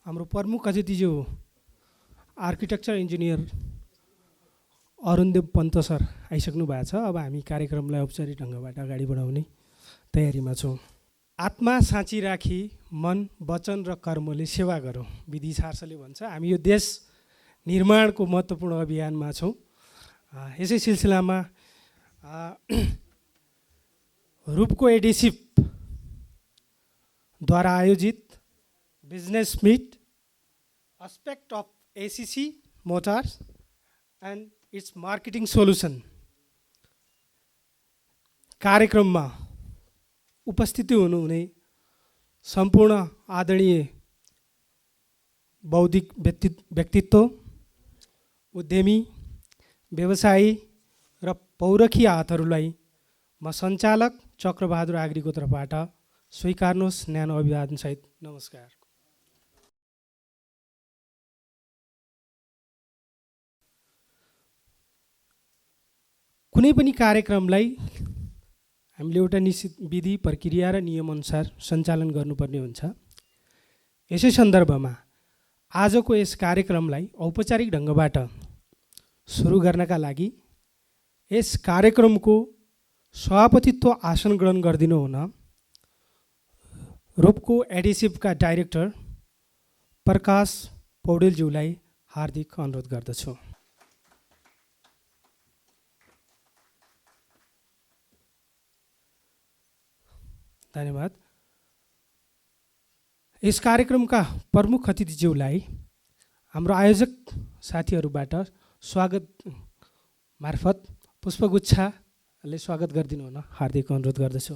हाम्रो प्रमुख अतिथिज्यू architecture engineer Arundev Pant sir आइसक्नु भएको छ। अब हामी कार्यक्रमलाई औपचारिक ढङ्गबाट अगाडि बढाउने तयारीमा छौँ। आत्मा साँची राखी मन वचन र कर्मले सेवा गरौँ, विधि सार्सले भन्छ। हामी यो देश निर्माणको महत्त्वपूर्ण अभियानमा छौँ। यसै सिलसिलामा रूपको एडिसिपद्वारा आयोजित business meet aspect of ACC motors and its marketing solution कार्यक्रममा उपस्थिति हुनुहुने सम्पूर्ण आदरणीय बौद्धिक व्यक्तित्व, उद्यमी, व्यवसायी र पौरखी हातहरूलाई म सञ्चालक चक्रबहादुर आगरीको तर्फबाट स्वीकार्नुहोस् न्यानो अभिवादनसहित नमस्कार। कुनै पनि कार्यक्रमलाई हामीले एउटा निश्चित विधि प्रक्रिया र नियमअनुसार सञ्चालन गर्नुपर्ने हुन्छ। यसै सन्दर्भमा आजको यस कार्यक्रमलाई औपचारिक ढङ्गबाट सुरु गर्नका लागि यस कार्यक्रमको सभापतित्व आसन ग्रहण गरिदिनु हुन रूपको एडिसिभका डाइरेक्टर प्रकाश पौडेलज्यूलाई हार्दिक अनुरोध गर्दछु। धन्यवाद। यस कार्यक्रमका प्रमुख अतिथिज्यूलाई हाम्रो आयोजक साथीहरूबाट स्वागत मार्फत पुष्पगुच्छाले स्वागत गरिदिनु हुन हार्दिक अनुरोध गर्दछु।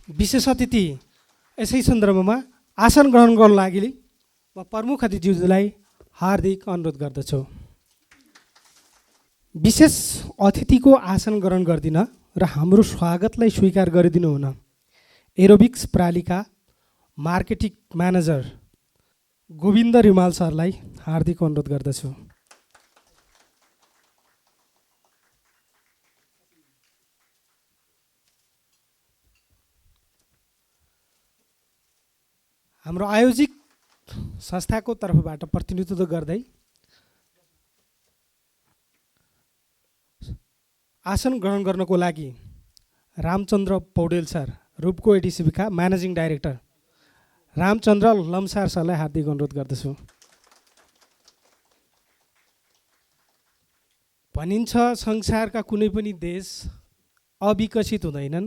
विशेष अतिथि यसै सन्दर्भमा आसन ग्रहण गर्नको लागि म प्रमुख अतिथिज्यूलाई हार्दिक अनुरोध गर्दछु। विशेष अतिथिको आसन ग्रहण गरिदिन र हाम्रो स्वागतलाई स्वीकार गरिदिनु हुन एरोबिक्स प्रालिका मार्केटिङ म्यानेजर गोविन्द रिमाल सरलाई हार्दिक अनुरोध गर्दछु। हाम्रो आयोजित संस्थाको तर्फबाट प्रतिनिधित्व गर्दै आसन ग्रहण गर्नको लागि रामचन्द्र पौडेल सर, रूपको एडिसिभीका म्यानेजिङ डाइरेक्टर रामचन्द्र लम्सार सरलाई हार्दिक अनुरोध गर्दछु। भनिन्छ संसारका कुनै पनि देश अविकसित हुँदैनन्,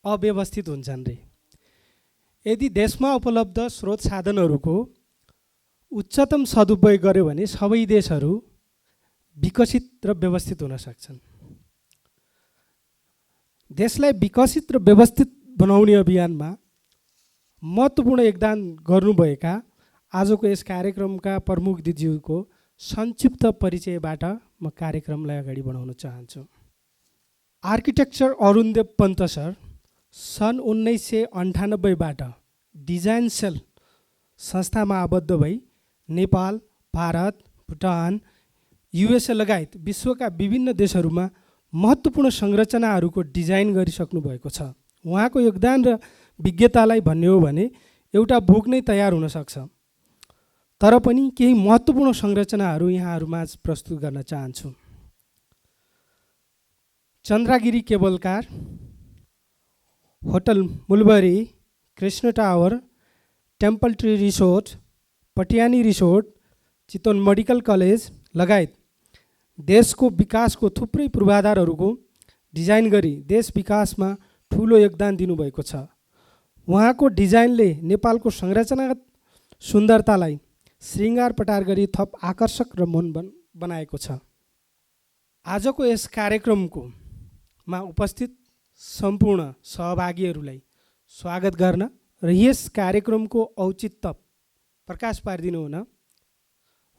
अव्यवस्थित हुन्छन् रे। यदि देशमा उपलब्ध स्रोत साधनहरूको उच्चतम सदुपयोग गर्यो भने सबै देशहरू विकसित र व्यवस्थित हुन सक्छन्। देशलाई विकसित र व्यवस्थित बनाउने अभियानमा महत्त्वपूर्ण योगदान गर्नुभएका आजको यस कार्यक्रमका प्रमुख अतिथिज्यूको संक्षिप्त परिचयबाट म कार्यक्रमलाई अगाडि बढाउन चाहन्छु। आर्किटेक्चर अरुणदेव पन्त सर सन् 1998बाट डिजाइन सेल संस्थामा आबद्ध भई नेपाल, भारत, भुटान, युएसए लगायत विश्वका विभिन्न देशहरूमा महत्त्वपूर्ण संरचनाहरूको डिजाइन गरिसक्नु भएको छ। उहाँको योगदान र विज्ञतालाई भन्ने हो भने एउटा बुक नै तयार हुन सक्छ। तर पनि केही महत्त्वपूर्ण संरचनाहरू यहाँहरूमा प्रस्तुत गर्न चाहन्छु। Chandragiri cable car, hotel mulberry, Krishna tower, temple tree resort, Patiyani resort, Chitwan medical college लगायत देशको विकासको थुप्रै पूर्वाधारहरूको डिजाइन गरी देश विकासमा ठुलो योगदान दिनुभएको छ। उहाँको डिजाइनले नेपालको संरचनागत सुन्दरतालाई श्रृङ्गार पटार गरी थप आकर्षक र मन बनाएको छ। आजको यस कार्यक्रममा उपस्थित सम्पूर्ण सहभागीहरूलाई स्वागत गर्न र यस कार्यक्रमको औचित्य प्रकाश पारिदिनु हुन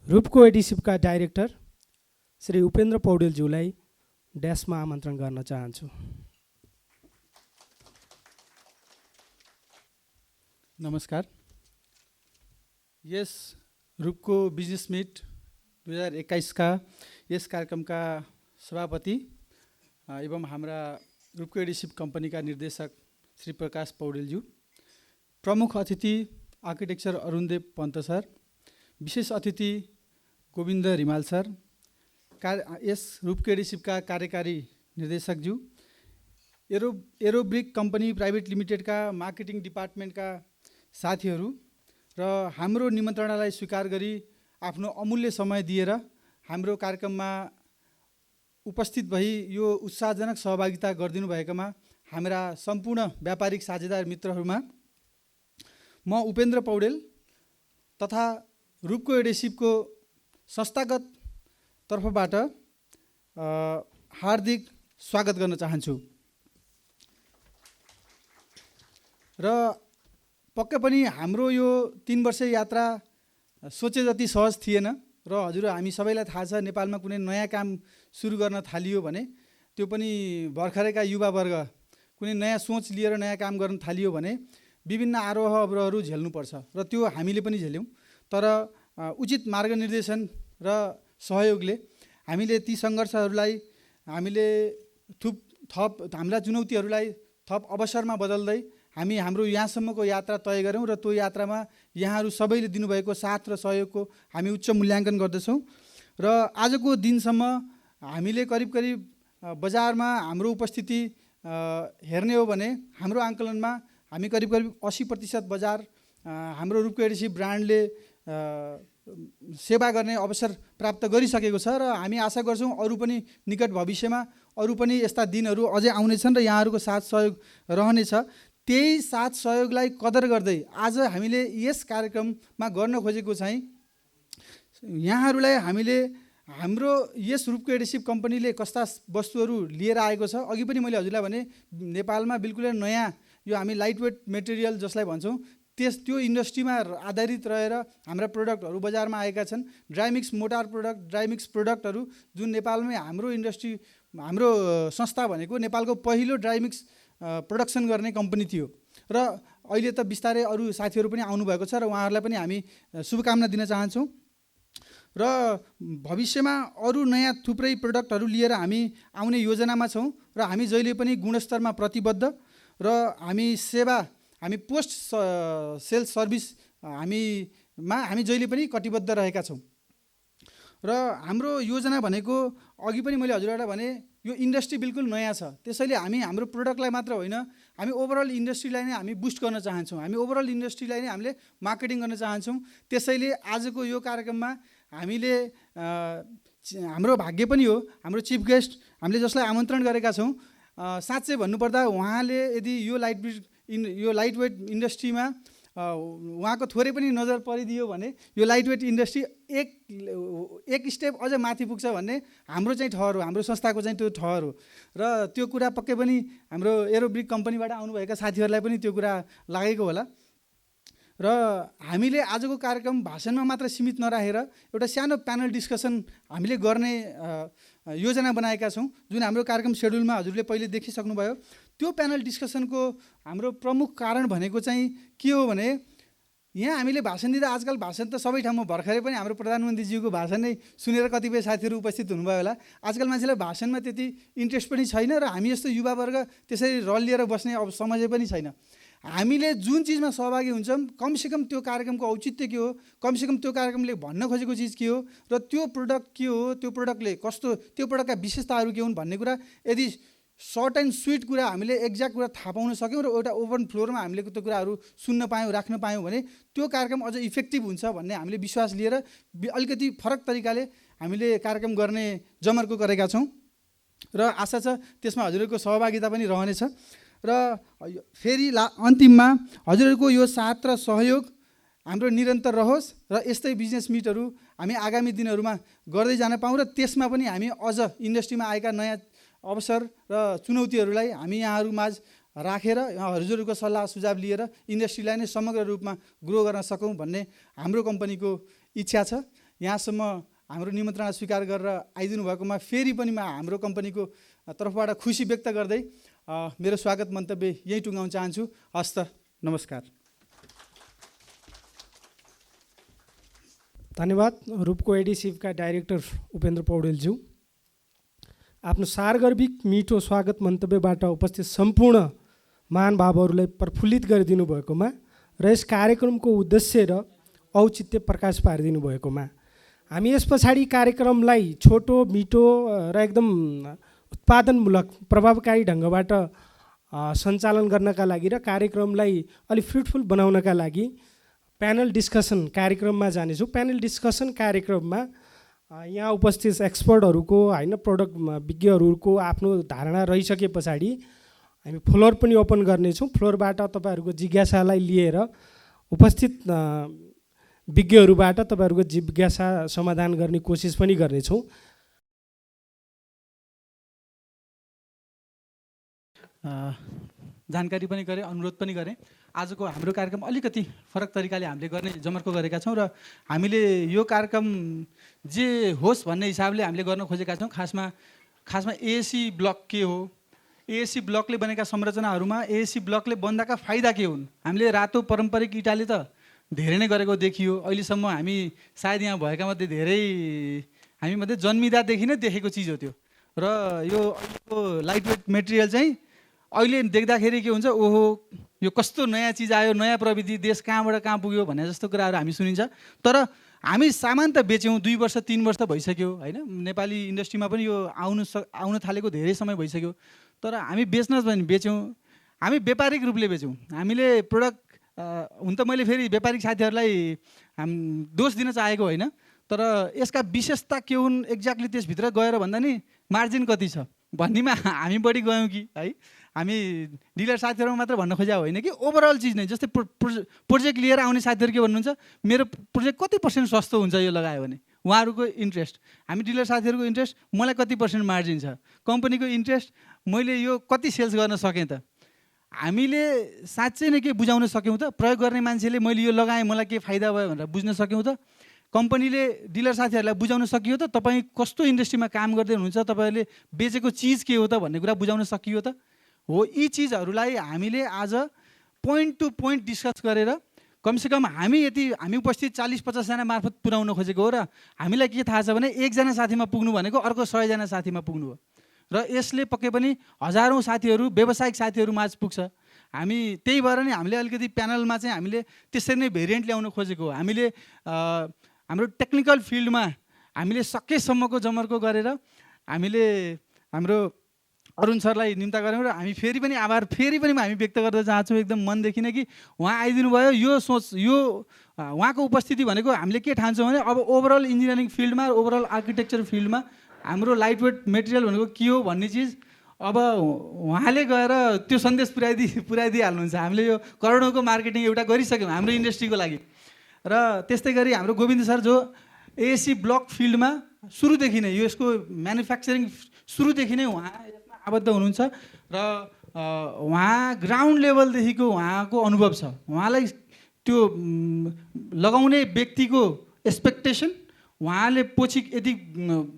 रूपको एडिसिभका डाइरेक्टर श्री उपेन्द्र पौडेलज्यूलाई ड्यासमा आमन्त्रण गर्न चाहन्छु। नमस्कार। यस रूपको बिजनेस मिट 2021 का यस कार्यक्रमका सभापति एवं हाम्रा रूपको एडिसिभ कम्पनीका निर्देशक श्री प्रकाश पौडेलज्यू, प्रमुख अतिथि आर्किटेक्चर अरुणदेव पन्त सर, विशेष अतिथि गोविन्द रिमाल सर, यस रूपको एडिसिभका कार्यकारी निर्देशकज्यू, एरोब्रिक कम्पनी प्राइभेट लिमिटेडका मार्केटिङ डिपार्टमेन्टका साथीहरू र हाम्रो निमन्त्रणालाई स्वीकार गरी आफ्नो अमूल्य समय दिएर हाम्रो कार्यक्रममा उपस्थित भई यो उत्साहजनक सहभागिता गरिदिनु भएकोमा हाम्रा सम्पूर्ण व्यापारिक साझेदार मित्रहरूमा म उपेन्द्र पौडेल तथा रूपको एडिसिभको संस्थागत तर्फबाट हार्दिक स्वागत गर्न चाहन्छु। र पक्कै पनि हाम्रो यो 3 वर्ष यात्रा सोचे जति सहज थिएन र हजुर हामी सबैलाई थाहा छ नेपालमा कुनै नयाँ काम सुरु गर्न थालियो भने त्यो पनि भर्खरैका युवावर्ग कुनै नयाँ सोच लिएर नयाँ काम गर्न थालियो भने विभिन्न आरोह अवरोहहरू झेल्नुपर्छ र त्यो हामीले पनि झेल्यौँ। तर उचित मार्गनिर्देशन र सहयोगले हामीले ती सङ्घर्षहरूलाई हामीले थप हाम्रा चुनौतीहरूलाई थप अवसरमा बदल्दै हामी हाम्रो यहाँसम्मको यात्रा तय गऱ्यौँ र त्यो यात्रामा यहाँहरू सबैले दिनुभएको साथ र सहयोगको हामी उच्च मूल्याङ्कन गर्दछौँ। र आजको दिनसम्म हामीले करिब बजारमा हाम्रो उपस्थिति हेर्ने हो भने हाम्रो आङ्कलनमा हामी करिब 80% बजार हाम्रो रूपको एडिसिभ ब्रान्डले सेवा गर्ने अवसर प्राप्त गरिसकेको छ र हामी आशा गर्छौँ अरू पनि निकट भविष्यमा अरू पनि यस्ता दिनहरू अझै आउनेछन् र यहाँहरूको साथ सहयोग रहनेछ। त्यही साथ सहयोगलाई कदर गर्दै आज हामीले यस कार्यक्रममा गर्न खोजेको चाहिँ यहाँहरूलाई हामीले हाम्रो यस रूपको एडिसिभ कम्पनीले कस्ता वस्तुहरू लिएर आएको छ। अघि पनि मैले हजुरलाई भने नेपालमा बिल्कुलै नयाँ यो हामी लाइट वेट मेटेरियल जसलाई भन्छौँ त्यो इन्डस्ट्रीमा आधारित रहेर हाम्रा प्रोडक्टहरू बजारमा आएका छन्। ड्राइमिक्स मोटार प्रोडक्ट, ड्राइमिक्स प्रोडक्टहरू जुन नेपालमै हाम्रो इन्डस्ट्री हाम्रो संस्था भनेको नेपालको पहिलो ड्राइमिक्स प्रोडक्सन गर्ने कम्पनी थियो र अहिले त बिस्तारै अरू साथीहरू पनि आउनुभएको छ र उहाँहरूलाई पनि हामी शुभकामना दिन चाहन्छौँ। र भविष्यमा अरू नयाँ थुप्रै प्रोडक्टहरू लिएर हामी आउने योजनामा छौँ र हामी जहिले पनि गुणस्तरमा प्रतिबद्ध र हामी पोस्ट सेल्स सर्भिस हामी जहिले पनि कटिबद्ध रहेका छौँ। र हाम्रो योजना भनेको अघि पनि मैले हजुरहरूलाई भने यो इन्डस्ट्री बिल्कुल नयाँ छ, त्यसैले हामी हाम्रो प्रोडक्टलाई मात्र होइन हामी ओभरअल इन्डस्ट्रीलाई नै हामी बुस्ट गर्न चाहन्छौँ, हामी ओभरअल इन्डस्ट्रीलाई नै हामीले मार्केटिङ गर्न चाहन्छौँ। त्यसैले आजको यो कार्यक्रममा हामीले हाम्रो भाग्य पनि हो हाम्रो चिफ गेस्ट हामीले जसलाई आमन्त्रण गरेका छौँ साँच्चै भन्नुपर्दा उहाँले यदि यो लाइट वेट इन्डस्ट्रीमा उहाँको थोरै पनि नजर परिदियो भने यो लाइट वेट इन्डस्ट्री एक स्टेप अझ माथि पुग्छ भन्ने हाम्रो चाहिँ ठहर हो, हाम्रो संस्थाको चाहिँ त्यो ठहर हो। र त्यो कुरा पक्कै पनि हाम्रो एरोब्रिक कम्पनीबाट आउनुभएका साथीहरूलाई पनि त्यो कुरा लागेको होला। र हामीले आजको कार्यक्रम भाषणमा मात्र सीमित नराखेर एउटा सानो प्यानल डिस्कसन हामीले गर्ने योजना बनाएका छौँ, जुन हाम्रो कार्यक्रम सेड्युलमा हजुरले पहिले देखिसक्नुभयो। त्यो प्यानल डिस्कसनको हाम्रो प्रमुख कारण भनेको चाहिँ के हो भने यहाँ हामीले भाषण दिँदा आजकल भाषण त सबै ठाउँमा भर्खरै पनि हाम्रो प्रधानमन्त्रीज्यूको भाषण नै सुनेर कतिपय साथीहरू उपस्थित हुनुभयो होला। आजकल मान्छेलाई भाषणमा त्यति इन्ट्रेस्ट पनि छैन र हामी जस्तो युवावर्ग त्यसरी रलिएर बस्ने अब समय पनि छैन। हामीले जुन चिजमा सहभागी हुन्छौँ कमसेकम त्यो कार्यक्रमको औचित्य के हो, कमसेकम त्यो कार्यक्रमले भन्न खोजेको चिज के हो र त्यो प्रोडक्ट के हो, त्यो प्रोडक्टले कस्तो, त्यो प्रोडक्टका विशेषताहरू के हुन् भन्ने कुरा यदि सर्ट एन्ड स्विट कुरा हामीले एक्ज्याक्ट कुरा थाहा पाउन सक्यौँ र एउटा ओपन फ्लोरमा हामीले त्यो कुराहरू सुन्न पायौँ, राख्न पायौँ भने त्यो कार्यक्रम अझ इफेक्टिभ हुन्छ भन्ने हामीले विश्वास लिएर अलिकति फरक तरिकाले हामीले कार्यक्रम गर्ने जमर्को गरेका छौँ र आशा छ त्यसमा हजुरहरूको सहभागिता पनि रहनेछ। र फेरि अन्तिममा हजुरहरूको यो साथ र सहयोग हाम्रो निरन्तर रहोस् र यस्तै बिजनेस मिटहरू हामी आगामी दिनहरूमा गर्दै जान पाऊँ र त्यसमा पनि हामी अझ इन्डस्ट्रीमा आएका नयाँ अवसर र चुनौतीहरूलाई हामी यहाँहरूमाझ राखेर हजुरहरूको सल्लाह सुझाव लिएर इन्डस्ट्रीलाई नै समग्र रूपमा ग्रो गर्न सकौँ भन्ने हाम्रो कम्पनीको इच्छा छ। यहाँसम्म हाम्रो निमन्त्रणा स्वीकार गरेर आइदिनु भएकोमा फेरि पनि हाम्रो कम्पनीको तर्फबाट खुसी व्यक्त गर्दै मेरो स्वागत मन्तव्य यही टुङ्गाउन चाहन्छु। हस्त, नमस्कार। धन्यवाद रूपको एडिसिभका डाइरेक्टर उपेन्द्र पौडेलज्यू। आफ्नो सार्गर्भिक मिठो स्वागत मन्तव्यबाट उपस्थित सम्पूर्ण महानुभावहरूलाई प्रफुल्लित गरिदिनु भएकोमा र यस कार्यक्रमको उद्देश्य र औचित्य प्रकाश पारिदिनु भएकोमा हामी यस पछाडि कार्यक्रमलाई छोटो मिठो र एकदम उत्पादनमूलक प्रभावकारी ढङ्गबाट सञ्चालन गर्नका लागि र कार्यक्रमलाई अलिक फ्रुटफुल बनाउनका लागि प्यानल डिस्कसन कार्यक्रममा जानेछौँ। प्यानल डिस्कसन कार्यक्रममा यहाँ उपस्थित एक्सपर्टहरूको होइन प्रोडक्ट विज्ञहरूको आफ्नो धारणा रहिसके पछाडि हामी फ्लोर पनि ओपन गर्नेछौँ। फ्लोरबाट तपाईँहरूको जिज्ञासालाई लिएर उपस्थित विज्ञहरूबाट तपाईँहरूको जिज्ञासा समाधान गर्ने कोसिस पनि गर्नेछौँ। जानकारी पनि गरेँ, अनुरोध पनि गरेँ। आजको हाम्रो कार्यक्रम अलिकति फरक तरिकाले हामीले गर्ने जमर्को गरेका छौँ र हामीले यो कार्यक्रम जे होस् भन्ने हिसाबले हामीले गर्न खोजेका छौँ। खासमा एएसी ब्लक के हो, एएसी ब्लकले बनेका संरचनाहरूमा एएसी ब्लकले बन्दाका फाइदा के हुन्। हामीले रातो पारम्परिक इटाले त धेरै नै गरेको देखियो। अहिलेसम्म हामी सायद यहाँ भएका मध्ये धेरै हामी मध्ये जन्मिँदादेखि नै देखेको चिज हो त्यो। र यो अहिलेको लाइट वेट मेटेरियल चाहिँ अहिले देख्दाखेरि के हुन्छ, ओहो यो कस्तो नयाँ चिज आयो, नयाँ प्रविधि, देश कहाँबाट कहाँ पुग्यो भन्ने जस्तो कुराहरू हामी सुनिन्छ। तर हामी सामान त बेच्यौँ, 2 वर्ष 3 वर्ष भइसक्यो होइन। नेपाली इन्डस्ट्रीमा पनि यो आउन थालेको धेरै समय भइसक्यो। तर हामी बेच्न पनि बेच्यौँ, हामी व्यापारिक रूपले बेच्यौँ। हामीले प्रोडक्ट हुन त मैले फेरि व्यापारिक साथीहरूलाई दोष दिन चाहेको होइन, तर यसका विशेषता के हुन् एक्ज्याक्टली त्यसभित्र गएर भन्दा नि मार्जिन कति छ भन्नेमा हामी बढी गयौँ कि है। हामी डिलर साथीहरूमा मात्र भन्न खोजेको होइन कि ओभरअल चिज नै। जस्तै प्रोजेक्ट लिएर आउने साथीहरू के भन्नुहुन्छ, मेरो प्रोजेक्ट कति % सस्तो हुन्छ यो लगायो भने, उहाँहरूको इन्ट्रेस्ट। हामी डिलर साथीहरूको इन्ट्रेस्ट, मलाई कति % मार्जिन छ। कम्पनीको इन्ट्रेस्ट, मैले यो कति सेल्स गर्न सकेँ त। हामीले साँच्चै नै के बुझाउन सक्यौँ त, प्रयोग गर्ने मान्छेले मैले यो लगाएँ मलाई के फाइदा भयो भनेर बुझ्न सक्यौँ त। कम्पनीले डिलर साथीहरूलाई बुझाउन सकियो त, तपाईँ कस्तो इन्डस्ट्रीमा काम गर्दै हुनुहुन्छ, तपाईँहरूले बेचेको चिज के हो त भन्ने कुरा बुझाउन सकियो त। हो, यी चिजहरूलाई हामीले आज पोइन्ट टु पोइन्ट डिस्कस गरेर कमसेकम हामी उपस्थित 40-50 जना मार्फत पुर्याउन खोजेको हो। र हामीलाई के थाहा छ भने एकजना साथीमा पुग्नु भनेको अर्को 100 जना साथीमा पुग्नु हो। र यसले पक्कै पनि हजारौँ साथीहरू, व्यावसायिक साथीहरू माझ पुग्छ। हामी त्यही भएर नै हामीले अलिकति प्यानलमा चाहिँ हामीले त्यसरी नै भेरिएन्ट ल्याउन खोजेको हो। हामीले हाम्रो टेक्निकल फिल्डमा हामीले सकेसम्मको जमर्को गरेर हामीले हाम्रो अरुण सरलाई निम्ता गऱ्यौँ। र हामी फेरि पनि हामी व्यक्त गर्न चाहन्छौँ एकदम मनदेखि नै कि उहाँ आइदिनु भयो। यो सोच, यो उहाँको उपस्थिति भनेको हामीले के ठान्छौँ भने अब ओभरअल इन्जिनियरिङ फिल्डमा, ओभरअल आर्किटेक्चर फिल्डमा हाम्रो लाइट वेट मेटेरियल भनेको के हो भन्ने चिज अब उहाँले गएर त्यो सन्देश पुर्याइदिइहाल्नुहुन्छ। हामीले यो करोडौँको मार्केटिङ एउटा गरिसक्यौँ हाम्रो इन्डस्ट्रीको लागि। र त्यस्तै गरी हाम्रो गोविन्द सर जो एएसी ब्लक फिल्डमा सुरुदेखि नै यसको म्यानुफ्याक्चरिङ सुरुदेखि नै उहाँ यसमा आबद्ध हुनुहुन्छ र उहाँ ग्राउन्ड लेभलदेखिको उहाँको अनुभव छ। उहाँलाई त्यो लगाउने व्यक्तिको एक्सपेक्टेसन, उहाँले पछि यदि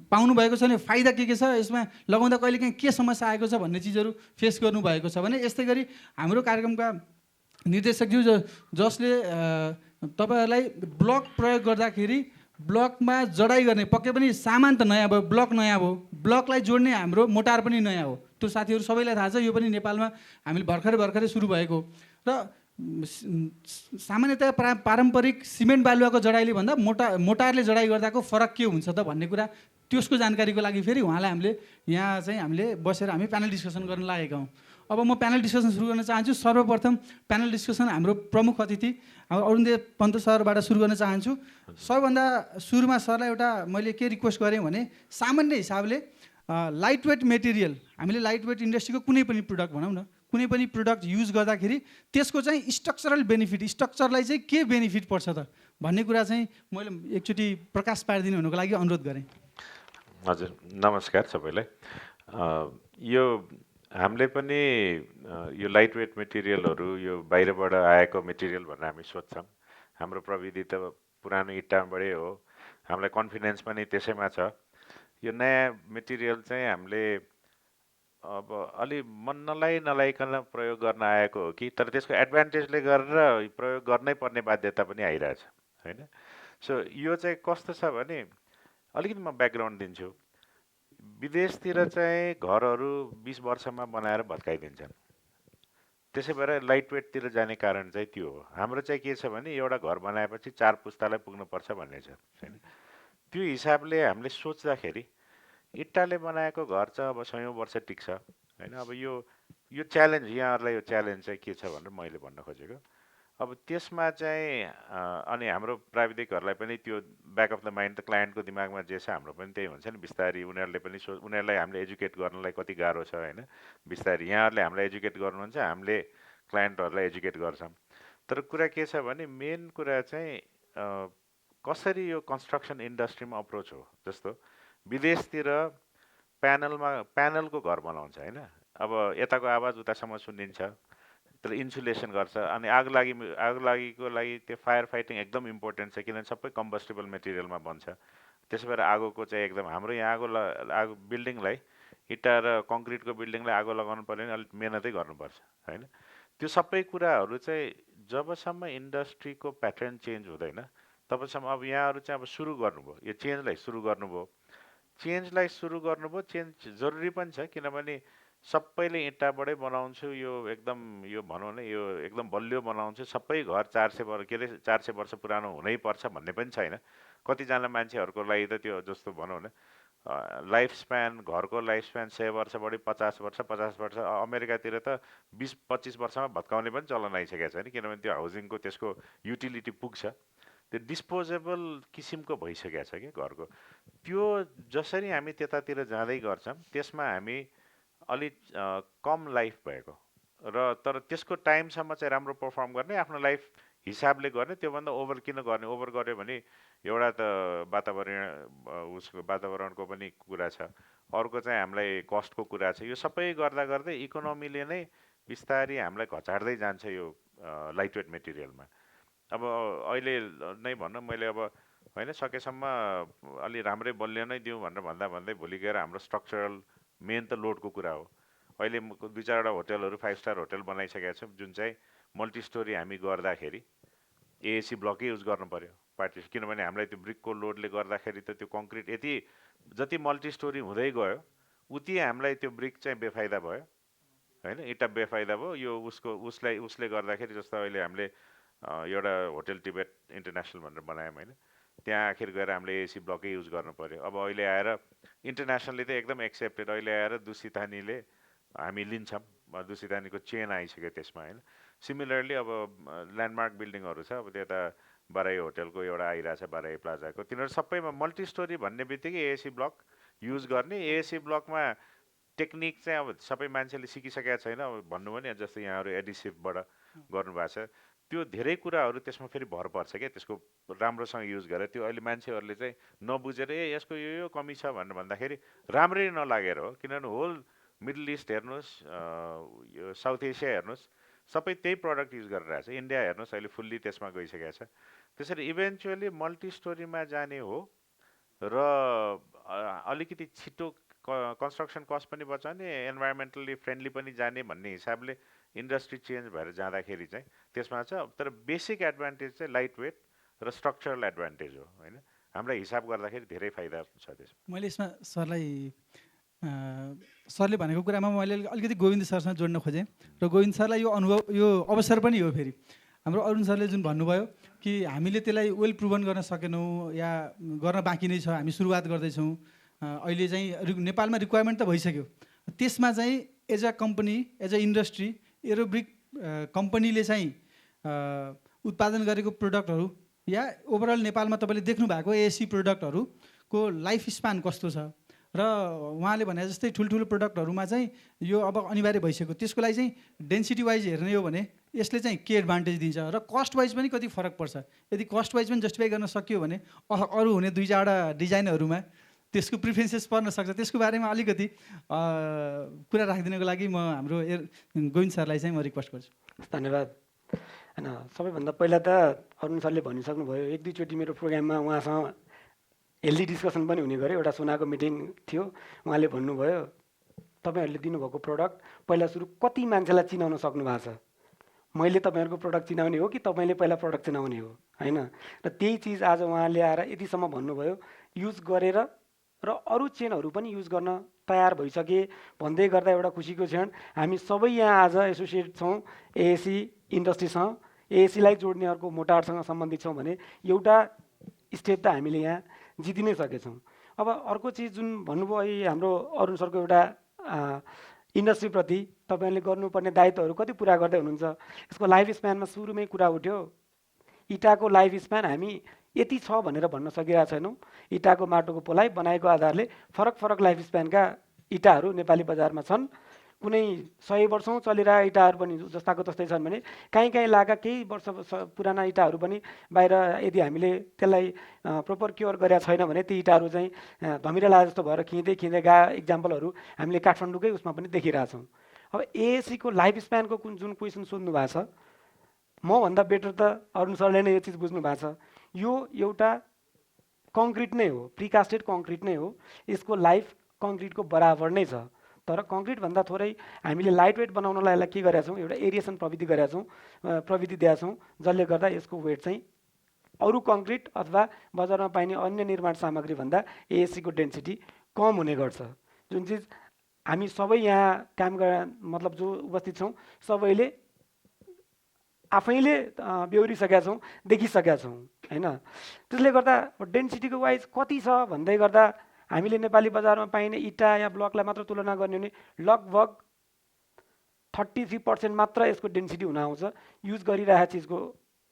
पाउनुभएको छ भने फाइदा के छ, यसमा लगाउँदा कहिलेकाहीँ के समस्या आएको छ भन्ने चिजहरू फेस गर्नुभएको छ भने। यस्तै गरी हाम्रो कार्यक्रमका निर्देशकज्यू जसले तपाईँहरूलाई ब्लक प्रयोग गर्दाखेरि ब्लकमा जडाइ गर्ने, पक्कै पनि सामान त नयाँ भयो, ब्लक नयाँ भयो, ब्लकलाई जोड्ने हाम्रो मोटार पनि नयाँ हो। त्यो साथीहरू सबैलाई थाहा छ। यो पनि नेपालमा हामीले भर्खरै सुरु भएको र सामान्यतया पारम्परिक सिमेन्ट बालुवाको जडाइले भन्दा मोटारले जडाइ गर्दाको फरक के हुन्छ त भन्ने कुरा, त्यसको जानकारीको लागि फेरि उहाँलाई हामीले बसेर हामी प्यानल डिस्कसन गर्न लागेका हौँ। अब म प्यानल डिस्कसन सुरु गर्न चाहन्छु। सर्वप्रथम प्यानल डिस्कसन हाम्रो प्रमुख अतिथि हाम्रो अरुणदेव पन्त सरबाट सुरु गर्न चाहन्छु। सबभन्दा सुरुमा सरलाई एउटा मैले के रिक्वेस्ट गरेँ भने सामान्य हिसाबले लाइट वेट मेटेरियल, हामीले लाइट वेट इन्डस्ट्रीको कुनै पनि प्रडक्ट भनौँ न, कुनै पनि प्रडक्ट युज गर्दाखेरि त्यसको चाहिँ स्ट्रक्चरल बेनिफिट, स्ट्रक्चरलाई चाहिँ के बेनिफिट पर्छ त भन्ने कुरा चाहिँ मैले एकचोटि प्रकाश पारिदिनु हुनुको लागि अनुरोध गरेँ। हजुर, नमस्कार सबैलाई। यो हामीले पनि यो लाइट वेट मेटेरियलहरू यो बाहिरबाट आएको मेटेरियल भनेर हामी सोध्छौँ। हाम्रो प्रविधि त पुरानो इट्टाबाटै हो, हामीलाई कन्फिडेन्स पनि त्यसैमा छ। यो नयाँ मेटेरियल चाहिँ हामीले अब अलि मन नलाइकन प्रयोग गर्न आएको हो कि, तर त्यसको एडभान्टेजले गरेर प्रयोग गर्नै पर्ने बाध्यता पनि आइरहेछ होइन। सो यो चाहिँ कस्तो छ भने अलिकति म ब्याकग्राउन्ड दिन्छु। विदेशतिर चाहिँ घरहरू 20 वर्षमा बनाएर भत्काइदिन्छन्। त्यसै भएर लाइट वेटतिर जाने कारण चाहिँ त्यो हो। हाम्रो चाहिँ के छ भने एउटा घर बनाएपछि 4 पुस्तालाई पुग्नुपर्छ भन्ने छ हैन। त्यो हिसाबले हामीले सोच्दाखेरि इट्टाले बनाएको घर चाहिँ अब 100औं वर्ष टिक्छ हैन। अब यो च्यालेन्ज, यहाँहरूलाई यो च्यालेन्ज चाहिँ के छ भनेर मैले भन्न खोजेको। अब त्यसमा चाहिँ अनि हाम्रो प्राविधिकहरूलाई पनि त्यो ब्याक अफ द माइन्ड त क्लायन्टको दिमागमा जे छ हाम्रो पनि त्यही हुन्छ नि। बिस्तारी उनीहरूले पनि उनीहरूलाई हामीले एजुकेट गर्नलाई कति गाह्रो छ हैन। बिस्तारी यहाँहरूले हामीलाई एजुकेट गर्नुहुन्छ, हामीले क्लायन्टहरूलाई एजुकेट गर्छौँ। तर कुरा के छ भने मेन कुरा चाहिँ कसरी यो कन्स्ट्रक्सन इन्डस्ट्रीमा अप्रोच हो। जस्तो विदेशतिर प्यानलको घर बनाउँछ हैन। अब यताको आवाज उतासम्म सुनिन्छ, तर इन्सुलेसन गर्छ। अनि आगलागीको लागि त्यो फायर फाइटिङ एकदम इम्पोर्टेन्ट छ, किनभने सबै कम्बस्टेबल मेटेरियलमा बन्छ। त्यसो भएर आगोको चाहिँ एकदम, हाम्रो यहाँ आगो बिल्डिङलाई, इँटा र कङ्क्रिटको बिल्डिङलाई आगो लगाउनु पर्यो भने अलिक मेहनतै गर्नुपर्छ हैन। त्यो सबै कुराहरू चाहिँ जबसम्म इन्डस्ट्रीको प्याटर्न चेन्ज हुँदैन तबसम्म, अब यहाँहरू चाहिँ अब सुरु गर्नुभयो, यो चेन्जलाई सुरु गर्नुभयो। चेन्ज जरुरी पनि छ, किनभने सबैले इँटाबाटै बनाउँछु, यो एकदम यो भनौँ न यो एकदम बलियो बनाउँछु, सबै घर 400 वर्ष पुरानो हुनैपर्छ भन्ने पनि छैन। कतिजना मान्छेहरूको लागि त त्यो जस्तो भनौँ न लाइफ स्प्यान, घरको लाइफ स्प्यान 100 वर्ष बढी 50 वर्ष। अमेरिकातिर त 20-25 वर्षमा भत्काउने पनि चलन आइसकेको छ नि, किनभने त्यो हाउसिङको त्यसको युटिलिटी पुग्छ। त्यो डिस्पोजेबल किसिमको भइसकेको छ कि घरको। त्यो जसरी हामी त्यतातिर जाँदै गर्छौँ त्यसमा हामी अलिक कम लाइफ भएको र तर त्यसको टाइमसम्म चाहिँ राम्रो पर्फर्म गर्ने, आफ्नो लाइफ हिसाबले गर्ने। त्योभन्दा ओभर किन गर्ने? ओभर गऱ्यो भने एउटा त वातावरणको पनि कुरा छ, अर्को चाहिँ हामीलाई कस्टको कुरा छ। यो सबै गर्दा गर्दै इकोनोमीले नै बिस्तारी हामीलाई घचाड्दै जान्छ यो लाइट वेट मेटेरियलमा। अब अहिले नै भनौँ, मैले अब होइन सकेसम्म अलि राम्रै बलियो नै दिउँ भनेर भन्दै भोलि गएर हाम्रो स्ट्रक्चरल मेन त लोडको कुरा हो। अहिले 2-4वटा होटलहरू 5 स्टार होटल बनाइसकेका छौँ, जुन चाहिँ मल्टी स्टोरी हामी गर्दाखेरि एएसी ब्लकै युज गर्नु पर्यो पार्टिसन, किनभने हामीलाई त्यो ब्रिकको लोडले गर्दाखेरि त त्यो कङ्क्रिट यति जति मल्टी स्टोरी हुँदै गयो उति हामीलाई त्यो ब्रिक चाहिँ बेफाइदा भयो होइन, इँटा बेफाइदा भयो। यो उसले गर्दाखेरि जस्तो अहिले हामीले एउटा होटल टिबेट इन्टरनेसनल भनेर बनायौँ होइन, त्यहाँ आखिर गएर हामीले एसी ब्लकै युज गर्नु पर्यो। अब अहिले आएर इन्टरनेसनली त एकदम एक्सेप्टेड, अहिले आएर दुसितानीले हामी लिन्छौँ, दुसितानीको चेन आइसक्यो त्यसमा होइन। सिमिलरली अब ल्यान्डमार्क बिल्डिङहरू छ, अब त्यता बाराई होटलको एउटा आइरहेछ, बाराई प्लाजाको, तिनीहरू सबैमा मल्टी स्टोरी भन्ने बित्तिकै एएसी ब्लक युज गर्ने। एएसी ब्लकमा टेक्निक चाहिँ अब सबै मान्छेले सिकिसकेका छैन। अब भन्नु भने जस्तो यहाँहरू एडिसिभबाट गर्नुभएको छ, त्यो धेरै कुराहरू त्यसमा फेरि भर पर्छ क्या, त्यसको राम्रोसँग युज गरेर। त्यो अहिले मान्छेहरूले चाहिँ नबुझेर यसको यो कमी छ भनेर भन्दाखेरि राम्रै नलागेर हो, किनभने होल मिडल इस्ट हेर्नुहोस्, यो साउथ एसिया हेर्नुहोस्, सबै त्यही प्रडक्ट युज गरिरहेछ। इन्डिया हेर्नुहोस् अहिले फुल्ली त्यसमा गइसकेको छ। त्यसरी इभेन्चुअली मल्टी स्टोरीमा जाने हो र अलिकति छिटो कन्स्ट्रक्सन कस्ट पनि बचाउने, इन्भाइरोमेन्टली फ्रेन्डली पनि जाने भन्ने हिसाबले इन्डस्ट्री चेन्ज भएर जाँदाखेरि चाहिँ त्यसमा छ। तर बेसिक एडभान्टेज चाहिँ लाइट वेट र स्ट्रक्चरल एडभान्टेज हो होइन। हामीलाई हिसाब गर्दाखेरि धेरै फाइदा छ त्यसमा। मैले यसमा सरले भनेको कुरामा मैले अलिकति गोविन्द सरसँग जोड्न खोजेँ र गोविन्द सरलाई यो अनुभव, यो अवसर पनि हो। फेरि हाम्रो अरुण सरले जुन भन्नुभयो कि हामीले त्यसलाई वेल प्रुभन गर्न सकेनौँ या गर्न बाँकी नै छ, हामी सुरुवात गर्दैछौँ, अहिले चाहिँ नेपालमा रिक्वायरमेन्ट त भइसक्यो। त्यसमा चाहिँ as a company, as a industry, Aerobrick कम्पनीले चाहिँ उत्पादन गरेको प्रोडक्टहरू या ओभरअल नेपालमा तपाईँले देख्नु भएको एएसी प्रोडक्टहरूको लाइफ स्पान कस्तो छ, र उहाँले भने जस्तै ठुल्ठुलो प्रोडक्टहरूमा चाहिँ यो अब अनिवार्य भइसक्यो। त्यसको लागि चाहिँ डेन्सिटी वाइज हेर्ने हो भने यसले चाहिँ के एडभान्टेज दिन्छ र कस्ट वाइज पनि कति फरक पर्छ। यदि कस्ट वाइज पनि जस्टिफाई गर्न सकियो भने अरू हुने 2-4वटा डिजाइनहरूमा त्यसको प्रिफरेन्सेस पर्न सक्छ। त्यसको बारेमा अलिकति कुरा राखिदिनको लागि म हाम्रो गोविन्द सरलाई चाहिँ म रिक्वेस्ट गर्छु। धन्यवाद। होइन, सबैभन्दा पहिला त अरुण सरले भनिसक्नुभयो। 1-2चोटि मेरो प्रोग्राममा उहाँसँग हेल्दी डिस्कसन पनि हुने गऱ्यो। एउटा सोनाको मिटिङ थियो, उहाँले भन्नुभयो तपाईँहरूले दिनुभएको प्रडक्ट पहिला सुरु कति मान्छेलाई चिनाउन सक्नु भएको छ, मैले तपाईँहरूको प्रडक्ट चिनाउने हो कि तपाईँले पहिला प्रडक्ट चिनाउने हो होइन। र त्यही चिज आज उहाँले आएर यतिसम्म भन्नुभयो, युज गरेर र अरू चेनहरू पनि युज गर्न तयार भइसके भन्दै गर्दा एउटा खुसीको क्षण, हामी सबै यहाँ आज एसोसिएट छौँ एएसी इन्डस्ट्रीसँग, एएसीलाई जोड्ने अर्को मोटारसँग सम्बन्धित छौँ भने एउटा स्टेप त हामीले यहाँ जिति नै सकेछौँ। अब अर्को चिज जुन भन्नुभयो अहिले हाम्रो अरुण सरको एउटा इन्डस्ट्रीप्रति तपाईँले गर्नुपर्ने दायित्वहरू कति पुरा गर्दै हुनुहुन्छ। यसको लाइफ स्प्यानमा सुरुमै कुरा उठ्यो, इँटाको लाइफ स्प्यान हामी यति छ भनेर भन्न सकिरहेको छैनौँ। इँटाको माटोको पोलाइ बनाएको आधारले फरक फरक लाइफ स्प्यानका इँटाहरू नेपाली बजारमा छन्। कुनै 100 वर्षौँ चलिरहेका इँटाहरू पनि जस्ताको तस्तै छन् भने काहीँ काहीँ लागेका केही वर्ष पुराना इँटाहरू पनि बाहिर यदि हामीले त्यसलाई प्रोपर क्योर गरेका छैन भने ती इँटाहरू चाहिँ धमिरा जस्तो भएर खिँदै खिँदै गए इक्जाम्पलहरू हामीले काठमाडौँकै उसमा पनि देखिरहेछौँ। अब एएसीको लाइफ स्प्यानको जुन क्वेसन सोध्नु भएको छ, मभन्दा बेटर त अरुण सरले नै यो चिज बुझ्नु भएको छ। यो एउटा कङ्क्रिट नै हो, प्रिकास्टेड कङ्क्रिट नै हो। यसको लाइफ कङ्क्रिटको बराबर नै छ, तर कङ्क्रिटभन्दा थोरै हामीले लाइट वेट बनाउनलाई यसलाई के गरेका छौँ, एउटा एरिएसन प्रविधि गरेका छौँ, प्रविधि दिएका छौँ, जसले गर्दा यसको वेट चाहिँ अरू कङ्क्रिट अथवा बजारमा पाइने अन्य निर्माण सामग्रीभन्दा एएसीको डेन्सिटी कम हुने गर्छ। जुन चिज हामी सबै यहाँ काम मतलब जो उपस्थित छौँ सबैले आफैले बेहोरिसकेका छौँ, देखिसकेका छौँ होइन। त्यसले गर्दा डेन्सिटीको वाइज कति छ भन्दै गर्दा हामीले नेपाली बजारमा पाइने इँटा या ब्लकलाई मात्र तुलना गर्ने भने लगभग 33% मात्र यसको डेन्सिटी हुन आउँछ युज गरिरहेको चिजको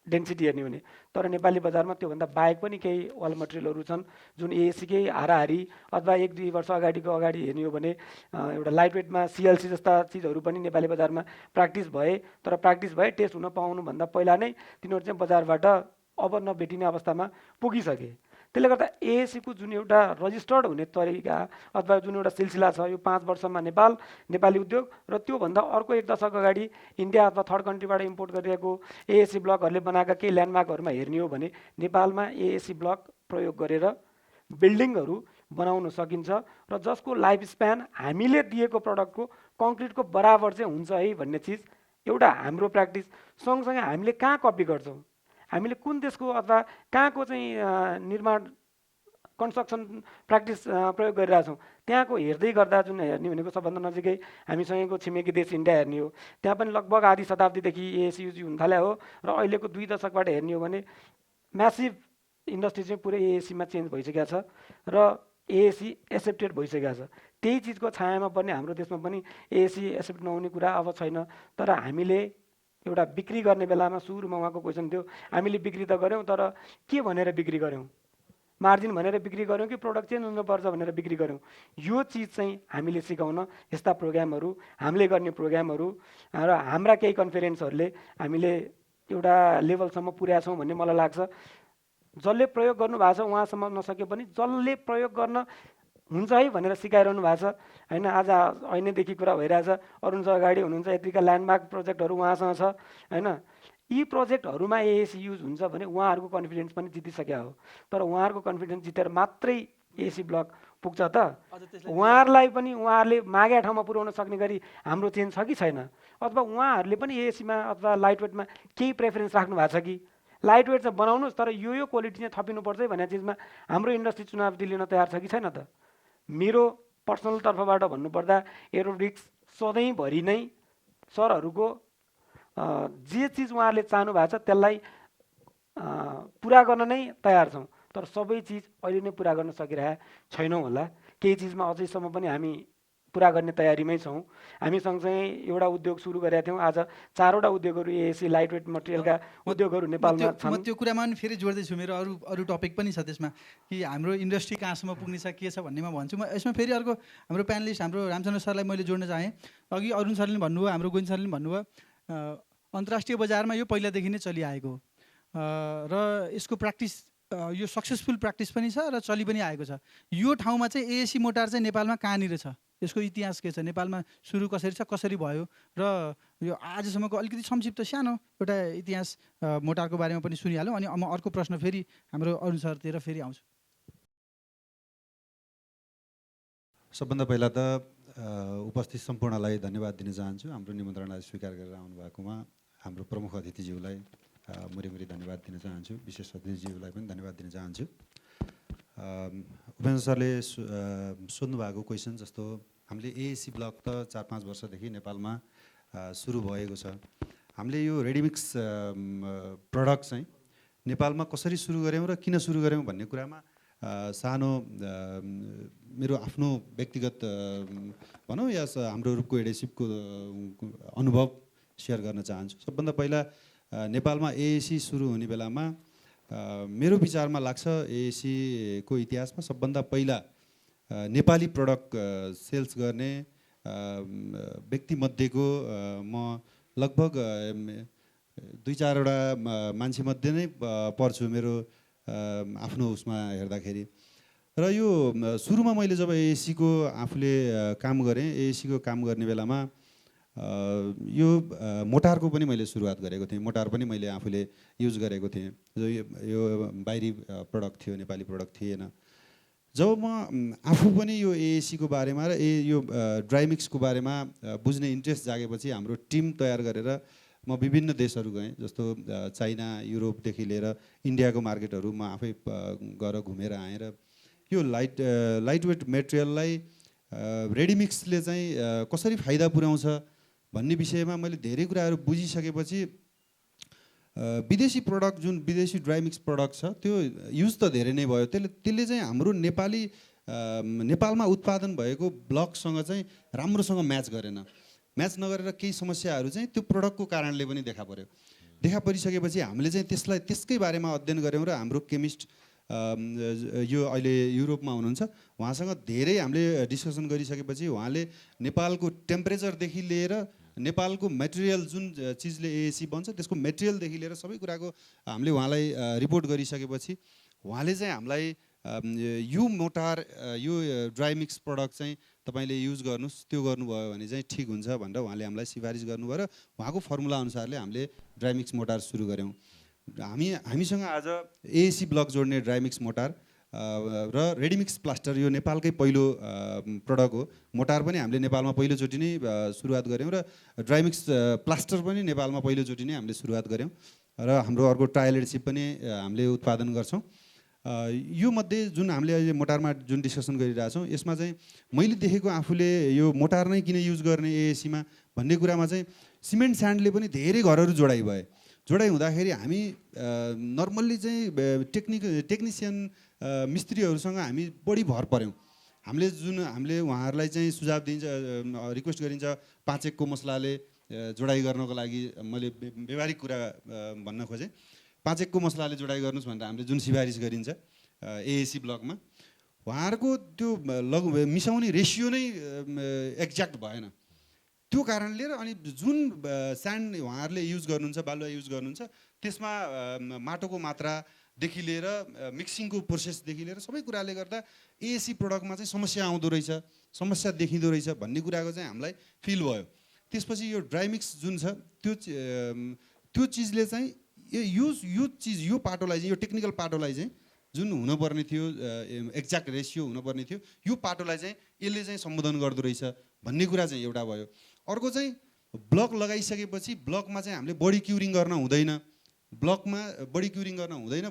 डेन्सिटी हेर्ने भने। तर नेपाली बजारमा त्योभन्दा बाहेक पनि केही वाल मटेरियलहरू छन् जुन एएसीकै हाराहारी अथवा 1-2 वर्ष अगाडि हेर्ने हो भने एउटा लाइट वेटमा सिएलसी जस्ता चिजहरू पनि नेपाली बजारमा प्र्याक्टिस भए, तर प्र्याक्टिस भए टेस्ट हुन पाउनुभन्दा पहिला नै तिनीहरू चाहिँ बजारबाट अब नभेटिने अवस्थामा पुगिसके। त्यसले गर्दा एएसीको जुन एउटा रजिस्टर्ड हुने तरिका अथवा जुन एउटा सिलसिला छ, यो 5 वर्षमा नेपाली उद्योग र त्योभन्दा अर्को 1 दशक अगाडि इन्डिया अथवा थर्ड कन्ट्रीबाट इम्पोर्ट गरिरहेको एएसी ब्लकहरूले बनाएका केही ल्यान्डमार्कहरूमा हेर्ने हो भने नेपालमा एएसी ब्लक प्रयोग गरेर बिल्डिङहरू बनाउन सकिन्छ र जसको लाइफ स्प्यान हामीले दिएको प्रडक्टको कङ्क्रिटको बराबर चाहिँ हुन्छ है भन्ने चिज एउटा हाम्रो प्र्याक्टिस। सँगसँगै हामीले कहाँ कपी गर्छौँ, हामीले कुन देशको अथवा कहाँको चाहिँ निर्माण कन्स्ट्रक्सन प्र्याक्टिस प्रयोग गरिरहेछौँ त्यहाँको हेर्दै गर्दा जुन हेर्ने भनेको सबभन्दा नजिकै हामीसँगको छिमेकी देश इन्डिया हेर्ने हो, त्यहाँ पनि लगभग आधी शताब्दीदेखि एएसी युज हुन थाल्यो हो र अहिलेको 2 दशकबाट हेर्ने हो भने म्यासिभ इन्डस्ट्री चाहिँ पुरै एएसीमा चेन्ज भइसकेको छ र एएसी एक्सेप्टेड भइसकेको छ। त्यही चिजको छायामा पनि हाम्रो देशमा पनि एएसी एक्सेप्ट नहुने कुरा अब छैन। तर हामीले एउटा बिक्री गर्ने बेलामा सुरुमा उहाँको क्वेसन थियो, हामीले बिक्री त गऱ्यौँ तर के भनेर बिक्री गऱ्यौँ, मार्जिन भनेर बिक्री गऱ्यौँ कि प्रोडक्ट चेन्ज हुनुपर्छ भनेर बिक्री गऱ्यौँ। यो चिज चाहिँ हामीले सिकाउन यस्ता प्रोग्रामहरू, हामीले गर्ने प्रोग्रामहरू र हाम्रा केही कन्फरेन्सहरूले हामीले एउटा लेभलसम्म पुर्याएछौँ भन्ने मलाई लाग्छ। जसले प्रयोग गर्नुभएको छ उहाँसम्म नसके पनि जसले प्रयोग गर्न हुन्छ है भनेर सिकाइरहनु भएको छ होइन। आज ऐनैदेखि कुरा भइरहेछ, अरुण सर अगाडि हुनुहुन्छ, यत्रिका ल्यान्डमार्क प्रोजेक्टहरू उहाँसँग छ होइन। यी प्रोजेक्टहरूमा एएसी युज हुन्छ भने उहाँहरूको कन्फिडेन्स पनि जितिसक्यो हो, तर उहाँहरूको कन्फिडेन्स जितेर मात्रै एसी ब्लक पुग्छ त? उहाँहरूलाई पनि उहाँहरूले मागेका ठाउँमा पुर्याउन सक्ने गरी हाम्रो चेन्ज छ कि छैन, अथवा उहाँहरूले पनि एएसीमा अथवा लाइट वेटमा केही प्रेफरेन्स राख्नु भएको छ कि लाइट वेट चाहिँ बनाउनुहोस् तर यो क्वालिटी चाहिँ थपिनुपर्छ है भन्ने चिजमा हाम्रो इन्डस्ट्री चुनौती लिन तयार छ कि छैन त? मेरो पर्सनल तर्फबाट भन्नुपर्दा एरोब्रिक्स सधैँभरि नै सरहरूको जे चिज उहाँहरूले चाहनु भएको छ त्यसलाई पुरा गर्न नै तयार छौँ, तर सबै चिज अहिले नै पुरा गर्न सकिरहेका छैनौँ होला। केही चिजमा अझैसम्म पनि हामी पुरा गर्ने तयारीमै छौँ। हामी सँगसँगै एउटा उद्योग सुरु गरेका थियौँ, आज 4वटा उद्योगहरू एएसी लाइट वेट मटेरियलका उद्योगहरू नेपालमा छन्। म त्यो कुरामा पनि फेरि जोड्दैछु, मेरो अरू टपिक पनि छ त्यसमा कि हाम्रो इन्डस्ट्री कहाँसम्म पुग्ने छ के छ भन्नेमा भन्छु म। यसमा फेरि अर्को हाम्रो प्यानलिस्ट हाम्रो रामचन्द्र सरलाई मैले जोड्न चाहेँ। अघि अरुण सरले भन्नुभयो, हाम्रो गोविन्द सरले भन्नुभयो अन्तर्राष्ट्रिय बजारमा यो पहिलादेखि नै चलिआएको र यसको प्र्याक्टिस यो सक्सेसफुल प्र्याक्टिस पनि छ र चलि पनि आएको छ। यो ठाउँमा चाहिँ एएसी मोटार चाहिँ नेपालमा कहाँनिर छ, यसको इतिहास के छ, नेपालमा सुरु कसरी छ, कसरी भयो र यो आजसम्मको अलिकति संक्षिप्त सानो एउटा इतिहास मोटारको बारेमा पनि सुनिहालौँ। अनि म अर्को प्रश्न फेरि हाम्रो अरुण सरतिर फेरि आउँछु। सबभन्दा पहिला त उपस्थित सम्पूर्णलाई धन्यवाद दिन चाहन्छु। हाम्रो निमन्त्रणालाई स्वीकार गरेर आउनुभएकोमा हाम्रो प्रमुख अतिथिज्यूलाई मुरी धन्यवाद दिन चाहन्छु, विशेष अतिथिज्यूलाई पनि धन्यवाद दिन चाहन्छु। उपेन्द्र सरले सोध्नु भएको क्वेसन जस्तो हामीले एएसी ब्लक त 4-5 वर्षदेखि नेपालमा सुरु भएको छ। हामीले यो रेडिमिक्स प्रडक्ट चाहिँ नेपालमा कसरी सुरु गऱ्यौँ र किन सुरु गऱ्यौँ भन्ने कुरामा सानो मेरो आफ्नो व्यक्तिगत भनौँ या हाम्रो रूपको एडेसिभको अनुभव सेयर गर्न चाहन्छु। सबभन्दा पहिला नेपालमा एएसी सुरु हुने बेलामा मेरो विचारमा लाग्छ एएसीको इतिहासमा सबभन्दा पहिला नेपाली प्रडक्ट सेल्स गर्ने व्यक्तिमध्येको म लगभग 2-4वटा मान्छेमध्ये नै पर्छु मेरो आफ्नो उसमा हेर्दाखेरि। र यो सुरुमा मैले जब एएसीको आफूले काम गरेँ, एएसीको काम गर्ने बेलामा यो मोटारको पनि मैले सुरुवात गरेको थिएँ। मोटार पनि मैले आफूले युज गरेको थिएँ। यो बाहिरी प्रडक्ट थियो, नेपाली प्रडक्ट थिएन। जब म आफू पनि यो एएसीको बारेमा र यो ड्राइमिक्सको बारेमा बुझ्ने इन्ट्रेस्ट जागेपछि हाम्रो टिम तयार गरेर म विभिन्न देशहरू गएँ, जस्तो चाइना, युरोपदेखि लिएर इन्डियाको मार्केटहरू म आफै गएर घुमेर आएँ। र यो लाइट वेट मेटेरियललाई रेडिमिक्सले चाहिँ कसरी फाइदा पुर्याउँछ भन्ने विषयमा मैले धेरै कुराहरू बुझिसकेपछि विदेशी प्रडक्ट जुन विदेशी ड्राइमिक्स प्रडक्ट छ त्यो युज त धेरै नै भयो। त्यसले चाहिँ हाम्रो नेपालमा उत्पादन भएको ब्लकसँग चाहिँ राम्रोसँग म्याच गरेन। म्याच नगरेर केही समस्याहरू चाहिँ त्यो प्रडक्टको कारणले पनि देखा परिसकेपछि हामीले चाहिँ त्यसकै बारेमा अध्ययन गऱ्यौँ र हाम्रो केमिस्ट यो अहिले युरोपमा हुनुहुन्छ उहाँसँग धेरै हामीले डिस्कसन गरिसकेपछि उहाँले नेपालको टेम्परेचरदेखि लिएर नेपालको मेटेरियल जुन चिजले एएसी बन्छ त्यसको मेटेरियलदेखि लिएर सबै कुराको हामीले उहाँलाई रिपोर्ट गरिसकेपछि उहाँले चाहिँ हामीलाई यो मोटार यो ड्राइमिक्स प्रडक्ट चाहिँ तपाईँले युज गर्नुहोस्, त्यो गर्नुभयो भने चाहिँ ठिक हुन्छ भनेर उहाँले हामीलाई सिफारिस गर्नुभयो र उहाँको फर्मुला अनुसारले हामीले ड्राइमिक्स मोटार सुरु गऱ्यौँ। हामीसँग आज एएसी ब्लक जोड्ने ड्राइमिक्स मोटार र रेडिमिक्स प्लास्टर यो नेपालकै पहिलो प्रडक्ट हो। मोटार पनि हामीले नेपालमा पहिलोचोटि नै सुरुवात गऱ्यौँ र ड्राइमिक्स प्लास्टर पनि नेपालमा पहिलोचोटि नै हामीले सुरुवात गऱ्यौँ र हाम्रो अर्को ट्रायल एडसिप पनि हामीले उत्पादन गर्छौँ। यो मध्ये जुन हामीले अहिले मोटारमा जुन डिस्कसन गरिरहेछौँ यसमा चाहिँ मैले देखेको आफूले यो मोटार नै किन युज गर्ने एएसीमा भन्ने कुरामा चाहिँ सिमेन्ट स्यान्डले पनि धेरै घरहरू जोडाइ हुँदाखेरि हामी नर्मल्ली चाहिँ टेक्निसियन मिस्त्रीहरूसँग हामी बढी भर पऱ्यौँ। हामीले उहाँहरूलाई चाहिँ सुझाव दिन्छ, रिक्वेस्ट गरिन्छ 5-1 को मसलाले जोडाइ गर्नको लागि। मैले व्यवहारिक कुरा भन्न खोजेँ, 5-1 को मसलाले जोडाइ गर्नुहोस् भनेर हामीले जुन सिफारिस गरिन्छ एएसी ब्लकमा उहाँहरूको त्यो मिसाउने रेसियो नै एक्ज्याक्ट भएन। त्यो कारणले र अनि जुन स्यान्ड उहाँहरूले युज गर्नुहुन्छ, बालुवा युज गर्नुहुन्छ त्यसमा माटोको मात्रादेखि लिएर मिक्सिङको प्रोसेसदेखि लिएर सबै कुराले गर्दा एएसी प्रडक्टमा चाहिँ समस्या आउँदो रहेछ, समस्या देखिँदो रहेछ भन्ने कुराको चाहिँ हामीलाई फिल भयो। त्यसपछि यो ड्राइमिक्स जुन छ त्यो चिजले चाहिँ यो पाटोलाई चाहिँ, यो टेक्निकल पाटोलाई चाहिँ जुन हुनुपर्ने थियो, एक्ज्याक्ट रेसियो हुनुपर्ने थियो, यो पाटोलाई चाहिँ यसले चाहिँ सम्बोधन गर्दो रहेछ भन्ने कुरा चाहिँ एउटा भयो। अर्को चाहिँ ब्लक लगाइसकेपछि ब्लकमा चाहिँ हामीले बढी क्युरिङ गर्न हुँदैन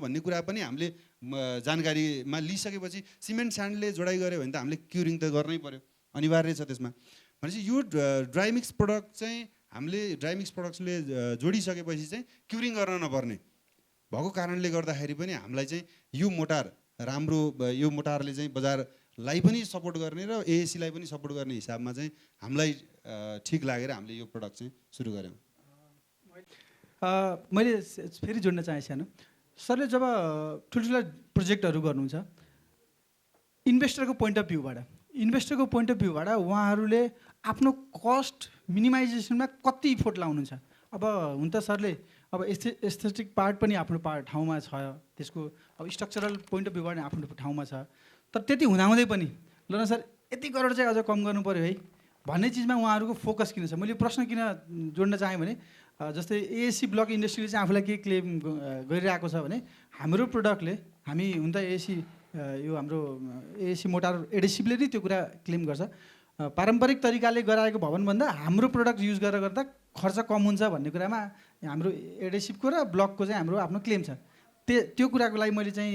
भन्ने कुरा पनि हामीले जानकारीमा लिइसकेपछि सिमेन्ट स्यान्डले जोडाइ गऱ्यो भने त हामीले क्युरिङ त गर्नै पर्यो, अनिवार्य छ त्यसमा। भनेपछि यो ड्राइमिक्स प्रडक्ट चाहिँ हामीले ड्राइमिक्स प्रडक्ट्सले जोडिसकेपछि चाहिँ क्युरिङ गर्न नपर्ने भएको कारणले गर्दाखेरि पनि हामीलाई चाहिँ यो मोटार राम्रो, यो मोटारले चाहिँ बजारलाई पनि सपोर्ट गर्ने र एएसीलाई पनि सपोर्ट गर्ने हिसाबमा चाहिँ हामीलाई ठिक लागेर हामीले यो प्रडक्ट चाहिँ सुरु गऱ्यौँ। मैले फेरि जोड्न चाहेँ सानो सरले जब ठुल्ठुला प्रोजेक्टहरू गर्नुहुन्छ इन्भेस्टरको पोइन्ट अफ भ्यूबाट उहाँहरूले आफ्नो कस्ट मिनिमाइजेसनमा कति इफोर्ट लाउनुहुन्छ? अब हुन त सरले अब एस्थेटिक पार्ट पनि आफ्नो ठाउँमा छ, त्यसको अब स्ट्रक्चरल पोइन्ट अफ भ्यूबाट आफ्नो ठाउँमा छ, तर त्यति हुँदाहुँदै पनि ल न सर यति गरेर चाहिँ अझ कम गर्नु पऱ्यो है भन्ने चिजमा उहाँहरूको फोकस किन छ? मैले प्रश्न किन जोड्न चाहेँ भने जस्तै एएसी ब्लक इन्डस्ट्रीले चाहिँ आफूलाई के क्लेम गरिरहेको छ भने हाम्रो प्रोडक्टले हामी हुन त एएसी यो हाम्रो एएसी मोटार एडेसिभले नै त्यो कुरा क्लेम गर्छ, पारम्परिक तरिकाले गराएको भवनभन्दा हाम्रो प्रोडक्ट युज गरेर गर्दा खर्च कम हुन्छ भन्ने कुरामा हाम्रो एडेसिभको र ब्लकको चाहिँ हाम्रो आफ्नो क्लेम छ। त्यो कुराको लागि मैले चाहिँ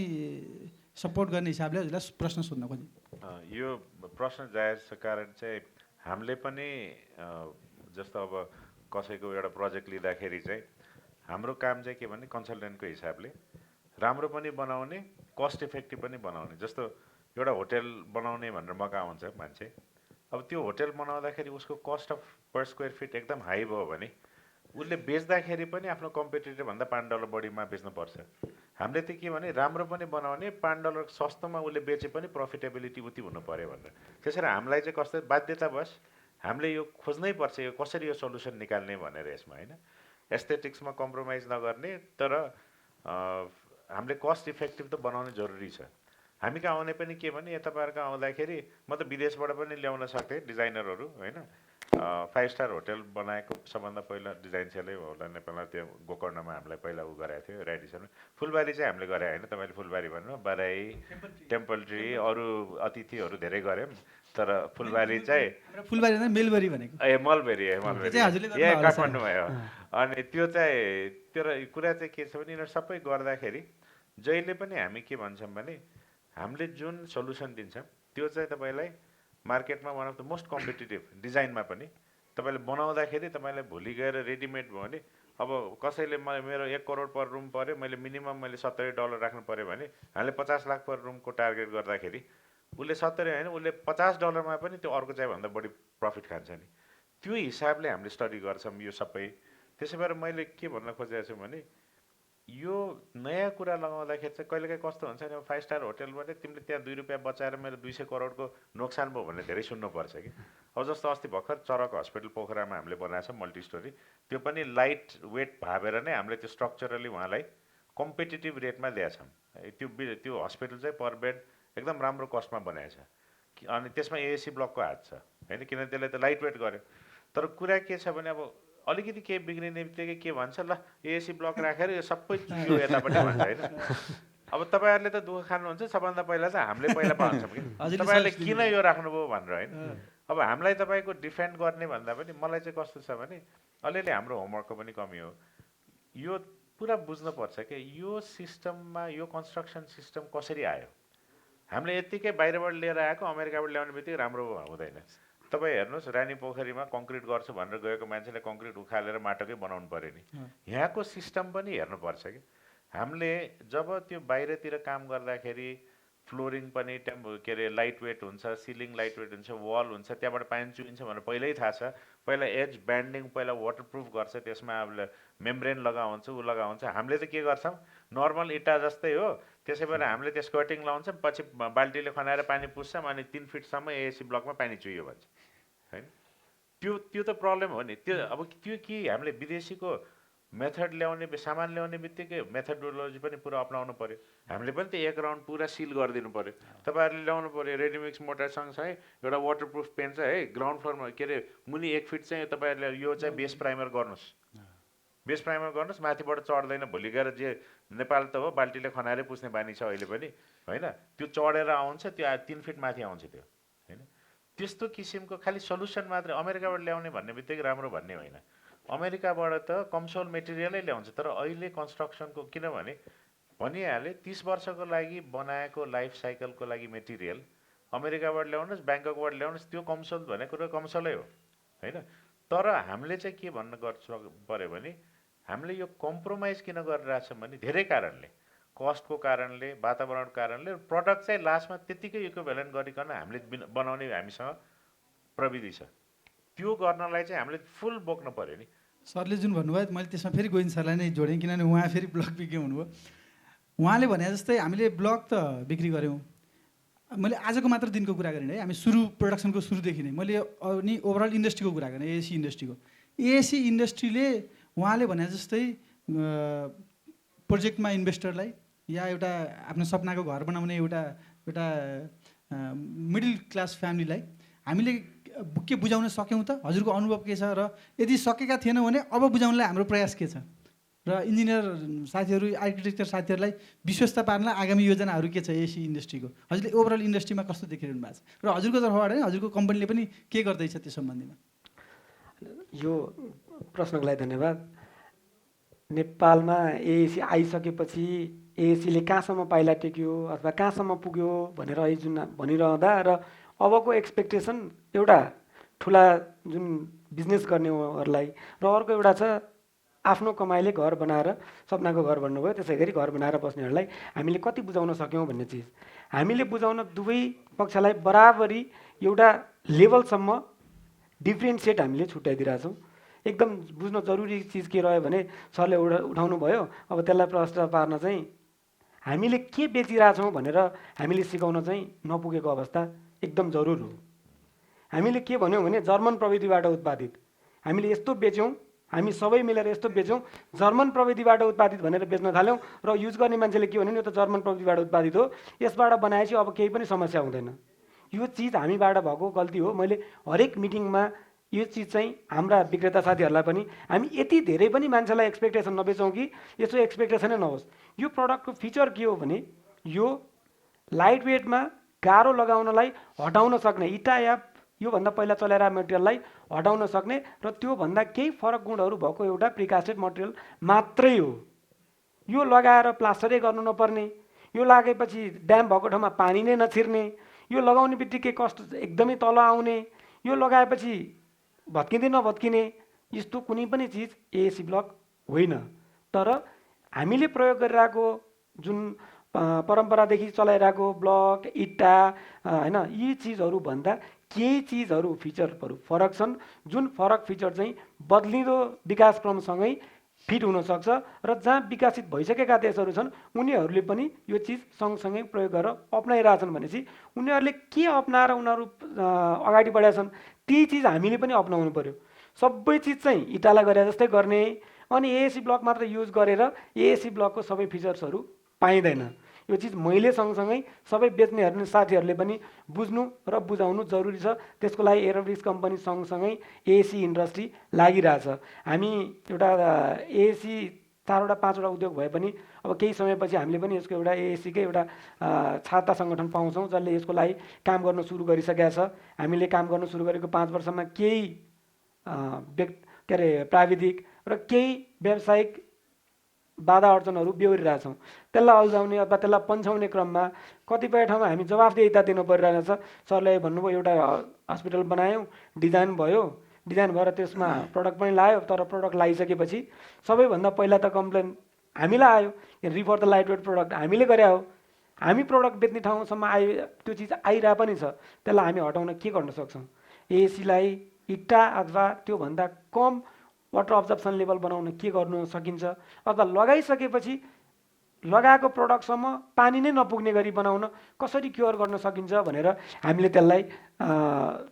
सपोर्ट गर्ने हिसाबले हजुरलाई प्रश्न सोध्न खोजेँ। यो प्रश्न जायज छ, कारण चाहिँ हामीले पनि जस्तो अब कसैको एउटा प्रोजेक्ट लिँदाखेरि चाहिँ हाम्रो काम चाहिँ के भने कन्सल्टेन्टको हिसाबले राम्रो पनि बनाउने, कस्ट इफेक्टिभ पनि बनाउने। जस्तो एउटा होटेल बनाउने भनेर मौका आउँछ मान्छे, अब त्यो होटेल बनाउँदाखेरि उसको cost of per square feet एकदम हाई भयो भने उसले बेच्दाखेरि पनि आफ्नो कम्पिटिटर भन्दा $5 बढीमा बेच्नुपर्छ। हामीले त के भने राम्रो पनि बनाउने, $5 सस्तोमा उसले बेचे पनि प्रफिटेबिलिटी उति हुनु पऱ्यो भनेर। त्यसरी हामीलाई चाहिँ कस्तो बाध्यतावश हामीले यो खोज्नै पर्छ, यो कसरी यो सल्युसन निकाल्ने भनेर यसमा, होइन। एस्थेटिक्समा कम्प्रोमाइज नगर्ने, तर हामीले कस्ट इफेक्टिभ त बनाउनु जरुरी छ। हामी कहाँ आउने पनि के भने तपाईँहरूको आउँदाखेरि म त विदेशबाट पनि ल्याउन सक्थेँ डिजाइनरहरू, होइन। 5 स्टार होटेल बनाएको सबभन्दा पहिला डिजाइन सेलै होला नेपालमा, त्यो गोकर्णमा हामीलाई पहिला उ गराएको थियो रेडिसनमा। फुलबारी चाहिँ हामीले गरे होइन, तपाईँले फुलबारी भन्नु, बाराई, टेम्पल ट्री, अरू अतिथिहरू धेरै गऱ्यौँ, तर फुलबारी चाहिँ फुलबारी मेलबरी भनेको मलबेरी हजुरले काठमाडौँमा हो। अनि त्यो चाहिँ त्यो कुरा चाहिँ के छ भने यिनीहरू सबै गर्दाखेरि जहिले पनि हामी के भन्छौँ भने हामीले जुन सल्युसन दिन्छौँ त्यो चाहिँ तपाईँलाई मार्केटमा one of the most competitive, डिजाइनमा पनि तपाईँले बनाउँदाखेरि तपाईँलाई भोलि गएर रेडिमेड भयो भने अब कसैले मेरो 1 करोड पर रुम पऱ्यो, मैले मिनिमम मैले $70 राख्नु पऱ्यो भने हामीले 50 लाख पर रुमको टार्गेट गर्दाखेरि उसले 70 होइन, उसले $50 पनि त्यो अर्को चाहिँ भन्दा बढी प्रफिट खान्छ नि। त्यो हिसाबले हामीले स्टडी गर्छौँ यो सबै। त्यसै भएर मैले के भन्न खोजेको छु भने यो नयाँ कुरा लगाउँदाखेरि चाहिँ कहिलेकाहीँ कस्तो हुन्छ नि, 5 स्टार होटेलबाट तिमीले त्यहाँ ₹2 बचाएर मेरो 200 करोडको नोक्सान भयो भने धेरै सुन्नुपर्छ कि। अब जस्तो अस्ति भर्खर चरक हस्पिटल पोखरामा हामीले बनाएको छ मल्टी स्टोरी, त्यो पनि लाइट वेट भावेर नै हामीले त्यो स्ट्रक्चरली उहाँलाई कम्पिटिटिभ रेटमा दिएछौँ। त्यो हस्पिटल चाहिँ पर बेड एकदम राम्रो कस्टमा बनाएको छ, अनि त्यसमा एएसी ब्लकको हात छ, होइन, किनभने त्यसले त लाइट वेट गर्यो। तर कुरा के छ भने अब अलिकति केही बिग्रिने बित्तिकै के भन्छ, ल एएसी ब्लक राखेर यो सबै चुयो यतापट्टि भन्छ, होइन। अब तपाईँहरूले त दुःख खानुहुन्छ, सबभन्दा पहिला चाहिँ हामीले पहिला पाउँछौँ कि तपाईँहरूले किन यो राख्नुभयो भनेर, होइन। अब हामीलाई तपाईँको डिफेन्ड गर्ने भन्दा पनि मलाई चाहिँ कस्तो छ भने अलिअलि हाम्रो होमवर्कको पनि कमी हो। यो पुरा बुझ्नुपर्छ कि यो सिस्टममा यो कन्स्ट्रक्सन सिस्टम कसरी आयो। हामीले यत्तिकै बाहिरबाट लिएर आएको, अमेरिकाबाट ल्याउने बित्तिकै राम्रो हुँदैन। तपाईँ हेर्नुहोस्, रानी पोखरीमा कङ्क्रिट गर्छु भनेर गएको मान्छेले कङ्क्रिट उखालेर माटोकै बनाउनु पऱ्यो नि। यहाँको सिस्टम पनि हेर्नुपर्छ कि हामीले जब त्यो बाहिरतिर काम गर्दाखेरि फ्लोरिङ पनि के अरे लाइट वेट हुन्छ, सिलिङ लाइट वेट हुन्छ, वाल हुन्छ, त्यहाँबाट पानी चुहिन्छ भनेर पहिल्यै थाहा छ। पहिला एज ब्यान्डिङ पहिला वाटरप्रुफ गर्छ, त्यसमा अब मेम्ब्रेन लगाउँछ, ऊ लगाउँछ। हामीले त के गर्छौँ, नर्मल इँटा जस्तै हो, त्यसै भएर हामीले त्यो स्कर्टिङ लाउँछौँ, पछि बाल्टीले खनाएर पानी पुस्छौँ, अनि 3 फिटसम्म एएसी ब्लकमा पानी चुहियो भन्छ, होइन। त्यो त प्रब्लम हो नि। त्यो अब त्यो कि हामीले विदेशीको मेथड ल्याउने, सामान ल्याउने बित्तिकै मेथडोलोजी पनि पुरा अप्नाउनु पऱ्यो। हामीले पनि त्यो 1 राउन्ड पुरा सिल गरिदिनु पऱ्यो। तपाईँहरूले ल्याउनु पऱ्यो रेडिमिक्स मोटर सँगसँगै एउटा वाटरप्रुफ पेन छ है, ग्राउन्ड फ्लोरमा के अरे मुनि 1 फिट चाहिँ तपाईँहरूले यो चाहिँ बेस प्राइमर गर्नुहोस्, बेस प्राइमर गर्नुहोस्, माथिबाट चढ्दैन। भोलि गएर जे नेपाल त हो बाल्टीले खनाएरै पुस्ने बानी छ अहिले पनि, होइन। त्यो चढेर आउँछ, त्यो 3 फिट माथि आउँछ त्यो, होइन। त्यस्तो किसिमको खालि सल्युसन मात्रै अमेरिकाबाट ल्याउने भन्ने बित्तिकै राम्रो भन्ने होइन। अमेरिकाबाट त कमसोल मेटेरियलै ल्याउँछ, तर अहिले कन्स्ट्रक्सनको किनभने भनिहालेँ 30 वर्षको लागि बनाएको लाइफ साइकलको लागि मेटेरियल अमेरिकाबाट ल्याउनुहोस्, ब्याङ्ककबाट ल्याउनुहोस्, त्यो कमसोल भनेको कुरो कमसोलै हो, होइन। तर हामीले चाहिँ के भन्न पऱ्यो भने हामीले यो कम्प्रोमाइज किन गरिरहेछौँ भने धेरै कारणले, कस्टको कारणले, वातावरणको कारणले, प्रडक्ट चाहिँ लास्टमा त्यत्तिकै इक्विभ्यालेन्ट गरिकन हामीले बनाउने हामीसँग प्रविधि छ। त्यो गर्नलाई चाहिँ हामीले फुल बोक्नु पऱ्यो नि। सरले जुन भन्नुभयो मैले त्यसमा फेरि गोविन्द सरलाई नै जोडेँ, किनभने उहाँ फेरि ब्लक बिक्री हुनुभयो। उहाँले भने जस्तै हामीले ब्लक त बिक्री गऱ्यौँ। मैले आजको मात्र दिनको कुरा गरेँ है, हामी प्रोडक्सनको सुरुदेखि नै मैले अनि ओभरअल इन्डस्ट्रीको कुरा गरेँ, एएसी इन्डस्ट्रीको। एएसी इन्डस्ट्रीले उहाँले भने जस्तै प्रोजेक्टमा इन्भेस्टरलाई या एउटा आफ्नो सपनाको घर बनाउने एउटा मिडल क्लास फ्यामिलीलाई हामीले के बुझाउन सक्यौँ त? हजुरको अनुभव के छ? र यदि सकेका थिएनौँ भने अब बुझाउनलाई हाम्रो प्रयास के छ? र इन्जिनियर साथीहरू, आर्किटेक्चर साथीहरूलाई विश्वस्त पार्नलाई आगामी योजनाहरू के छ एसी इन्डस्ट्रीको? हजुरले ओभरअल इन्डस्ट्रीमा कस्तो देखिरहनु भएको छ? र हजुरको तर्फबाट हजुरको कम्पनीले पनि के गर्दैछ त्यो सम्बन्धीमा? यो प्रश्नको लागि धन्यवाद। नेपालमा एएसी आइसकेपछि एएसीले कहाँसम्म पाइला टेक्यो अथवा कहाँसम्म पुग्यो भनेर अहिले जुन भनिरहँदा र अबको एक्सपेक्टेसन एउटा ठुला जुन बिजनेस गर्नेहरूलाई र अर्को एउटा छ आफ्नो कमाइले घर बनाएर सपनाको घर भन्नुभयो, त्यसै गरी घर बनाएर बस्नेहरूलाई हामीले कति बुझाउन सक्यौँ भन्ने चिज हामीले बुझाउन दुवै पक्षलाई बराबरी एउटा लेभलसम्म डिफ्रेन्सिएट हामीले छुट्याइदिरहेछौँ। एकदम बुझ्न जरुरी चिज के रह्यो भने सरले उठाउनु भयो, अब त्यसलाई प्रश्न पार्न चाहिँ हामीले के बेचिरहेछौँ भनेर हामीले सिकाउन चाहिँ नपुगेको अवस्था एकदम जरुर हो। हामीले के भन्यौँ भने जर्मन प्रविधिबाट उत्पादित हामीले यस्तो बेच्यौँ, हामी सबै मिलेर यस्तो बेच्यौँ, जर्मन प्रविधिबाट उत्पादित भनेर बेच्न थाल्यौँ र युज गर्ने मान्छेले के भन्यो यो त जर्मन प्रविधिबाट उत्पादित हो, यसबाट बनाएपछि अब केही पनि समस्या हुँदैन। यो चिज हामीबाट भएको गल्ती हो। मैले हरेक मिटिङमा यो चिज चाहिँ हाम्रा विक्रेता साथीहरूलाई पनि हामी यति धेरै पनि मान्छेलाई एक्सपेक्टेसन नबेचौँ कि यसो एक्सपेक्टेसनै नहोस्। यो प्रडक्टको फिचर के हो भने यो लाइट वेटमा गाह्रो लगाउनलाई हटाउन सक्ने इटा या योभन्दा पहिला चलेर मेटेरियललाई हटाउन सक्ने र त्योभन्दा केही फरक गुणहरू भएको एउटा प्रिकास्टेड मटेरियल मात्रै हो। यो लगाएर प्लास्टरै गर्नु नपर्ने, यो लागेपछि ड्याम भएको ठाउँमा पानी नै नछिर्ने, यो लगाउने बित्तिकै कस्ट एकदमै तल आउने, यो लगाएपछि भत्किँदै नभत्किने, यस्तो कुनै पनि चिज एएसी ब्लक होइन। तर हामीले प्रयोग गरिरहेको जुन परम्परादेखि चलाइरहेको ब्लक इट्टा होइन यी चिजहरू भन्दा केही चिजहरू फिचरहरू फरक छन्, जुन फरक फिचर चाहिँ बदलिँदो विकास क्रमसँगै फिट हुनसक्छ र जहाँ विकसित भइसकेका देशहरू छन् उनीहरूले पनि यो चिज सँगसँगै प्रयोग गरेर अप्नाइरहेछन् भनेपछि उनीहरूले के अप्नाएर उनीहरू अगाडि बढेका छन् ती चिज हामीले पनि अप्नाउनु पर्यो। सबै चिज चाहिँ इटालाई गरे जस्तै गर्ने अनि एएसी ब्लक मात्र युज गरेर एएसी ब्लकको सबै फिचर्सहरू पाइँदैन। यो चिज मैले सँगसँगै सबै बेच्नेहरू साथीहरूले पनि बुझ्नु र बुझाउनु जरुरी छ। त्यसको लागि एरोब्रिक्स कम्पनी सँगसँगै एएसी इन्डस्ट्री लागिरहेछ। हामी एउटा एएसी 4वटा 5वटा उद्योग भए पनि अब केही समयपछि हामीले पनि यसको एउटा एएसीकै एउटा छाता सङ्गठन पाउँछौँ जसले यसको लागि काम गर्न सुरु गरिसकेका छ। हामीले काम गर्न सुरु गरेको 5 वर्षमा केही प्राविधिक र केही व्यावसायिक बाधा अडचनहरू बेहोरिरहेछौँ। त्यसलाई अल्झाउने अथवा त्यसलाई पन्छाउने क्रममा कतिपय ठाउँमा हामी जवाफदेहिता दिनु परिरहेछ। सरले भन्नुभयो एउटा हस्पिटल बनायौँ, डिजाइन भयो, डिजाइन भएर त्यसमा प्रडक्ट पनि लायो, तर प्रडक्ट लगाइसकेपछि सबैभन्दा पहिला त कम्प्लेन हामीलाई आयो, refer the lightweight product हामीले गरे हो। हामी प्रडक्ट बेच्ने ठाउँसम्म त्यो चिज आइरहेको पनि छ, त्यसलाई हामी हटाउन के गर्न सक्छौँ? एएसीलाई इट्टा अथवा त्योभन्दा कम वाटर अब्जर्प्सन लेभल बनाउन के गर्नु सकिन्छ अथवा लगाइसकेपछि लगाएको प्रडक्टसम्म पानी नै नपुग्ने गरी बनाउन कसरी क्योर गर्न सकिन्छ भनेर हामीले त्यसलाई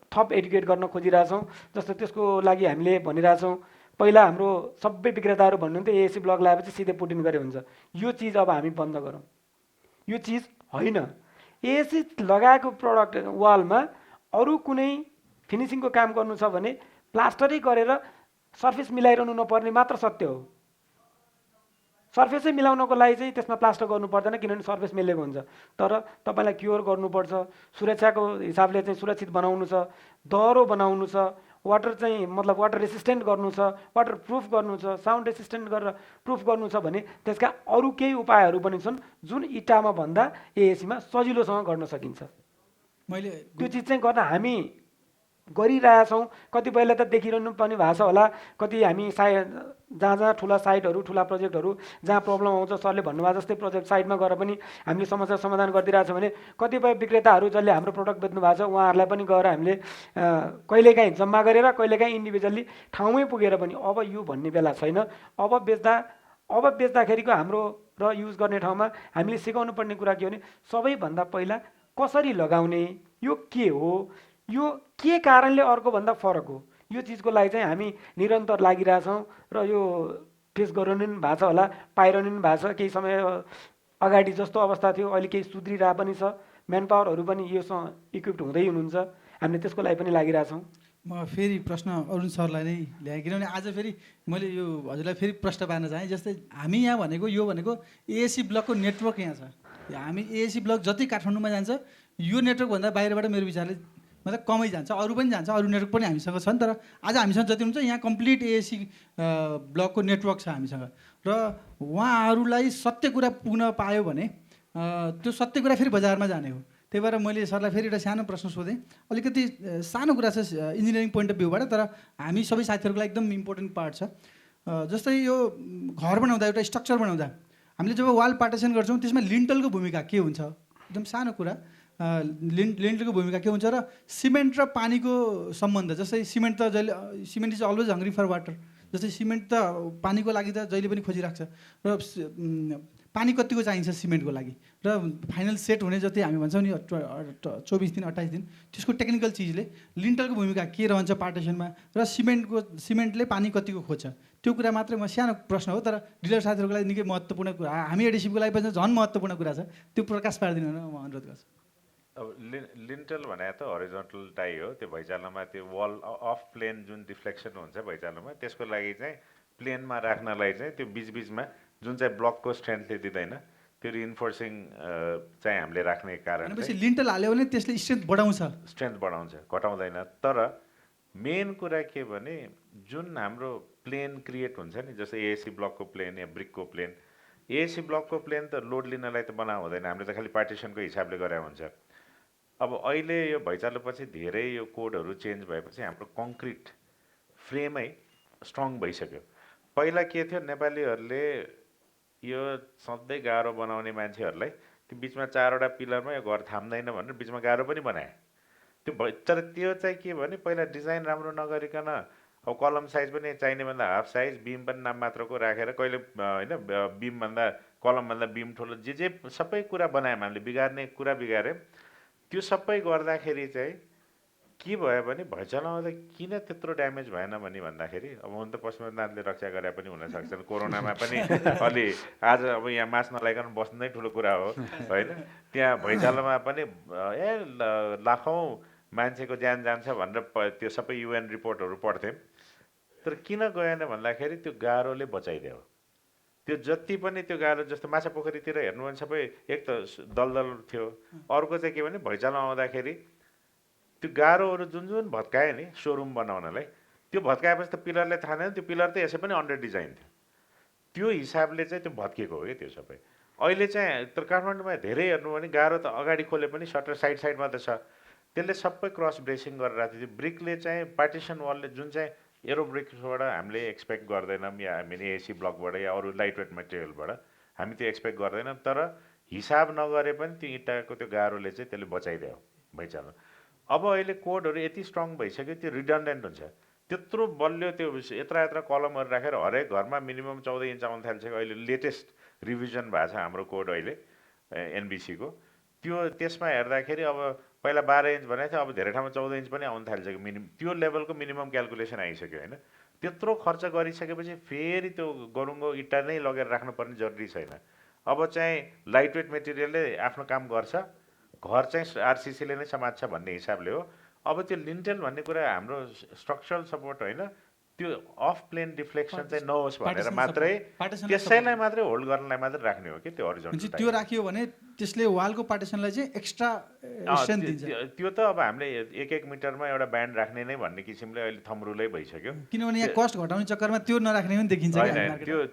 थप एडुकेट गर्न खोजिरहेछौँ। जस्तो त्यसको लागि हामीले भनिरहेछौँ पहिला हाम्रो सबै विक्रेताहरू भन्नुहुन्थ्यो एएसी ब्लक लगाएपछि सिधै पुटिन गरे हुन्छ। यो चिज अब हामी बन्द गरौँ, यो चिज होइन। एएसी लगाएको प्रडक्ट वालमा अरू कुनै फिनिसिङको काम गर्नु छ भने प्लास्टरै गरेर सर्फेस मिलाइरहनु नपर्ने मात्र सत्य हो। सर्फेसै मिलाउनको लागि चाहिँ त्यसमा प्लास्टर गर्नु पर्दैन किनभने सर्फेस मिलेको हुन्छ। तर तपाईँलाई क्योर गर्नुपर्छ, सुरक्षाको हिसाबले चाहिँ सुरक्षित बनाउनु छ, दह्रो बनाउनु छ, वाटर चाहिँ मतलब वाटर रेसिस्टेन्ट गर्नु छ, वाटर प्रुफ गर्नु छ, साउन्ड रेसिस्टेन्ट गरेर प्रुफ गर्नु छ भने त्यसका अरू केही उपायहरू पनि छन् जुन इटामा भन्दा एएसीमा सजिलोसँग गर्न सकिन्छ। मैले त्यो चिज चाहिँ गर्न हामी गरिरहेछौँ। कतिपयले त देखिरहनु पनि भएको छ होला, कति हामी जहाँ जहाँ ठुला साइटहरू ठुला प्रोजेक्टहरू जहाँ प्रब्लम आउँछ सरले भन्नुभएको जस्तै प्रोजेक्ट साइटमा गएर पनि हामीले समस्या समाधान गरिदिरहेछ भने कतिपय विक्रेताहरू जसले हाम्रो प्रडक्ट बेच्नु भएको छ उहाँहरूलाई पनि गएर हामीले कहिलेकाहीँ जम्मा गरेर कहिलेकाहीँ इन्डिभिजुअली ठाउँमै पुगेर पनि अब यो भन्ने बेला छैन, अब बेच्दाखेरिको हाम्रो र युज गर्ने ठाउँमा हामीले सिकाउनु पर्ने कुरा के हो भने सबैभन्दा पहिला कसरी लगाउने, यो के हो, यो के कारणले अर्कोभन्दा फरक हो, यो चिजको लागि चाहिँ हामी निरन्तर लागिरहेछौँ र यो फेस गरिरहनु पनि भएको छ होला, पाइरहनु पनि भएको छ। केही समय अगाडि जस्तो अवस्था थियो अहिले केही सुध्रिरहेको पनि छ, म्यान पावरहरू पनि योसँग इक्विप्ड हुँदै हुनुहुन्छ, हामीले त्यसको लागि पनि लागिरहेछौँ। म फेरि प्रश्न अरुण सरलाई नै ल्याएँ किनभने आज फेरि मैले यो हजुरलाई फेरि प्रश्न पार्न चाहेँ। जस्तै हामी यहाँ भनेको यो भनेको एएसी ब्लकको नेटवर्क यहाँ छ, हामी एएसी ब्लक जति काठमाडौँमा जान्छ यो नेटवर्कभन्दा बाहिरबाट मेरो विचारले मतलब कमै जान्छ, अरू पनि जान्छ, अरू नेटवर्क पनि हामीसँग छन्। तर आज हामीसँग जति हुन्छ यहाँ कम्प्लिट एएसी ब्लकको नेटवर्क छ हामीसँग, र उहाँहरूलाई सत्य कुरा पुग्न पायो भने त्यो सत्य कुरा फेरि बजारमा जाने हो। त्यही भएर मैले सरलाई फेरि एउटा सानो प्रश्न सोधेँ, अलिकति सानो कुरा छ इन्जिनियरिङ पोइन्ट अफ भ्यूबाट, तर हामी सबै साथीहरूको लागि एकदम इम्पोर्टेन्ट पार्ट छ। जस्तै यो घर बनाउँदा, एउटा स्ट्रक्चर बनाउँदा हामीले जब वाल पार्टिसन गर्छौँ त्यसमा लिन्टलको भूमिका के हुन्छ? एकदम सानो कुरा, लिन्टलको भूमिका के हुन्छ र सिमेन्ट र पानीको सम्बन्ध। जस्तै सिमेन्ट त जहिले, cement is always hungry for water. जस्तै सिमेन्ट त पानीको लागि त जहिले पनि खोजिराख्छ, र पानी कतिको चाहिन्छ सिमेन्टको लागि, र फाइनल सेट हुने जति हामी भन्छौँ नि 24 दिन 28 दिन, त्यसको टेक्निकल चिजले लिन्टलको भूमिका के रहन्छ पार्टिसनमा, र सिमेन्टले पानी कतिको खोज्छ, त्यो कुरा मात्रै म सानो प्रश्न हो, तर डिलर साथीहरूको लागि निकै महत्त्वपूर्ण कुरा, हामी एडिसिभको लागि पनि झन् महत्त्वपूर्ण कुरा छ, त्यो प्रकाश पारिदिनु भनेर म अनुरोध गर्छु। अब लिन्टल भने त हरिजोन्टल टाई हो, त्यो भैँचालोमा त्यो वल अफ प्लेन जुन डिफ्लेक्सन हुन्छ भैँचालोमा, त्यसको लागि चाहिँ प्लेनमा राख्नलाई चाहिँ त्यो बिचबिचमा जुन चाहिँ ब्लकको स्ट्रेन्थले दिँदैन त्यो रिइन्फोर्सिङ चाहिँ हामीले राख्ने कारण भनेपछि लिन्टल हाल्यो भने त्यसले स्ट्रेन्थ बढाउँछ, स्ट्रेन्थ बढाउँछ, घटाउँदैन। तर मेन कुरा के भने जुन हाम्रो प्लेन क्रिएट हुन्छ नि, जस्तै एएसी ब्लकको प्लेन या ब्रिकको प्लेन, एएसी ब्लकको प्लेन त लोड लिनलाई त बनाएको हुँदैन, हामीले त खालि पार्टिसनको हिसाबले गरे हुन्छ। अब अहिले यो भैँचालोपछि धेरै यो कोडहरू चेन्ज भएपछि हाम्रो कङ्क्रिट फ्रेमै स्ट्रङ भइसक्यो। पहिला के थियो, नेपालीहरूले यो सधैँ गाह्रो बनाउने मान्छेहरूलाई त्यो बिचमा 4वटा पिलरमा यो घर थाम्दैन भनेर बिचमा गाह्रो पनि बनाए। तर त्यो चाहिँ के भने पहिला डिजाइन राम्रो नगरिकन अब कलम साइज पनि चाहिने भन्दा हाफ साइज, बिम पनि नाम मात्रको राखेर, कहिले होइन बिमभन्दा कलमभन्दा बिम ठुलो, जे सबै कुरा बनायौँ हामीले, बिगार्ने कुरा बिगाऱ्यौँ। त्यो सबै गर्दाखेरि चाहिँ के भयो भने भैँचालोमा त किन त्यत्रो ड्यामेज भएन भन्दाखेरि, अब हुन त पशुपतिनाथले रक्षा गरे पनि हुनसक्छ, कोरोनामा पनि अलि आज अब यहाँ मास्क नलाइकन बस्नु नै ठुलो कुरा हो होइन, त्यहाँ भैँचालोमा पनि लाखौँ मान्छेको ज्यान जान्छ भनेर त्यो सबै UN रिपोर्टहरू पढ्थ्यौँ। तर किन गएन भन्दाखेरि त्यो गाह्रोले बचाइदियो। त्यो जति पनि त्यो गाह्रो, जस्तो माछा पोखरीतिर हेर्नु भने सबै एक त दलदल थियो, अर्को चाहिँ के भने भैँचालो आउँदाखेरि त्यो गाह्रोहरू जुन भत्कायो नि सोरुम बनाउनलाई, त्यो भत्काएपछि त पिलरलाई थाहा थिएन, त्यो पिलर त यसै पनि अन्डर डिजाइन थियो, त्यो हिसाबले चाहिँ त्यो भत्किएको हो कि त्यो सबै। अहिले चाहिँ तर काठमाडौँमा धेरै हेर्नु भने गाह्रो त अगाडि खोले पनि सटर साइडमा त छ, त्यसले सबै क्रस ब्रेसिङ गरेर राख्थ्यो। त्यो ब्रिकले चाहिँ पार्टिसन वलले जुन चाहिँ एरो ब्रिक्सबाट हामीले एक्सपेक्ट गर्दैनौँ, या हामीले एसी ब्लकबाट या अरू लाइट वेट मटेरियलबाट हामी त्यो एक्सपेक्ट गर्दैनौँ, तर हिसाब नगरे पनि त्यो इँटाको त्यो गाह्रोले चाहिँ त्यसले बचाइदियो भैँचालो। अब अहिले कोडहरू यति स्ट्रङ भइसक्यो, त्यो रिडन्डेन्ट हुन्छ, त्यत्रो बलियो, त्यो यत्र कलमहरू राखेर हरेक घरमा मिनिमम 14 इन्च आउनु थालिसक्यो। अहिले लेटेस्ट रिभिजन भएको छ हाम्रो कोड अहिले NBCको, त्यसमा हेर्दाखेरि अब पहिला 12 इन्च भनेको थियो, अब धेरै ठाउँमा 14 इन्च पनि आउनु थालिसक्यो, त्यो लेभलको मिनिमम क्यालकुलेसन आइसक्यो होइन। त्यत्रो खर्च गरिसकेपछि फेरि त्यो गरुङ्गो इँटा नै लगेर राख्नुपर्ने जरुरी छैन। अब चाहिँ लाइट वेट मेटेरियलले आफ्नो काम गर्छ, घर चाहिँ RCCले नै समात्छ भन्ने हिसाबले हो। अब त्यो लिन्टल भन्ने कुरा हाम्रो स्ट्रक्चरल सपोर्ट होइन, त्यो अफ प्लेन डिफ्लेक्सन चाहिँ नहोस् भनेर मात्रै, त्यसैलाई मात्रै होल्ड गर्नलाई मात्रै राख्ने हो कि त्यो हरिजोन्टल। त्यो राखियो भने त्यसले वालको पार्टिसनलाई चाहिँ एक्स्ट्रा स्ट्रेन्थ दिन्छ। त्यो त अब हामीले 1-1 मिटरमा एउटा ब्यान्ड राख्ने नै भन्ने किसिमले अहिले थम्रुलै भइसक्यो, किनभने यहाँ कस्ट घटाउने चक्करमा त्यो नराख्ने पनि देखिन्छ।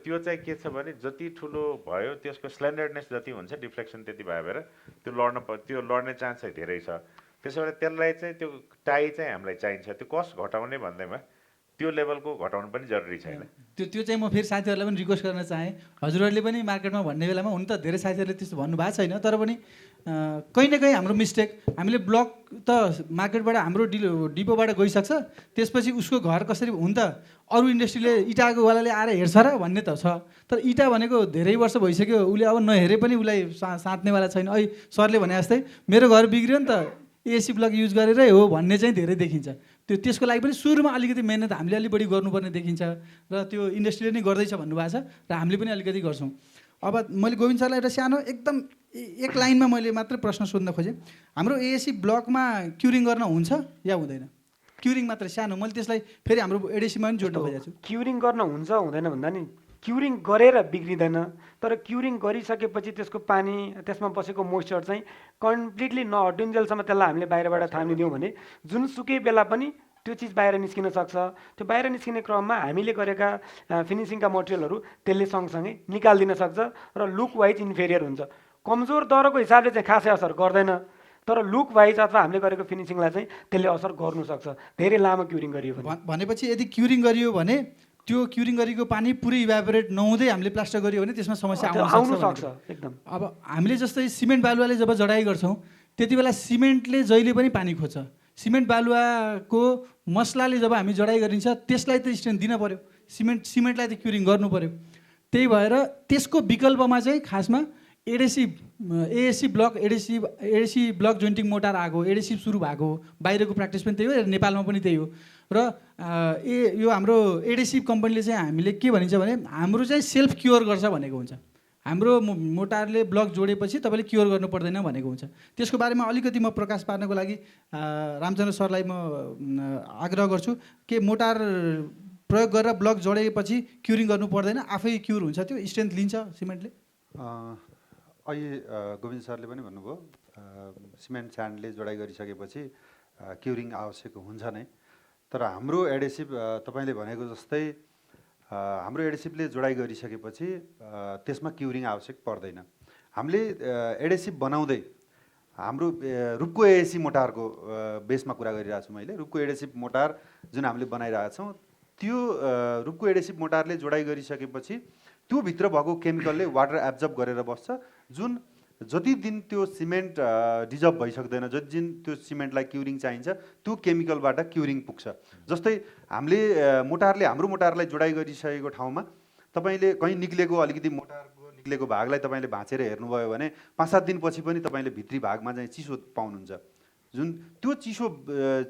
त्यो चाहिँ के छ भने जति ठुलो भयो त्यसको स्लेन्डरनेस जति हुन्छ, डिफ्लेक्सन त्यति भएर त्यो लड्ने चान्स चाहिँ धेरै छ। त्यसो भए त्यसलाई चाहिँ त्यो टाई चाहिँ हामीलाई चाहिन्छ, त्यो कस्ट घटाउने भन्दैमा त्यो लेभलको घटाउनु पनि जरुरी छैन। त्यो चाहिँ म फेरि साथीहरूलाई पनि रिक्वेस्ट गर्न चाहेँ, हजुरहरूले पनि मार्केटमा भन्ने बेलामा हुन त धेरै साथीहरूले त्यस्तो भन्नुभएको छैन, तर पनि कहीँ न कहीँ हाम्रो मिस्टेक, हामीले ब्लक त मार्केटबाट हाम्रो डिपोबाट गइसक्छ, त्यसपछि उसको घर कसरी हुन त अरू इन्डस्ट्रीले इँटाको वालाले आएर हेर्छ र भन्ने त छ, तर इँटा भनेको धेरै वर्ष भइसक्यो, उसले अब नहेरे पनि उसलाई साँच्नेवाला छैन। अहिले सरले भने जस्तै मेरो घर बिग्रियो नि त एसी ब्लक युज गरेरै हो भन्ने चाहिँ धेरै देखिन्छ। त्यसको लागि पनि सुरुमा अलिकति मेहनत हामीले अलिक बढी गर्नुपर्ने देखिन्छ, र त्यो इन्डस्ट्रीले नै गर्दैछ भन्नुभएको छ, र हामीले पनि अलिकति गर्छौँ। अब मैले गोविन्द सरलाई एउटा सानो एकदम एक लाइनमा मैले मात्रै प्रश्न सोध्न खोजेँ, हाम्रो एएसी ब्लकमा क्युरिङ गर्न हुन्छ या हुँदैन? क्युरिङ मात्रै सानो, मैले त्यसलाई फेरि हाम्रो एडिसीमा पनि जोड्न खोजेको छु। क्युरिङ गर्न हुन्छ हुँदैन भन्दा नि क्युरिङ गरेर बिग्रिँदैन, तर क्युरिङ गरिसकेपछि त्यसको पानी त्यसमा बसेको मोइस्चर चाहिँ कम्प्लिटली नहटिन्जेलसम्म त्यसलाई हामीले बाहिरबाट थामिदियौँ भने जुनसुकै बेला पनि त्यो चिज बाहिर निस्किन सक्छ। त्यो बाहिर निस्किने क्रममा हामीले गरेका फिनिसिङका मटेरियलहरू त्यसले सँगसँगै निकालिदिन सक्छ र लुक वाइज इन्फेरियर हुन्छ। कमजोर दरको हिसाबले चाहिँ खासै असर गर्दैन, तर लुक वाइज अथवा हामीले गरेको फिनिसिङलाई चाहिँ त्यसले असर गर्नुसक्छ धेरै लामो क्युरिङ गरियो भने। भनेपछि यदि क्युरिङ गरियो भने त्यो क्युरिङ गरेको पानी पुरै इभ्यापोरेट नहुँदै हामीले प्लास्टर गरियो भने त्यसमा समस्या आउनु सक्छ एकदम। अब हामीले जस्तै सिमेन्ट बालुवाले जब जडाइ गर्छौँ त्यति बेला सिमेन्टले जहिले पनि पानी खोज्छ। सिमेन्ट बालुवाको मसलाले जब हामी जडाइ गरिन्छ त्यसलाई त स्ट्रेन्थ दिन पऱ्यो, सिमेन्टलाई त क्युरिङ गर्नु पऱ्यो। त्यही भएर त्यसको विकल्पमा चाहिँ खासमा एडेसिभ ब्लक जोइन्टिङ मोटार आएको, एडेसिभ सुरु भएको हो। बाहिरको प्र्याक्टिस पनि त्यही हो, नेपालमा पनि त्यही हो। र यो हाम्रो एडेसिभ कम्पनीले चाहिँ हामीले के भनिन्छ भने हाम्रो चाहिँ सेल्फ क्योर गर्छ भनेको हुन्छ। हाम्रो मोटारले ब्लक जोडेपछि तपाईँले क्योर गर्नु पर्दैन भनेको हुन्छ। त्यसको बारेमा अलिकति म प्रकाश पार्नको लागि रामचन्द्र सरलाई म आग्रह गर्छु कि मोटार प्रयोग गरेर ब्लक जोडेपछि क्युरिङ गर्नु पर्दैन, आफै क्युर हुन्छ, त्यो स्ट्रेन्थ लिन्छ सिमेन्टले। अहिले गोविन्द सरले पनि भन्नुभयो सिमेन्ट स्यान्डले जोडाइ गरिसकेपछि क्युरिङ आवश्यक हुन्छ नै, तर हाम्रो एडेसिभ तपाईँले भनेको जस्तै हाम्रो एडेसिभले जोडाइ गरिसकेपछि त्यसमा क्युरिङ आवश्यक पर्दैन। हामीले एडेसिभ बनाउँदै हाम्रो रुपको एएसी मोटारको बेसमा कुरा गरिरहेको छु मैले। रुपको एडेसिभ मोटार जुन हामीले बनाइरहेका छौँ त्यो रुपको एडेसिभ मोटारले जोडाइ गरिसकेपछि त्यो भित्र भएको केमिकलले वाटर एब्जर्ब गरेर बस्छ, जुन जति दिन त्यो सिमेन्ट डिजल्भ भइसक्दैन, जति दिन त्यो सिमेन्टलाई क्युरिङ चाहिन्छ त्यो केमिकलबाट क्युरिङ पुग्छ। जस्तै हामीले हाम्रो मोटारलाई जोडाइ गरिसकेको ठाउँमा तपाईँले कहीँ निक्लेको अलिकति मोटारको निक्लेको भागलाई तपाईँले भाँचेर हेर्नुभयो भने 5-7 दिनपछि पनि तपाईँले भित्री भागमा चाहिँ चिसो पाउनुहुन्छ। जुन त्यो चिसो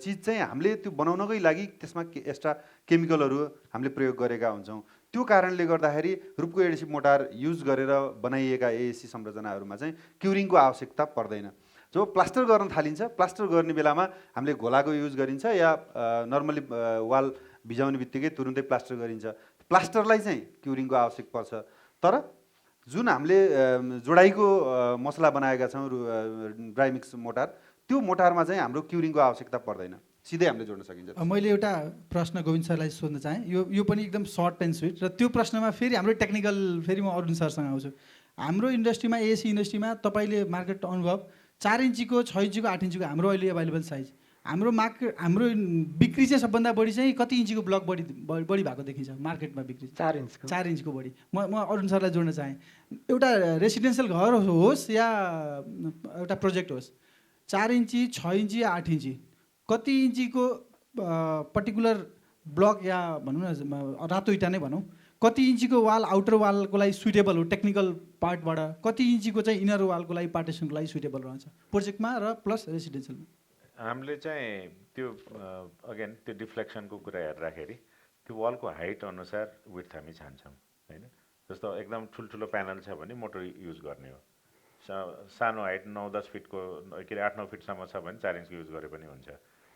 चिज चाहिँ हामीले त्यो बनाउनकै लागि त्यसमा एक्स्ट्रा केमिकलहरू हामीले प्रयोग गरेका हुन्छौँ। त्यो कारणले गर्दाखेरि रुपको एडेसिभ मोटार युज गरेर बनाइएका एएसी संरचनाहरूमा चाहिँ क्युरिङको आवश्यकता पर्दैन। जब प्लास्टर गर्न थालिन्छ, प्लास्टर गर्ने बेलामा हामीले घोलाको युज गरिन्छ या नर्मली वाल भिजाउने बित्तिकै तुरुन्तै प्लास्टर गरिन्छ। प्लास्टरलाई चाहिँ क्युरिङको आवश्यक पर्छ, तर जुन हामीले जोडाइको मसला बनाएका छौँ ड्राई मिक्स मोटार, त्यो मोटारमा चाहिँ हाम्रो क्युरिङको आवश्यकता पर्दैन, सिधै हामीले जोड्न सकिन्छ। मैले एउटा प्रश्न गोविन्द सरलाई सोध्न चाहेँ, यो पनि एकदम सर्ट एन्ड स्विट, र त्यो प्रश्नमा फेरि हाम्रो टेक्निकल फेरि म अरुण सरसँग आउँछु। हाम्रो इन्डस्ट्रीमा एएसी इन्डस्ट्रीमा तपाईँले मार्केट अनुभव 4 इन्चीको 6 इन्चीको 8 इन्चीको हाम्रो अहिले अभाइलेबल साइज, हाम्रो बिक्री चाहिँ सबभन्दा बढी चाहिँ कति इन्चीको ब्लक बढी भएको देखिन्छ मार्केटमा बिक्री? 4 इन्चको बढी। म अरुण सरलाई जोड्न चाहेँ, एउटा रेसिडेन्सियल घर होस् या एउटा प्रोजेक्ट होस्, 4 इन्ची 6 इन्ची या 8 इन्ची कति इन्चीको पर्टिकुलर ब्लक या भनौँ न रातो इँटा नै भनौँ, कति इन्चीको वाल आउटर वालको लागि सुइटेबल हो टेक्निकल पार्टबाट, कति इन्चीको चाहिँ इनर वालको लागि पार्टिसनको लागि सुइटेबल रहन्छ प्रोजेक्टमा र प्लस रेसिडेन्सियलमा? हामीले चाहिँ त्यो अगेन त्यो डिफ्लेक्सनको कुरा हेर्दाखेरि त्यो वालको हाइट अनुसार विड्थ हामी छान्छौँ होइन। जस्तो एकदम ठुल्ठुलो प्यानल छ भने मोटर युज गर्ने हो, सानो हाइट 9-10 फिटको के अरे 8-9 फिटसम्म छ भने 4 इन्चको युज गरे पनि हुन्छ।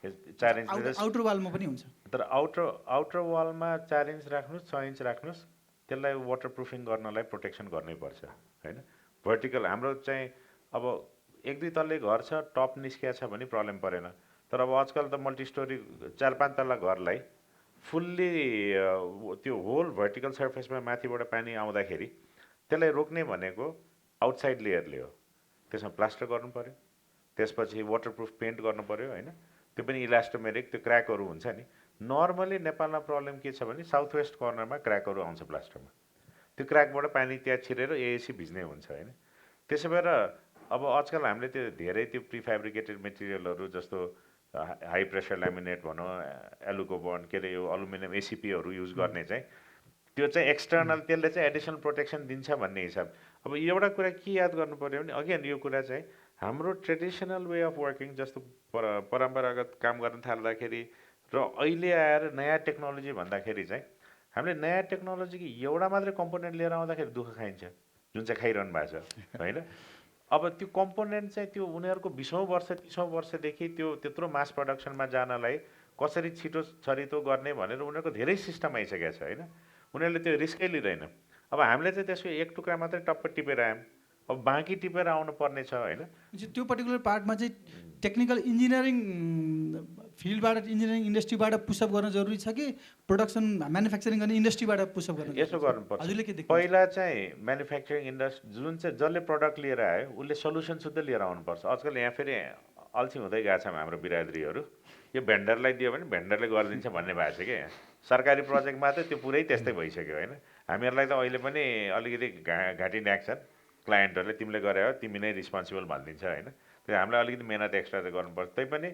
4 इन्च आउटर वालमा पनि हुन्छ, तर आउटर वालमा 4 इन्च राख्नुहोस् 6 इन्च राख्नुहोस्, त्यसलाई वाटर प्रुफिङ गर्नलाई प्रोटेक्सन गर्नै पर्छ होइन। भर्टिकल हाम्रो चाहिँ अब 1-2 तल्ले घर छ, टप निस्किया छ भने प्रब्लम परेन, तर अब आजकल त मल्टिस्टोरी 4-5 तल्ला घरलाई फुल्ली त्यो होल भर्टिकल सर्फेसमा माथिबाट पानी आउँदाखेरि त्यसलाई रोक्ने भनेको आउटसाइड लेयरले हो। त्यसमा प्लास्टर गर्नु पऱ्यो, त्यसपछि वाटरप्रुफ पेन्ट गर्नु पऱ्यो होइन। त्यो पनि इलास्टोमेरिक त्यो क्र्याकहरू हुन्छ नि। नर्मली नेपालमा प्रब्लम के छ भने साउथ वेस्ट कर्नरमा क्र्याकहरू आउँछ प्लास्टरमा, त्यो क्र्याकबाट पानी त्यहाँ छिरेर एएसी भिज्ने हुन्छ होइन। त्यसो भएर अब आजकल हामीले त्यो धेरै त्यो प्रिफेब्रिकेटेड मेटेरियलहरू जस्तो हाई प्रेसर ल्यामिनेट भनौँ, एलुको बन्ड के अरे यो अल्युमिनियम एसिपीहरू युज गर्ने चाहिँ त्यो चाहिँ एक्सटर्नल त्यसले चाहिँ एडिसनल प्रोटेक्सन दिन्छ भन्ने हिसाब। अब एउटा कुरा के याद गर्नु पऱ्यो भने अगेन यो कुरा चाहिँ हाम्रो ट्रेडिसनल वे अफ वर्किङ जस्तो परम्परागत काम गर्न थाल्दाखेरि र अहिले आएर नयाँ टेक्नोलोजी भन्दाखेरि चाहिँ हामीले नयाँ टेक्नोलोजीको एउटा मात्रै कम्पोनेन्ट लिएर आउँदाखेरि दुःख खाइन्छ, जुन चाहिँ खाइरहनु भएको छ होइन। अब त्यो कम्पोनेन्ट चाहिँ त्यो उनीहरूको 20औँ वर्ष 30औँ वर्षदेखि त्यो त्यत्रो मास प्रडक्सनमा जानलाई कसरी छिटो छरितो गर्ने भनेर उनीहरूको धेरै सिस्टम आइसकेको छ होइन। उनीहरूले त्यो रिस्कै लिँदैन। अब हामीले चाहिँ त्यसको एक टुक्रा मात्रै टप्प टिपेर आयौँ, अब बाँकी टिपेर आउनु पर्ने छ होइन। त्यो पर्टिकुलर पार्टमा चाहिँ टेक्निकल इन्जिनियरिङ फिल्डबाट इन्जिनियरिङ इन्डस्ट्रीबाट पुसअप गर्न जरुरी छ कि प्रोडक्सन म्यानुफ्याक्चरिङ गर्ने इन्डस्ट्रीबाट पुसअप गर्न? यसो गर्नुपर्छ, हजुरले के देख्नु? पहिला चाहिँ म्यानुफ्याक्चरिङ इन्डस्ट्री जुन चाहिँ जसले प्रडक्ट लिएर आयो उसले सल्युसन सुत्दै लिएर आउनुपर्छ। आजकल यहाँ फेरि अल्छी हुँदै गएको छ हाम्रो बिरादरीहरू, यो भेन्डरलाई दियो भने भेन्डरले गरिदिन्छ भन्ने भएको छ कि सरकारी प्रोजेक्टमा त त्यो पुरै त्यस्तै भइसक्यो होइन। हामीहरूलाई त अहिले पनि अलिकति घाँटी न्याक्छन् क्लायन्टहरूले, तिमीले गरे हो तिमी नै रिस्पोन्सिबल भनिदिन्छ होइन। त्यो हामीलाई अलिकति मेहनत एक्स्ट्रा चाहिँ गर्नुपर्छ। तैपनि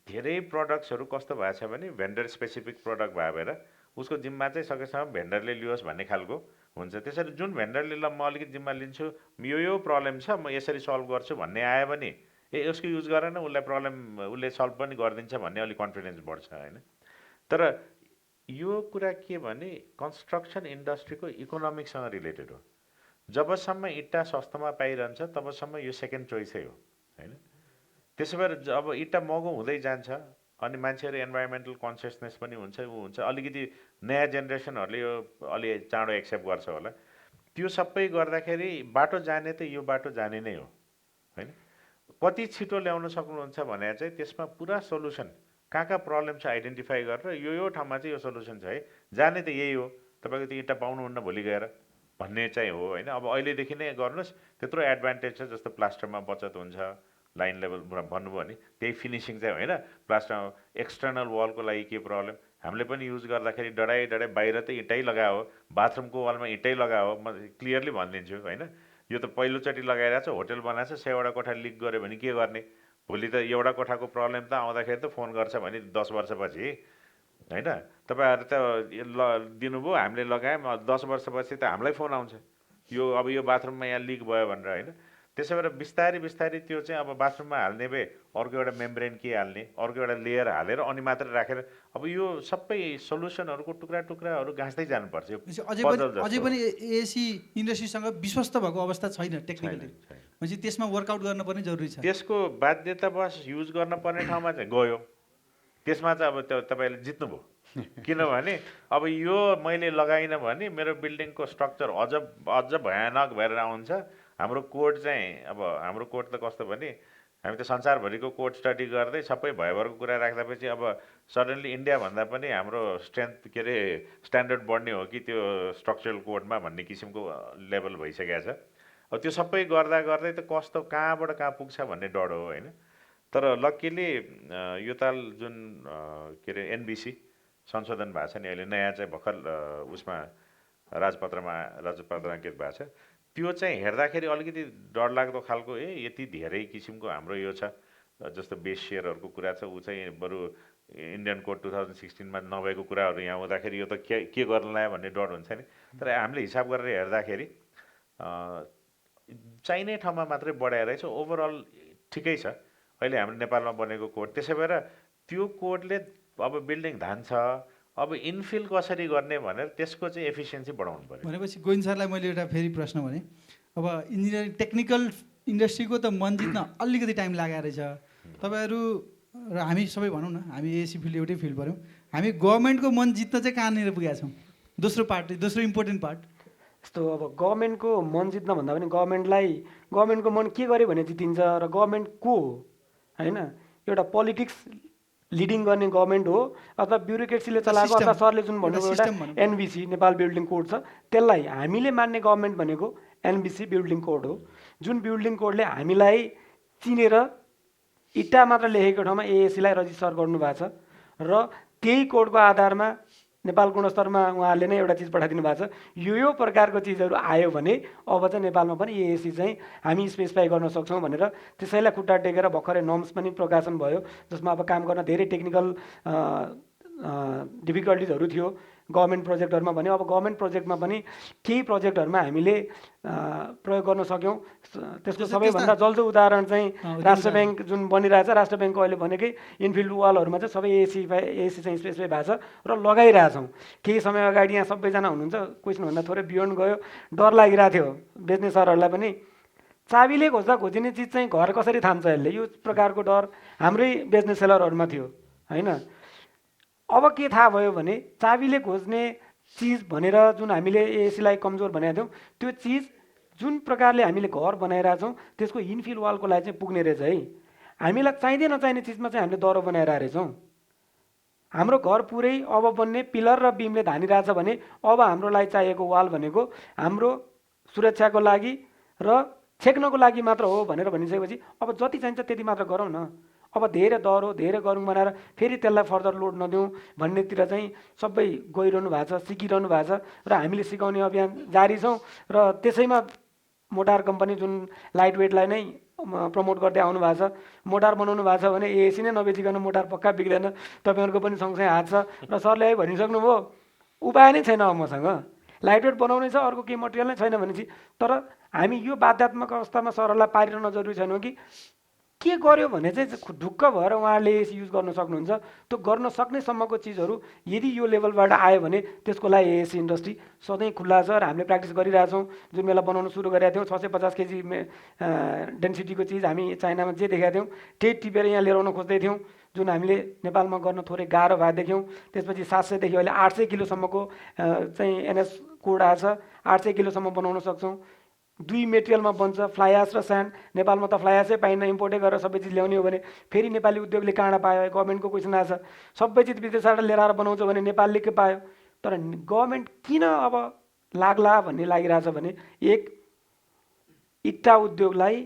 धेरै प्रडक्ट्सहरू कस्तो भएको छ भने भेन्डर स्पेसिफिक प्रडक्ट भएर उसको जिम्मा चाहिँ सकेसम्म भेन्डरले लियोस् भन्ने खालको हुन्छ। त्यसरी जुन भेन्डरले ल म अलिकति जिम्मा लिन्छु, यो प्रब्लम छ म यसरी सल्भ गर्छु भन्ने आयो भने यसको युज गरेन उसलाई प्रब्लम उसले सल्भ पनि गरिदिन्छ भन्ने अलिक कन्फिडेन्स बढ्छ होइन। तर यो कुरा के भने कन्स्ट्रक्सन इन्डस्ट्रीको इकोनोमिक्ससँग रिलेटेड हो। जबसम्म इँटा सस्तोमा पाइरहन्छ तबसम्म यो सेकेन्ड चोइसै हो होइन। त्यसो भएर अब इँटा महँगो हुँदै जान्छ अनि मान्छेहरू इन्भाइरोमेन्टल कन्सियसनेस पनि हुन्छ, ऊ हुन्छ, अलिकति नयाँ जेनेरेसनहरूले यो अलि चाँडो एक्सेप्ट गर्छ होला। त्यो सबै गर्दाखेरि बाटो जाने त यो बाटो जाने नै हो होइन। कति छिटो ल्याउन सक्नुहुन्छ भने चाहिँ त्यसमा पुरा सोल्युसन कहाँ प्रब्लम छ आइडेन्टिफाई गरेर यो ठाउँमा चाहिँ यो सोल्युसन छ है, जाने त यही हो, तपाईँको त्यो इँटा पाउनुहुन्न भोलि गएर भन्ने चाहिँ हो होइन। अब अहिलेदेखि नै गर्नुहोस्, त्यत्रो एडभान्टेज छ। जस्तो प्लास्टरमा बचत हुन्छ, लाइन लेभल भन्नुभयो भने त्यही फिनिसिङ चाहिँ होइन। प्लास्टरमा एक्सटर्नल वालको लागि के प्रब्लम, हामीले पनि युज गर्दाखेरि डढाइ बाहिर त इँटै लगायो, बाथरुमको वालमा इँटै लगायो, म क्लियरली भनिदिन्छु होइन। यो त पहिलोचोटि लगाइरहेको छ, होटल बनाएको छ, 100वटा कोठा लिक गऱ्यो भने के गर्ने, भोलि त एउटा कोठाको प्रब्लम त आउँदाखेरि त फोन गर्छ भने 10 वर्षपछि होइन। तपाईँहरू त दिनुभयो हामीले लगायौँ, 10 वर्षपछि त हामीलाई फोन आउँछ यो अब यो बाथरुममा यहाँ लिक भयो भनेर होइन। त्यसो भएर बिस्तारै बिस्तारै त्यो चाहिँ अब बाथरुममा हाल्ने भए अर्को एउटा मेम्ब्रेन के हाल्ने, अर्को एउटा लेयर हालेर अनि मात्र राखेर अब यो सबै सल्युसनहरूको टुक्रा टुक्राहरू गाँच्दै जानुपर्छ। यो अझै पनि एसी इन्डस्ट्रीसँग विश्वस्त भएको अवस्था छैन टेक्निकली, भनेपछि त्यसमा वर्कआउट गर्नुपर्ने जरुरी छ। त्यसको बाध्यतावश युज गर्न पर्ने ठाउँमा चाहिँ गयो, त्यसमा चाहिँ अब तपाईँले जित्नुभयो। किनभने अब यो मैले लगाइनँ भने मेरो बिल्डिङको स्ट्रक्चर अझ भयानक भएर आउँछ। हाम्रो कोड चाहिँ अब हाम्रो कोड त कस्तो भने हामी त संसारभरिको कोड स्टडी गर्दै सबै भयभरको कुरा राख्दापछि अब सडनली इन्डिया भन्दा पनि हाम्रो स्ट्रेन्थ के अरे स्ट्यान्डर्ड बढ्ने हो कि त्यो स्ट्रक्चरल कोडमा भन्ने किसिमको लेभल भइसकेको छ। अब त्यो सबै गर्दा गर्दै त कस्तो कहाँबाट कहाँ पुग्छ भन्ने डर हो होइन। तर लक्कीली यो ताल जुन के अरे एनबिसी संशोधन भएको छ नि अहिले नयाँ चाहिँ भर्खर उसमा राजपत्रमा अङ्कित भएको छ, त्यो चाहिँ हेर्दाखेरि अलिकति डरलाग्दो खालको यति धेरै किसिमको हाम्रो यो छ। जस्तो बेस सेयरहरूको कुरा छ, ऊ चाहिँ बरु इन्डियन कोड 2016मा नभएको कुराहरू यहाँ हुँदाखेरि यो त के गर्न लाग्यो भन्ने डर हुन्छ नि। तर हामीले हिसाब गरेर हेर्दाखेरि चाहिने ठाउँमा मात्रै बढाएर रहेछ, ओभरअल ठिकै छ अहिले हाम्रो नेपालमा बनेको कोड। त्यसै भएर त्यो कोडले अब बिल्डिङ धान्छ, अब इनफिल कसरी गर्ने भनेर त्यसको चाहिँ एफिसियन्सी बढाउनु पर्यो। भनेपछि गोविन्द सरलाई मैले एउटा फेरि प्रश्न भने, अब इन्जिनियरिङ टेक्निकल इन्डस्ट्रीको त मन जित्न अलिकति टाइम लागेको रहेछ। तपाईँहरू र हामी सबै भनौँ न, हामी एसी फिल्ड एउटै फिल्ड पऱ्यौँ, हामी गभर्मेन्टको मन जित्न चाहिँ कहाँनिर पुगेका छौँ? दोस्रो इम्पोर्टेन्ट पार्ट यस्तो अब गभर्मेन्टको मन जित्न भन्दा पनि गभर्मेन्टको मन के गर्यो भने जितिन्छ र गभर्मेन्ट को हो होइन। एउटा पोलिटिक्स लिडिङ गर्ने गभर्मेन्ट हो अथवा ब्युरोक्रेसीले चलाएको अथवा सरले जुन भन्नुभयो एउटा एनबिसी नेपाल बिल्डिङ कोड छ, त्यसलाई हामीले मान्ने गभर्मेन्ट भनेको एनबिसी बिल्डिङ कोड हो। जुन बिल्डिङ कोडले हामीलाई चिनेर इँटा मात्र लेखेको ठाउँमा एएसीलाई रजिस्टर गर्नुभएको छ र त्यही कोडको आधारमा नेपाल गुणस्तरमा उहाँहरूले नै एउटा चिज पठाइदिनु भएको छ। यो प्रकारको चिजहरू आयो भने अब चाहिँ नेपालमा पनि एएसी चाहिँ हामी स्पेसिफाई गर्न सक्छौँ भनेर त्यसैलाई खुट्टा टेकेर भर्खरै नर्म्स पनि प्रकाशन भयो, जसमा अब काम गर्न धेरै टेक्निकल डिफिकल्टिजहरू थियो गभर्मेन्ट प्रोजेक्टहरूमा भने। अब गभर्मेन्ट प्रोजेक्टमा पनि केही प्रोजेक्टहरूमा हामीले प्रयोग गर्न सक्यौँ। त्यसको सबैभन्दा जल्दो उदाहरण चाहिँ राष्ट्र ब्याङ्क जुन बनिरहेछ, राष्ट्र ब्याङ्कको अहिले भनेकै इनफिल्ड वालहरूमा चाहिँ सबै एसी चाहिँ स्पेसिफाई भएको छ र लगाइरहेछौँ। केही समय अगाडि यहाँ सबैजना हुनुहुन्छ, क्वेसनभन्दा थोरै बियोन्ड गयो, डर लागिरहेको थियो बेच्ने सरहरूलाई पनि, चाबीले खोज्दा खोजिने चिज चाहिँ घर कसरी थाम्छ यसले, यो प्रकारको डर हाम्रै बेच्ने सेलरहरूमा थियो होइन। अब के थाहा भयो भने चाबीले खोज्ने चिज भनेर जुन हामीले एएसीलाई कमजोर बनाएको थियौँ त्यो चिज जुन प्रकारले हामीले घर बनाइरहेछौँ त्यसको इन्फिल वालको लागि चाहिँ पुग्ने रहेछ है। हामीलाई चाहिँदै नचाहिने चिजमा चाहिँ हामीले दह्रो बनाइरहेको रहेछौँ। हाम्रो घर पुरै अब बन्ने पिलर र बिमले धानिरहेछ भने अब हाम्रो लागि चाहिएको वाल भनेको हाम्रो सुरक्षाको लागि र छेक्नको लागि मात्र हो भनेर भनिसकेपछि अब जति चाहिन्छ त्यति मात्र गरौँ न। अब धेरै दह्रो धेरै गरौँ बनाएर फेरि त्यसलाई फर्दर लोड नदिउँ भन्नेतिर चाहिँ सबै गइरहनु भएको छ, सिकिरहनु भएको छ र हामीले सिकाउने अभियान जारी छौँ। र त्यसैमा मोटार कम्पनी जुन लाइट वेटलाई नै प्रमोट गर्दै आउनु भएको छ, मोटार बनाउनु भएको छ भने एएसी नै नबेचिकन मोटार पक्का बिग्दैन। तपाईँहरूको पनि सँगसँगै हात छ र सरले है भनिसक्नुभयो उपाय नै छैन अब मसँग, लाइट वेट बनाउनै छ, अर्को केही मटेरियल नै छैन भनेपछि। तर हामी यो बाध्यात्मक अवस्थामा सरहरूलाई पारिरहन जरुरी छैन कि के गर्यो भने चाहिँ ढुक्क भएर उहाँहरूले एएसी युज गर्न सक्नुहुन्छ। त्यो गर्न सक्नेसम्मको चिजहरू यदि यो लेभलबाट आयो भने त्यसको लागि एएसी इन्डस्ट्री सधैँ खुल्ला छ र हामीले प्र्याक्टिस गरिरहेछौँ। जुन बेला बनाउन सुरु गरेका थियौँ 650 केजी डेन्सिटीको चिज हामी चाइनामा जे देखाएको थियौँ त्यही टिपेर यहाँ लिएर आउन खोज्दै थियौँ, जुन हामीले नेपालमा गर्न थोरै गाह्रो भएको देख्यौँ। त्यसपछि 700 देखि अहिले 800 किलोसम्मको चाहिँ एनएस कोड आएको छ, 800 किलोसम्म बनाउन सक्छौँ। 2 मेटेरियलमा बन्छ, फ्लाइ एस र स्यान्ड। नेपालमा त फ्लाइ एसै पाइन्न, इम्पोर्टै गरेर सबै चिज ल्याउने हो भने फेरि नेपाली उद्योगले काँडा पायो, गभर्मेन्टको क्वेसन आएको छ सबै चिज विदेशबाट लिएर आएर बनाउँछ भने नेपालले के पायो। तर गभर्मेन्ट किन अब लाग्ला भन्ने लागिरहेछ भने एक इट्टा उद्योगलाई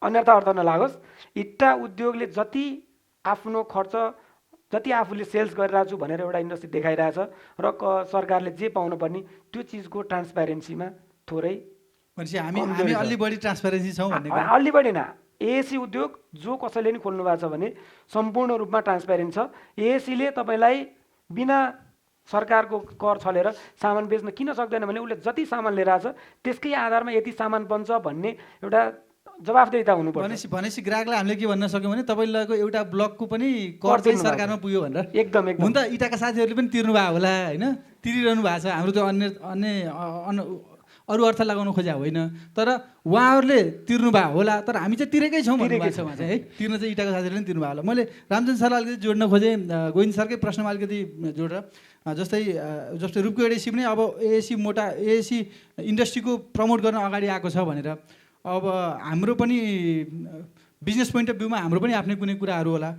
अन्यथा अर्थ नलागोस्, इट्टा उद्योगले जति आफ्नो खर्च जति आफूले सेल्स गरिरहेको छु भनेर एउटा इन्डस्ट्री देखाइरहेछ र सरकारले जे पाउनुपर्ने त्यो चिजको ट्रान्सप्यारेन्सीमा थोरै भनेपछि हामी अलि बढी ट्रान्सपेरेन्सी छौँ भन्ने कुरा। अलि बढी न, एएसी उद्योग जो कसैले नि खोल्नु भएको छ भने सम्पूर्ण रूपमा ट्रान्सप्यारेन्ट छ। एएसीले तपाईँलाई बिना सरकारको कर छलेर सामान बेच्न किन सक्दैन भने उसले जति सामान लिएर आएको छ त्यसकै आधारमा यति सामान बन्छ भन्ने एउटा जवाफदेहिता हुनुपर्छ। भनेपछि ग्राहकलाई हामीले के भन्न सक्यौँ भने तपाईँले लगेको एउटा ब्लकको पनि कर चाहिँ सरकारमा पुग्यो भनेर। एकदम हुन त इटाका साथीहरूले पनि तिर्नु भएको होला होइन, तिरिरहनु भएको छ। हाम्रो त्यो अन्य अरू अर्थ लगाउन खोज्या होइन, तर उहाँहरूले तिर्नु भएको होला, तर हामी चाहिँ तिरेकै छौँ भन्नुभएको छ उहाँ चाहिँ है। तिर्न चाहिँ इटाका साथीहरूले पनि तिर्नु भएको होला। मैले रामचन्द्र सरलाई अलिकति जोड्न खोजेँ, गोविन्द सरकै प्रश्नमा अलिकति जोडेर। जस्तै रूपको एएसी पनि अब एएसी इन्डस्ट्रीको प्रमोट गर्न अगाडि आएको छ भनेर। अब हाम्रो पनि बिजनेस पोइन्ट अफ भ्यूमा हाम्रो पनि आफ्नै कुनै कुराहरू होला।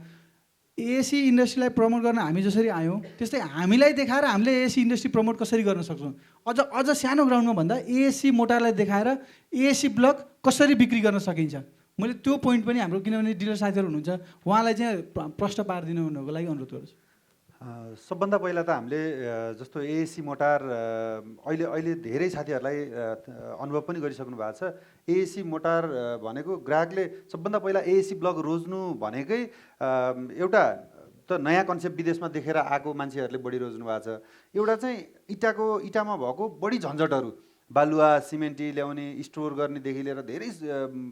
एएसी इन्डस्ट्रीलाई प्रमोट गर्न हामी जसरी आयौँ त्यस्तै हामीलाई देखाएर हामीले एएसी इन्डस्ट्री प्रमोट कसरी गर्न सक्छौँ। अझ सानो ग्राउन्डमा भन्दा एएसी मोटारलाई देखाएर एएसी ब्लक कसरी बिक्री गर्न सकिन्छ। मैले त्यो पोइन्ट पनि हाम्रो, किनभने डिलर साथीहरू हुनुहुन्छ उहाँलाई चाहिँ प्रश्न पारिदिनु हुनुको लागि अनुरोध गर्छु। सबभन्दा पहिला त हामीले जस्तो एएसी मोटार अहिले धेरै साथीहरूलाई अनुभव पनि गरिसक्नु भएको छ। एएसी मोटार भनेको ग्राहकले सबभन्दा पहिला एएसी ब्लक रोज्नु भनेकै एउटा त नयाँ कन्सेप्ट विदेशमा देखेर आएको मान्छेहरूले बढी रोज्नु भएको छ। एउटा चाहिँ इटामा भएको बढी झन्झटहरू, बालुवा सिमेन्टी ल्याउने, स्टोर गर्नेदेखि लिएर धेरै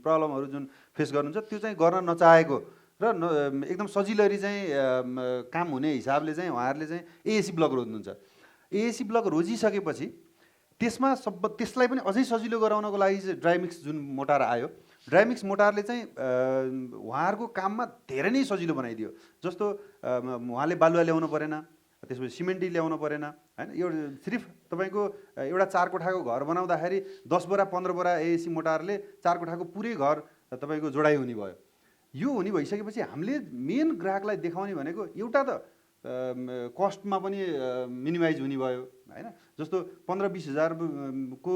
प्रब्लमहरू जुन फेस गर्नुहुन्छ त्यो चाहिँ गर्न नचाहेको र एकदम सजिलरी चाहिँ काम हुने हिसाबले चाहिँ उहाँहरूले चाहिँ एएसी ब्लक रोज्नुहुन्छ। एएसी ब्लक रोजिसकेपछि त्यसलाई पनि अझै सजिलो गराउनको लागि चाहिँ ड्राइमिक्स जुन मोटार आयो, ड्राइमिक्स मोटारले चाहिँ उहाँहरूको काममा धेरै नै सजिलो बनाइदियो। जस्तो उहाँले बालुवा ल्याउनु परेन, त्यसपछि सिमेन्टी ल्याउनु परेन होइन। यो सिर्फ तपाईँको एउटा 4 कोठाको घर बनाउँदाखेरि 10 बोरा 15 बोरा एएसी मोटारले 4 कोठाको पुरै घर तपाईँको जोडाइ हुने भयो। यो हुने भइसकेपछि हामीले मेन ग्राहकलाई देखाउने भनेको एउटा त कस्टमा पनि मिनिमाइज हुने भयो होइन। जस्तो 15-20 हजारको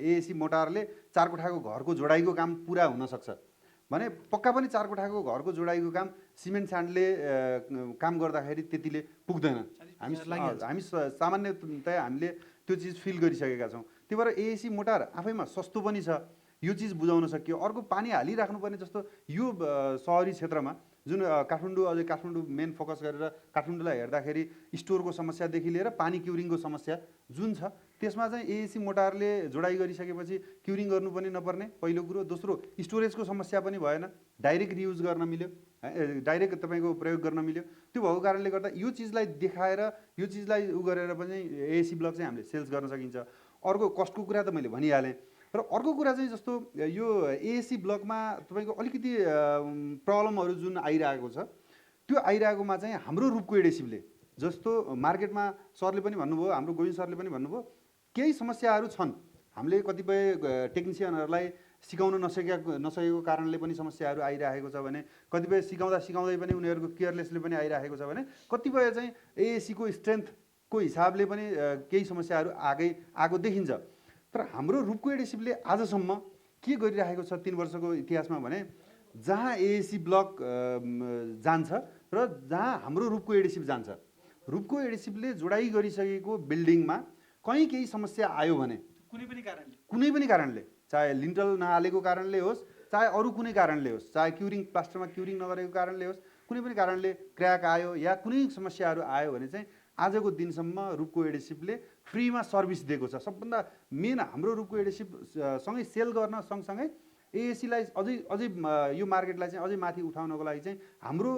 एएसी मोटारले 4 कोठाको घरको जोडाइको काम पुरा हुनसक्छ भने पक्का पनि 4 कोठाको घरको जोडाइको काम सिमेन्ट स्यान्डले काम गर्दाखेरि त्यतिले पुग्दैन। हामी सामान्यतया हामीले त्यो चिज फिल गरिसकेका छौँ। त्यही भएर एएसी मोटार आफैमा सस्तो पनि छ, यो चिज बुझाउन सकियो। अर्को पानी हालिराख्नुपर्ने, जस्तो यो सहरी क्षेत्रमा जुन काठमाडौँ मेन फोकस गरेर काठमाडौँलाई हेर्दाखेरि स्टोरको समस्यादेखि लिएर पानी क्युरिङको समस्या जुन छ त्यसमा चाहिँ एएसी मोटारले जोडाइ गरिसकेपछि क्युरिङ गर्नु पनि नपर्ने पहिलो कुरो। दोस्रो, स्टोरेजको समस्या पनि भएन, डाइरेक्ट रियुज गर्न मिल्यो, डाइरेक्ट तपाईँको प्रयोग गर्न मिल्यो। त्यो भएको कारणले गर्दा यो चिजलाई देखाएर यो चिजलाई गरेर पनि एएसी ब्लक चाहिँ हामीले सेल्स गर्न सकिन्छ। अर्को कस्टको कुरा त मैले भनिहालेँ। र अर्को कुरा चाहिँ जस्तो यो एएसी ब्लकमा तपाईँको अलिकति प्रब्लमहरू जुन आइरहेको छ त्यो आइरहेकोमा चाहिँ हाम्रो रूपको एडेसिभले जस्तो मार्केटमा सरले पनि भन्नुभयो, हाम्रो गोविन्द सरले पनि भन्नुभयो, केही समस्याहरू छन्। हामीले कतिपय टेक्निसियनहरूलाई सिकाउन नसकेको कारणले पनि समस्याहरू आइरहेको छ भने, कतिपय सिकाउँदै पनि उनीहरूको केयरलेसले पनि आइरहेको छ भने, कतिपय चाहिँ एएसीको स्ट्रेन्थको हिसाबले पनि केही समस्याहरू आएको देखिन्छ। तर हाम्रो रूपको एडेसिभले आजसम्म के गरिरहेको छ 3 वर्षको इतिहासमा भने, जहाँ एएसी ब्लक जान्छ र जहाँ हाम्रो रूपको एडेसिभ जान्छ, रूपको एडेसिभले जोडाइ गरिसकेको बिल्डिङमा कहीँ केही समस्या आयो भने कुनै पनि कारणले, चाहे लिन्टल नहालेको कारणले होस्, चाहे अरू कुनै कारणले होस्, चाहे प्लास्टरमा क्युरिङ नगरेको कारणले होस्, कुनै पनि कारणले क्र्याक आयो या कुनै समस्याहरू आयो भने चाहिँ आजको दिनसम्म रूपको एडेसिभले फ्रीमा सर्भिस दिएको छ। सबभन्दा मेन हाम्रो रूपको एडेसिभ सँगै सेल गर्न सँगसँगै एएसीलाई अझै यो मार्केटलाई चाहिँ अझै माथि उठाउनको लागि चाहिँ हाम्रो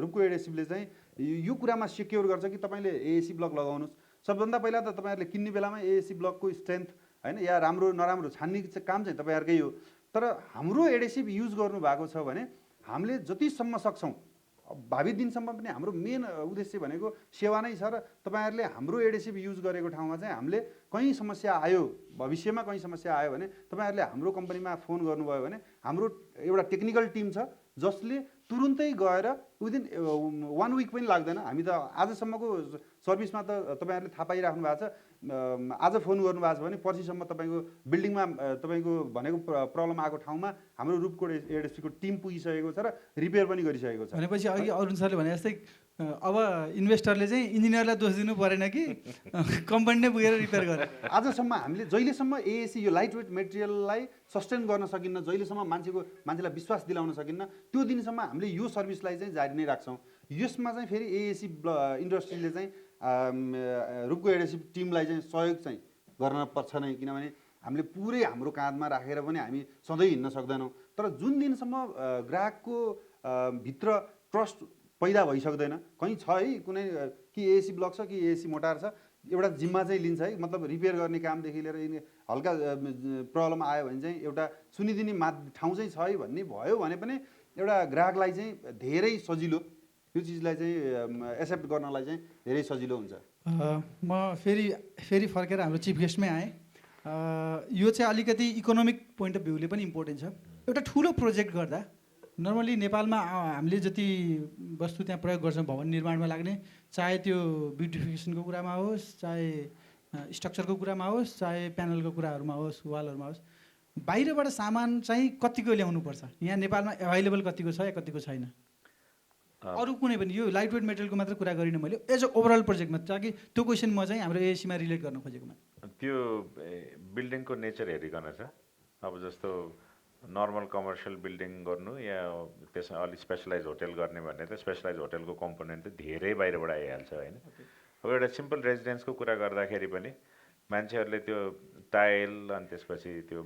रूपको एडेसिभले चाहिँ यो कुरामा सिक्योर गर्छ कि तपाईँले एएसी ब्लक लगाउनुहोस्। सबभन्दा पहिला त तपाईँहरूले किन्ने बेलामा एएसी ब्लकको स्ट्रेन्थ होइन या राम्रो नराम्रो छान्ने काम चाहिँ तपाईँहरूकै हो। तर हाम्रो एडेसिभ युज गर्नुभएको छ भने हामीले जतिसम्म सक्छौँ, भावी दिनसम्म पनि हाम्रो मेन उद्देश्य भनेको सेवा नै छ। र तपाईँहरूले हाम्रो एडेसिभ युज गरेको ठाउँमा चाहिँ हामीले कहीँ समस्या आयो, भविष्यमा कहीँ समस्या आयो भने तपाईँहरूले हाम्रो कम्पनीमा फोन गर्नुभयो भने हाम्रो एउटा टेक्निकल टिम छ जसले तुरुन्तै गएर विदिन 1 विक पनि लाग्दैन। हामी त आजसम्मको सर्भिसमा त तपाईँहरूले थाहा पाइराख्नु भएको छ, आज फोन गर्नुभएको छ भने पर्सिसम्म तपाईँको बिल्डिङमा तपाईँको भनेको प्रब्लम आएको ठाउँमा हाम्रो रूपको एडेसीको टिम पुगिसकेको छ र रिपेयर पनि गरिसकेको छ। भनेपछि अघि अरुण सरले भने जस्तै अब इन्भेस्टरले चाहिँ इन्जिनियरलाई दोष दिनु परेन कि कम्पनी नै पुगेर रिपेयर गरे। आजसम्म हामीले जहिलेसम्म एएसी यो लाइट वेट मेटेरियललाई सस्टेन गर्न सकिन्न, जहिलेसम्म मान्छेलाई विश्वास दिलाउन सकिन्न, त्यो दिनसम्म हामीले यो सर्भिसलाई चाहिँ जारी नै राख्छौँ। यसमा चाहिँ फेरि एएसी इन्डस्ट्रीले चाहिँ रूपको एडेसिभ टिमलाई चाहिँ सहयोग चाहिँ गर्न पर्छ नै, किनभने हामीले पुरै हाम्रो काँधमा राखेर पनि हामी सधैँ हिँड्न सक्दैनौँ। तर जुन दिनसम्म ग्राहकको भित्र ट्रस्ट पैदा भइसक्दैन, कहीँ छ है कुनै कि एएसी ब्लक छ कि एएसी मोटार छ, एउटा जिम्मा चाहिँ लिन्छ है, मतलब रिपेयर गर्ने कामदेखि लिएर हल्का प्रब्लम आयो भने चाहिँ एउटा सुनिदिने ठाउँ चाहिँ छ है भन्ने भयो भने पनि एउटा ग्राहकलाई चाहिँ धेरै सजिलो, यो चिजलाई चाहिँ एक्सेप्ट गर्नलाई चाहिँ धेरै सजिलो हुन्छ। म फेरि फर्केर हाम्रो चिफ गेस्टमै आएँ। यो चाहिँ अलिकति इकोनोमिक पोइन्ट अफ भ्यूले पनि इम्पोर्टेन्ट छ। एउटा ठुलो प्रोजेक्ट गर्दा नर्मली नेपालमा हामीले जति वस्तु त्यहाँ प्रयोग गर्छौँ भवन निर्माणमा लाग्ने, चाहे त्यो ब्युटिफिकेसनको कुरामा होस्, चाहे स्ट्रक्चरको कुरामा होस्, चाहे प्यानलको कुराहरूमा होस्, वालहरूमा होस्, बाहिरबाट सामान चाहिँ कतिको ल्याउनुपर्छ, यहाँ नेपालमा एभाइलेबल कतिको छ या कतिको छैन? अरू कुनै पनि यो लाइट वेट मेटेरियलको मात्र कुरा गरिनँ मैले, एज अ ओभरअल प्रोजेक्टमा, ताकि त्यो क्वेसन म चाहिँ हाम्रो एएसीमा रिलेट गर्न खोजेकोमा त्यो बिल्डिङको नेचर हेरिकन छ। अब जस्तो नर्मल कमर्सियल बिल्डिङ गर्नु या त्यसमा अलिक स्पेसलाइज होटेल गर्ने भने त स्पेसलाइज होटेलको कम्पोनेन्ट त धेरै बाहिरबाट आइहाल्छ होइन। अब एउटा सिम्पल रेजिडेन्सको कुरा गर्दाखेरि पनि मान्छेहरूले त्यो टाइल अनि त्यसपछि त्यो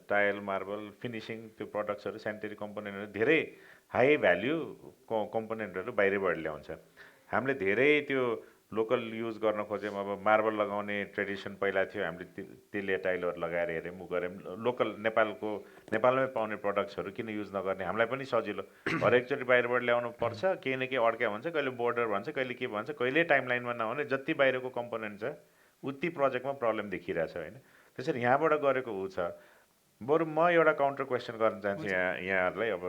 टाइल मार्बल फिनिसिङ त्यो प्रडक्ट्सहरू सेनिटरी कम्पोनेन्टहरू धेरै हाई भ्याल्यु कम्पोनेन्टहरू बाहिरबाट ल्याउँछ। हामीले धेरै त्यो लोकल युज गर्न खोज्यौँ। अब मार्बल लगाउने ट्रेडिसन पहिला थियो, हामीले तेलिया टाइलहरू लगाएर हेऱ्यौँ, गऱ्यौँ। लोकल नेपालमै पाउने प्रडक्ट्सहरू किन युज नगर्ने, हामीलाई पनि सजिलो। हरेकचोटि बाहिरबाट ल्याउनु पर्छ, केही न केही अड्क्या हुन्छ, कहिले बोर्डर भन्छ, कहिले के भन्छ, कहिले टाइमलाइनमा नहुने, जति बाहिरको कम्पोनेन्ट छ उति प्रोजेक्टमा प्रब्लम देखिरहेछ होइन। त्यसरी यहाँबाट गरेको ऊ छ। बरु म एउटा काउन्टर क्वेसन गर्न चाहन्छु यहाँहरूलाई। अब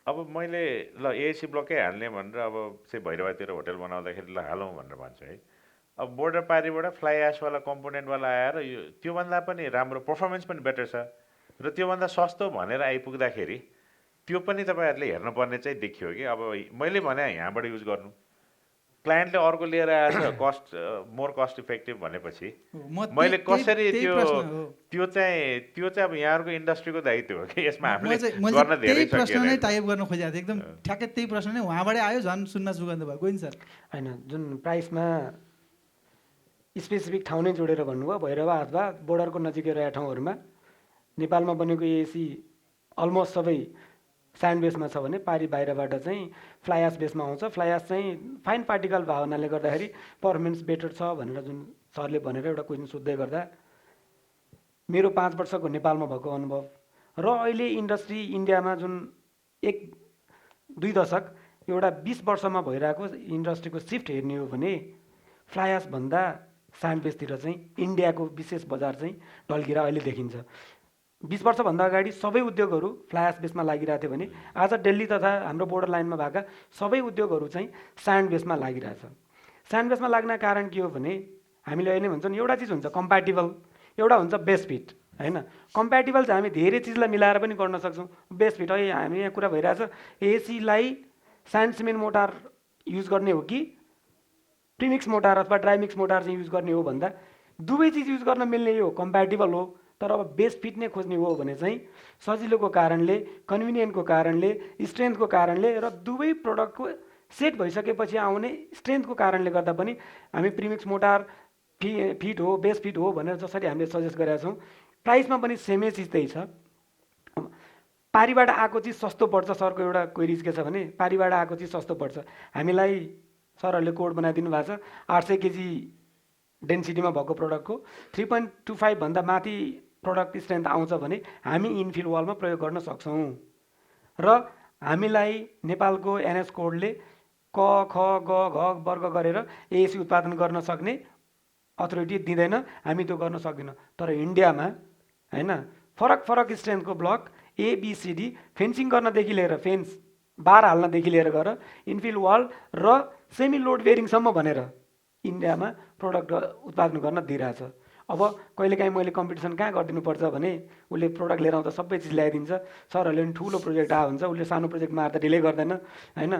अब मैले ल एएसी ब्लकै हाल्ने भनेर अब चाहिँ भैरवातिर होटेल बनाउँदाखेरि ल हालौँ भनेर भन्छु है। अब बोर्डर पारिबाट फ्लाइ एसवाला कम्पोनेन्टवाला आएर यो त्योभन्दा पनि राम्रो पर्फर्मेन्स पनि बेटर छ र त्योभन्दा सस्तो भनेर आइपुग्दाखेरि त्यो पनि तपाईँहरूले हेर्नुपर्ने चाहिँ देखियो कि अब मैले भने यहाँबाट युज गर्नु, क्लायन्टले अर्को लिएर आएछ कस्ट मोर कस्ट इफेक्टिभ भनेपछि मैले कसरी त्यो चाहिँ अब यहाँहरूको इन्डस्ट्रीको दायित्व हो कि यसमा हामीले गर्न धेरै प्रश्न नै टाइप गर्न खोजेको थिएँ, एकदम ठ्याक्कै त्यही प्रश्न नै उहाँबाटै आयो, झन् सुन्न सुगन्ध भयो। गोविन्द सर होइन, जुन प्राइसमा स्पेसिफिक ठाउँ नै जोडेर भन्नुभयो, भैरवा अथवा बोर्डरको नजिकै रहेका ठाउँहरूमा नेपालमा बनेको एसी अलमोस्ट सबै स्यान्ड बेसमा छ भने पारी बाहिरबाट चाहिँ फ्लाइ एस बेसमा आउँछ। फ्लाइ एस चाहिँ फाइन पार्टिकल भएको हुनाले गर्दाखेरि पर्फर्मेन्स बेटर छ भनेर जुन सरले भनेर एउटा क्वेसन सोध्दै गर्दा मेरो 5 वर्षको नेपालमा भएको अनुभव र अहिले इन्डस्ट्री इन्डियामा जुन 1-2 दशक एउटा 20 वर्षमा भइरहेको इन्डस्ट्रीको शिफ्ट हेर्ने हो भने फ्लाइ एसभन्दा स्यान्ड बेसतिर चाहिँ इन्डियाको विशेष बजार चाहिँ ढल्किएर अहिले देखिन्छ। 20 वर्षभन्दा अगाडि सबै उद्योगहरू फ्लाइ एस बेसमा लागिरहेको थियो भने आज दिल्ली तथा हाम्रो बोर्डर लाइनमा भएका सबै उद्योगहरू चाहिँ स्यान्ड बेसमा लागिरहेछ। स्यान्ड बेसमा लाग्न कारण के हो भने हामीले अहिले भन्छौँ एउटा चिज हुन्छ कम्प्याटिबल, एउटा हुन्छ बेस्ट फिट होइन। कम्प्याटिबल चाहिँ हामी धेरै चिजलाई मिलाएर पनि गर्न सक्छौँ। बेस्ट फिट है हामी यहाँ कुरा भइरहेछ एसीलाई स्यान्ड सिमेन्ट मोटार युज गर्ने हो कि प्रिमिक्स मोटार अथवा ड्राइमिक्स मोटार चाहिँ युज गर्ने हो भन्दा दुवै चिज युज गर्न मिल्ने हो कम्प्याटिबल हो। तर अब बेस्ट फिट नै खोज्ने हो भने चाहिँ सजिलोको कारणले, कन्भिनियन्टको कारणले, स्ट्रेन्थको कारणले र दुवै प्रडक्टको सेट भइसकेपछि आउने स्ट्रेन्थको कारणले गर्दा पनि हामी प्रिमिक्स मोटार फिट हो, बेस्ट फिट हो भनेर जसरी हामीले सजेस्ट गरेका छौँ। प्राइसमा पनि सेमै चिज त्यही छ। पारीबाट आएको चिज सस्तो पर्छ। सरको एउटा क्वेरिज के छ भने पारीबाट आएको चिज सस्तो पर्छ। हामीलाई सरहरूले कोड बनाइदिनु भएको छ 800 केजी डेन्सिटीमा भएको प्रडक्टको 3.25 भन्दा माथि प्रडक्ट स्ट्रेन्थ आउँछ भने हामी इनफिल वालमा प्रयोग गर्न सक्छौँ। र हामीलाई नेपालको एनएस कोडले क ख ग घ वर्ग गरेर एएसी उत्पादन गर्न सक्ने अथोरिटी दिँदैन, हामी त्यो गर्न सक्दैनौँ। तर इन्डियामा होइन फरक फरक स्ट्रेन्थको ब्लक एबिसिडी फेन्सिङ गर्नदेखि लिएर फेन्स बार हाल्नदेखि लिएर गएर इन्फिल वाल र सेमी लोड बेरिङसम्म भनेर इन्डियामा प्रडक्ट उत्पादन गर्न दिइरहेछ। अब कहिलेकाहीँ मैले कम्पिटिसन कहाँ गरिदिनुपर्छ भने उसले प्रडक्ट लिएर आउँदा सबै चिज ल्याइदिन्छ। सरहरूले पनि ठुलो प्रोजेक्ट आएको हुन्छ, उसले सानो प्रोजेक्टमा आएर त डिले गर्दैन होइन।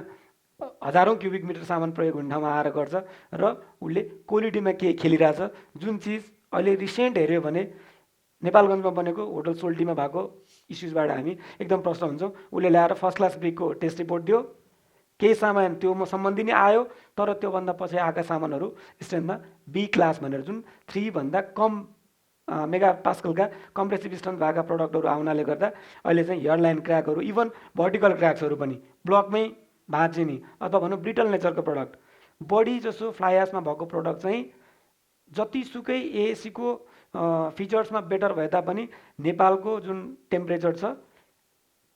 हजारौँ क्युबिक मिटर सामान प्रयोग हुने ठाउँमा आएर गर्छ र उसले क्वालिटीमा के खेलिरहेछ। जुन चिज अहिले रिसेन्ट हेऱ्यो भने नेपालगञ्जमा बनेको होटल सोल्टीमा भएको इस्युजबाट हामी एकदम प्रश्न हुन्छौँ। उसले ल्याएर फर्स्ट क्लास ब्रिकको टेस्ट रिपोर्ट दियो, केही सामान त्यो सम्बन्धी नै आयो, तर त्योभन्दा पछि आएका सामानहरू स्ट्रेन्थमा बी क्लास भनेर जुन 3 भन्दा कम मेगा पास्कलका कम्प्रेसिभ स्ट्रेन्थ भएका प्रडक्टहरू आउनाले गर्दा अहिले चाहिँ हेयरलाइन क्र्याकहरू इभन भर्टिकल क्र्याक्सहरू पनि ब्लकमै भाँचिने अथवा भनौँ ब्रिटल नेचरको प्रडक्ट बढी जसो फ्लाइ एसमा भएको प्रडक्ट चाहिँ जतिसुकै एएसीको फिचर्समा बेटर भए तापनि नेपालको जुन टेम्परेचर छ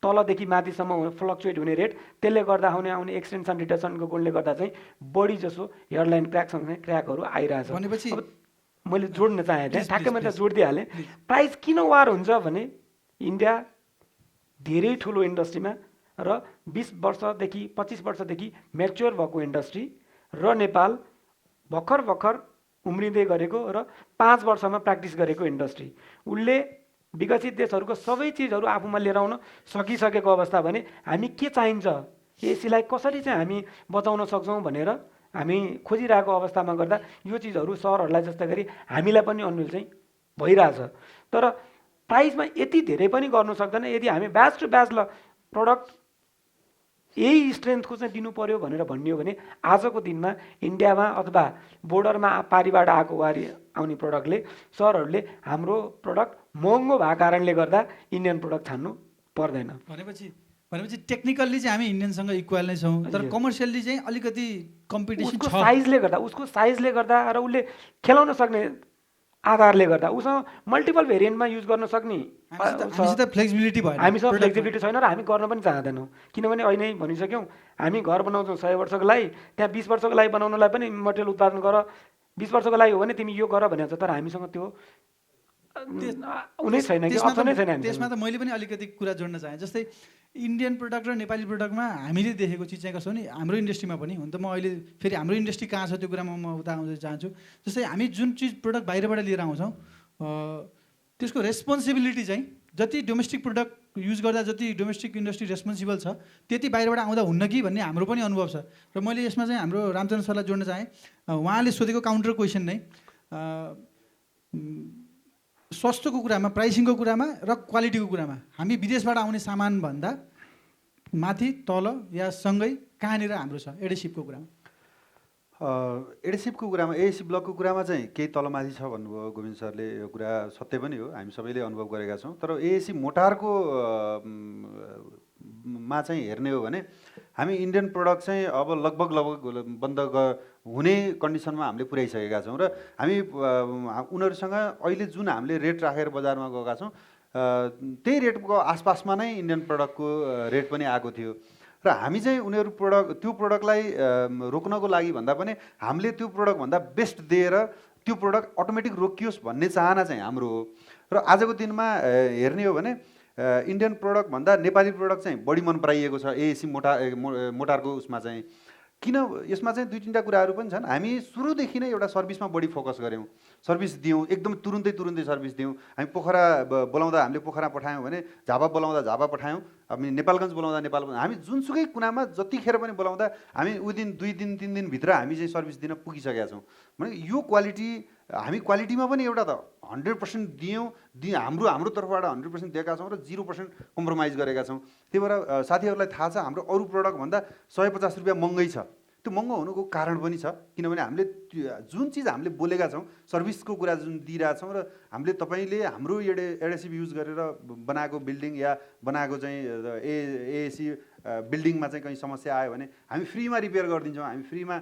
तलदेखि माथिसम्म फ्लक्चुएट हुने रेट त्यसले गर्दा आउने एक्सटेन्सन डिटेक्सनको गुणले गर्दा चाहिँ बढी जसो हेयरलाइन क्र्याकसँगै क्र्याकहरू आइरहेछ। भनेपछि अब मैले जोड्न चाहेँ त्यहाँ ठ्याक्कै मैले जोडिदिइहालेँ। प्राइस किन वार हुन्छ भने इन्डिया धेरै ठुलो इन्डस्ट्रीमा र 20 वर्षदेखि 25 वर्षदेखि म्याच्योर भएको इन्डस्ट्री र नेपाल भर्खर उम्रिँदै गरेको र 5 वर्षमा प्र्याक्टिस गरेको इन्डस्ट्री, उसले विकसित देशहरूको सबै चिजहरू आफूमा लिएर आउन सकिसकेको अवस्था भने हामी के चाहिन्छ एसीलाई कसरी चाहिँ हामी बचाउन सक्छौँ भनेर हामी खोजिरहेको अवस्थामा गर्दा यो चिजहरू सहरहरूलाई जस्तै गरी हामीलाई पनि अनुकूल चाहिँ भइरहेछ। तर प्राइसमा यति धेरै पनि गर्नु सक्दैन। यदि हामी ब्याच टु ब्याच ल प्रडक्ट यही स्ट्रेन्थको चाहिँ दिनु पर्यो भनेर भन्ने हो भने आजको दिनमा इन्डियामा अथवा बोर्डरमा पारीबाट आएको वारी आउने प्रडक्टले सरहरूले हाम्रो प्रडक्ट महँगो भएको कारणले गर्दा इन्डियन प्रडक्ट छान्नु पर्दैन। भनेपछि टेक्निकल्ली चाहिँ हामी इन्डियनसँग इक्वल नै छौँ, तर कमर्सियल्ली चाहिँ अलिकति कम्पिटिसन छ। उसको साइजले गर्दा र उसले खेलाउन सक्ने आधारले गर्दा उसँग मल्टिपल भेरिएन्टमा युज गर्न सक्ने हामीसित फ्लेक्सिबिलिटी भएन, हामीसँग फ्लेक्सिबिलिटी छैन र हामी गर्न पनि चाहँदैनौँ। किनभने अहिले भनिसक्यौँ हामी घर बनाउँछौँ 100 वर्षको लागि, त्यहाँ 20 वर्षको लागि बनाउनलाई पनि मटेरियल उत्पादन गर, 20 वर्षको लागि हो भने तिमी यो गर भनेको छ। तर हामीसँग त्यो हुनै छैन कि अप्सन नै छैन। त्यसमा त मैले पनि अलिकति कुरा जोड्न चाहेँ। जस्तै इन्डियन प्रडक्ट र नेपाली प्रडक्टमा हामीले देखेको चिज चाहिँ कसो भने हाम्रो इन्डस्ट्रीमा पनि हुन त म अहिले फेरि हाम्रो इन्डस्ट्री कहाँ छ त्यो कुरामा म उता आउन चाहन्छु। जस्तै हामी जुन चिज प्रडक्ट बाहिरबाट लिएर आउँछौँ त्यसको रेस्पोन्सिबिलिटी चाहिँ जति डोमेस्टिक प्रडक्ट युज गर्दा जति डोमेस्टिक इन्डस्ट्री रेस्पोन्सिबल छ त्यति बाहिरबाट आउँदा हुन्न कि भन्ने हाम्रो पनि अनुभव छ। र मैले यसमा चाहिँ हाम्रो रामचन्द्र सरलाई जोड्न चाहेँ। उहाँले सोधेको काउन्टर क्वेसन नै सस्तोको कुरामा, प्राइसिङको कुरामा र क्वालिटीको कुरामा हामी विदेशबाट आउने सामानभन्दा माथि तल या सँगै कहाँनिर हाम्रो छ एडेसिभको कुरामा? एडेसिभको कुरामा एएसी ब्लकको कुरामा चाहिँ केही तलमाथि छ भन्नुभयो गोविन्द सरले। यो कुरा सत्य पनि हो, हामी सबैले अनुभव गरेका छौँ। तर एएसी मोटारको मा चाहिँ हेर्ने हो भने हामी इन्डियन प्रडक्ट चाहिँ अब लगभग बन्द हुने कन्डिसनमा हामीले पुर्याइसकेका छौँ र हामी उनीहरूसँग अहिले जुन हामीले रेट राखेर बजारमा गएका छौँ त्यही रेटको आसपासमा नै इन्डियन प्रडक्टको रेट पनि आएको थियो। र हामी चाहिँ उनीहरू त्यो प्रोडक्टलाई रोक्नको लागि भन्दा पनि हामीले त्यो प्रोडक्टभन्दा बेस्ट दिएर त्यो प्रोडक्ट अटोमेटिक रोकियोस् भन्ने चाहना चाहिँ हाम्रो हो। र आजको दिनमा हेर्ने हो भने इन्डियन प्रोडक्टभन्दा नेपाली प्रोडक्ट चाहिँ बढी मन पराइएको छ एएसी मोटारको उसमा चाहिँ। किन यसमा चाहिँ दुई तिनवटा कुराहरू पनि छन्। हामी सुरुदेखि नै एउटा सर्भिसमा बढी फोकस गऱ्यौँ, सर्भिस दियौँ, एकदम तुरुन्तै सर्भिस दियौँ। हामी पोखरा बोलाउँदा हामीले पोखरा पठायौँ भने, झापा बोलाउँदा झापा पठायौँ, हामी नेपालगञ्ज बोलाउँदा नेपाल, हामी जुनसुकै कुनामा जतिखेर पनि बोलाउँदा हामी विदिन 2 दिन 3 दिनभित्र हामी चाहिँ सर्भिस दिन पुगिसकेका छौँ। भने यो क्वालिटी, हामी क्वालिटीमा पनि एउटा त 100% हाम्रो तर्फबाट 100% दिएका छौँ र 0% कम्प्रोमाइज गरेका छौँ। त्यही भएर साथीहरूलाई थाहा छ हाम्रो अरू प्रोडक्टभन्दा 150 रुपियाँ महँगै छ। त्यो महँगो हुनुको कारण पनि छ किनभने हामीले जुन चिज हामीले बोलेका छौँ, सर्भिसको कुरा जुन दिइरहेछौँ र हामीले तपाईँले हाम्रो एडेसिभ युज गरेर बनाएको बिल्डिङ या बनाएको चाहिँ एएसी बिल्डिङमा चाहिँ कहीँ समस्या आयो भने हामी फ्रीमा रिपेयर गरिदिन्छौँ, हामी फ्रीमा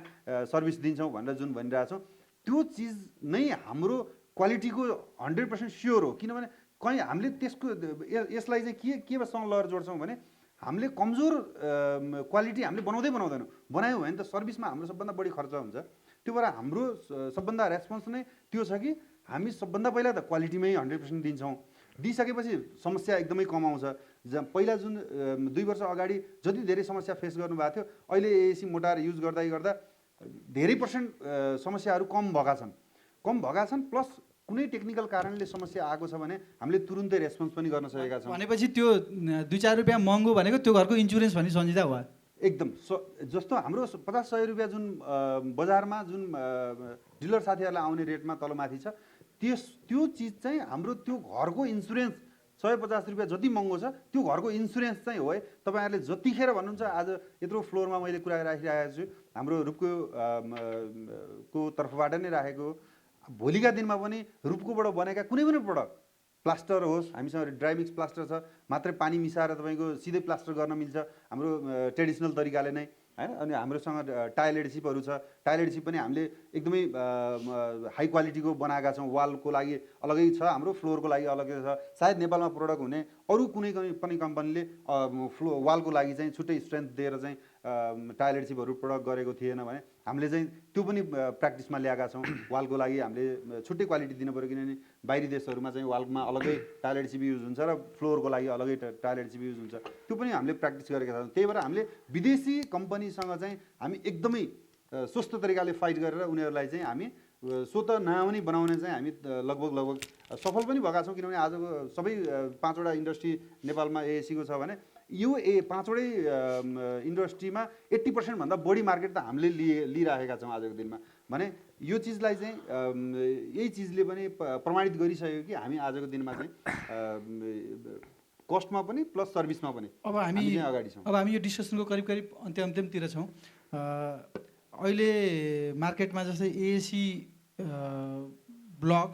सर्भिस दिन्छौँ भनेर जुन भनिरहेछौँ, त्यो चिज नै हाम्रो क्वालिटीको 100% स्योर हो। किनभने कहीँ हामीले त्यसको यसलाई चाहिँ केसँग लहर जोड्छौँ भने हामीले कमजोर क्वालिटी हामीले बनाउँदैनौँ। बनायौँ भने त सर्भिसमा हाम्रो सबभन्दा बढी खर्च हुन्छ। त्यो भएर हाम्रो सबभन्दा रेस्पोन्स नै त्यो छ कि हामी सबभन्दा पहिला त क्वालिटीमै 100% दिन्छौँ। दिइसकेपछि समस्या एकदमै कम आउँछ। पहिला जुन 2 वर्ष अगाडि जति धेरै समस्या फेस गर्नुभएको थियो, अहिले एएसी मोटार युज गर्दा धेरै % समस्याहरू कम भएका छन्। प्लस कुनै टेक्निकल कारणले समस्या आएको छ भने हामीले तुरुन्तै रेस्पोन्स पनि गर्न सकेका छौँ। भनेपछि त्यो 2-4 रुपियाँ महँगो भनेको त्यो घरको इन्सुरेन्स भन्ने सम्झिँदा हो एकदम। जस्तो हाम्रो 50-100 रुपियाँ जुन बजारमा जुन डिलर साथीहरूलाई आउने रेटमा तलमाथि छ, त्यो चिज चाहिँ हाम्रो त्यो घरको इन्सुरेन्स 150 रुपियाँ जति महँगो छ त्यो घरको इन्सुरेन्स चाहिँ हो है। तपाईँहरूले जतिखेर भन्नुहुन्छ, आज यत्रो फ्लोरमा मैले कुरा राखिरहेको छु, हाम्रो रूपको तर्फबाट नै राखेको, भोलिका दिनमा पनि रूपकोबाट बनेका कुनै पनि प्रोडक्ट, प्लास्टर होस्, हामीसँग ड्राइमिक्स प्लास्टर छ, मात्रै पानी मिसाएर तपाईँको सिधै प्लास्टर गर्न मिल्छ हाम्रो ट्रेडिसनल तरिकाले नै हैन। अनि हाम्रोसँग टाइल एडहेसिभहरू छ, टाइल एडहेसिभ पनि हामीले एकदमै हाई क्वालिटीको बनाएका छौँ। वालको लागि अलगै छ, हाम्रो फ्लोरको लागि अलगै छ। सायद नेपालमा प्रोडक्ट हुने अरू कुनै पनि कम्पनीले वालको लागि चाहिँ छुट्टै स्ट्रेन्थ दिएर चाहिँ टाइल एडहेसिभहरू प्रोडक्ट गरेको थिएन भने हामीले चाहिँ त्यो पनि प्र्याक्टिसमा ल्याएका छौँ। वालको लागि हामीले छुट्टै क्वालिटी दिनु पऱ्यो किनभने बाहिरी देशहरूमा चाहिँ वालमा अलगै टाइल एडहेसिभ युज हुन्छ र फ्लोरको लागि अलगै टाइल एडहेसिभ युज हुन्छ। त्यो पनि हामीले प्र्याक्टिस गरेका छौँ। त्यही भएर हामीले विदेशी कम्पनीसँग चाहिँ हामी एकदमै स्वस्थ तरिकाले फाइट गरेर उनीहरूलाई चाहिँ हामी स्वतः नआउने बनाउने चाहिँ हामी लगभग सफल पनि भएका छौँ। किनभने आजको सबै 5वटा इन्डस्ट्री नेपालमा एएसीको छ भने यो 5वटै इन्डस्ट्रीमा 80% भन्दा बढी मार्केट त हामीले लिइराखेका छौँ आजको दिनमा। भने यो चिजलाई चाहिँ यही चिजले पनि प्रमाणित गरिसक्यो कि हामी आजको दिनमा चाहिँ कस्टमा पनि प्लस सर्भिसमा पनि अब हामी अगाडि छौँ। अब हामी यो डिस्कसनको करिब अन्त्यतिर छौँ। अहिले मार्केटमा जस्तै एएसी ब्लक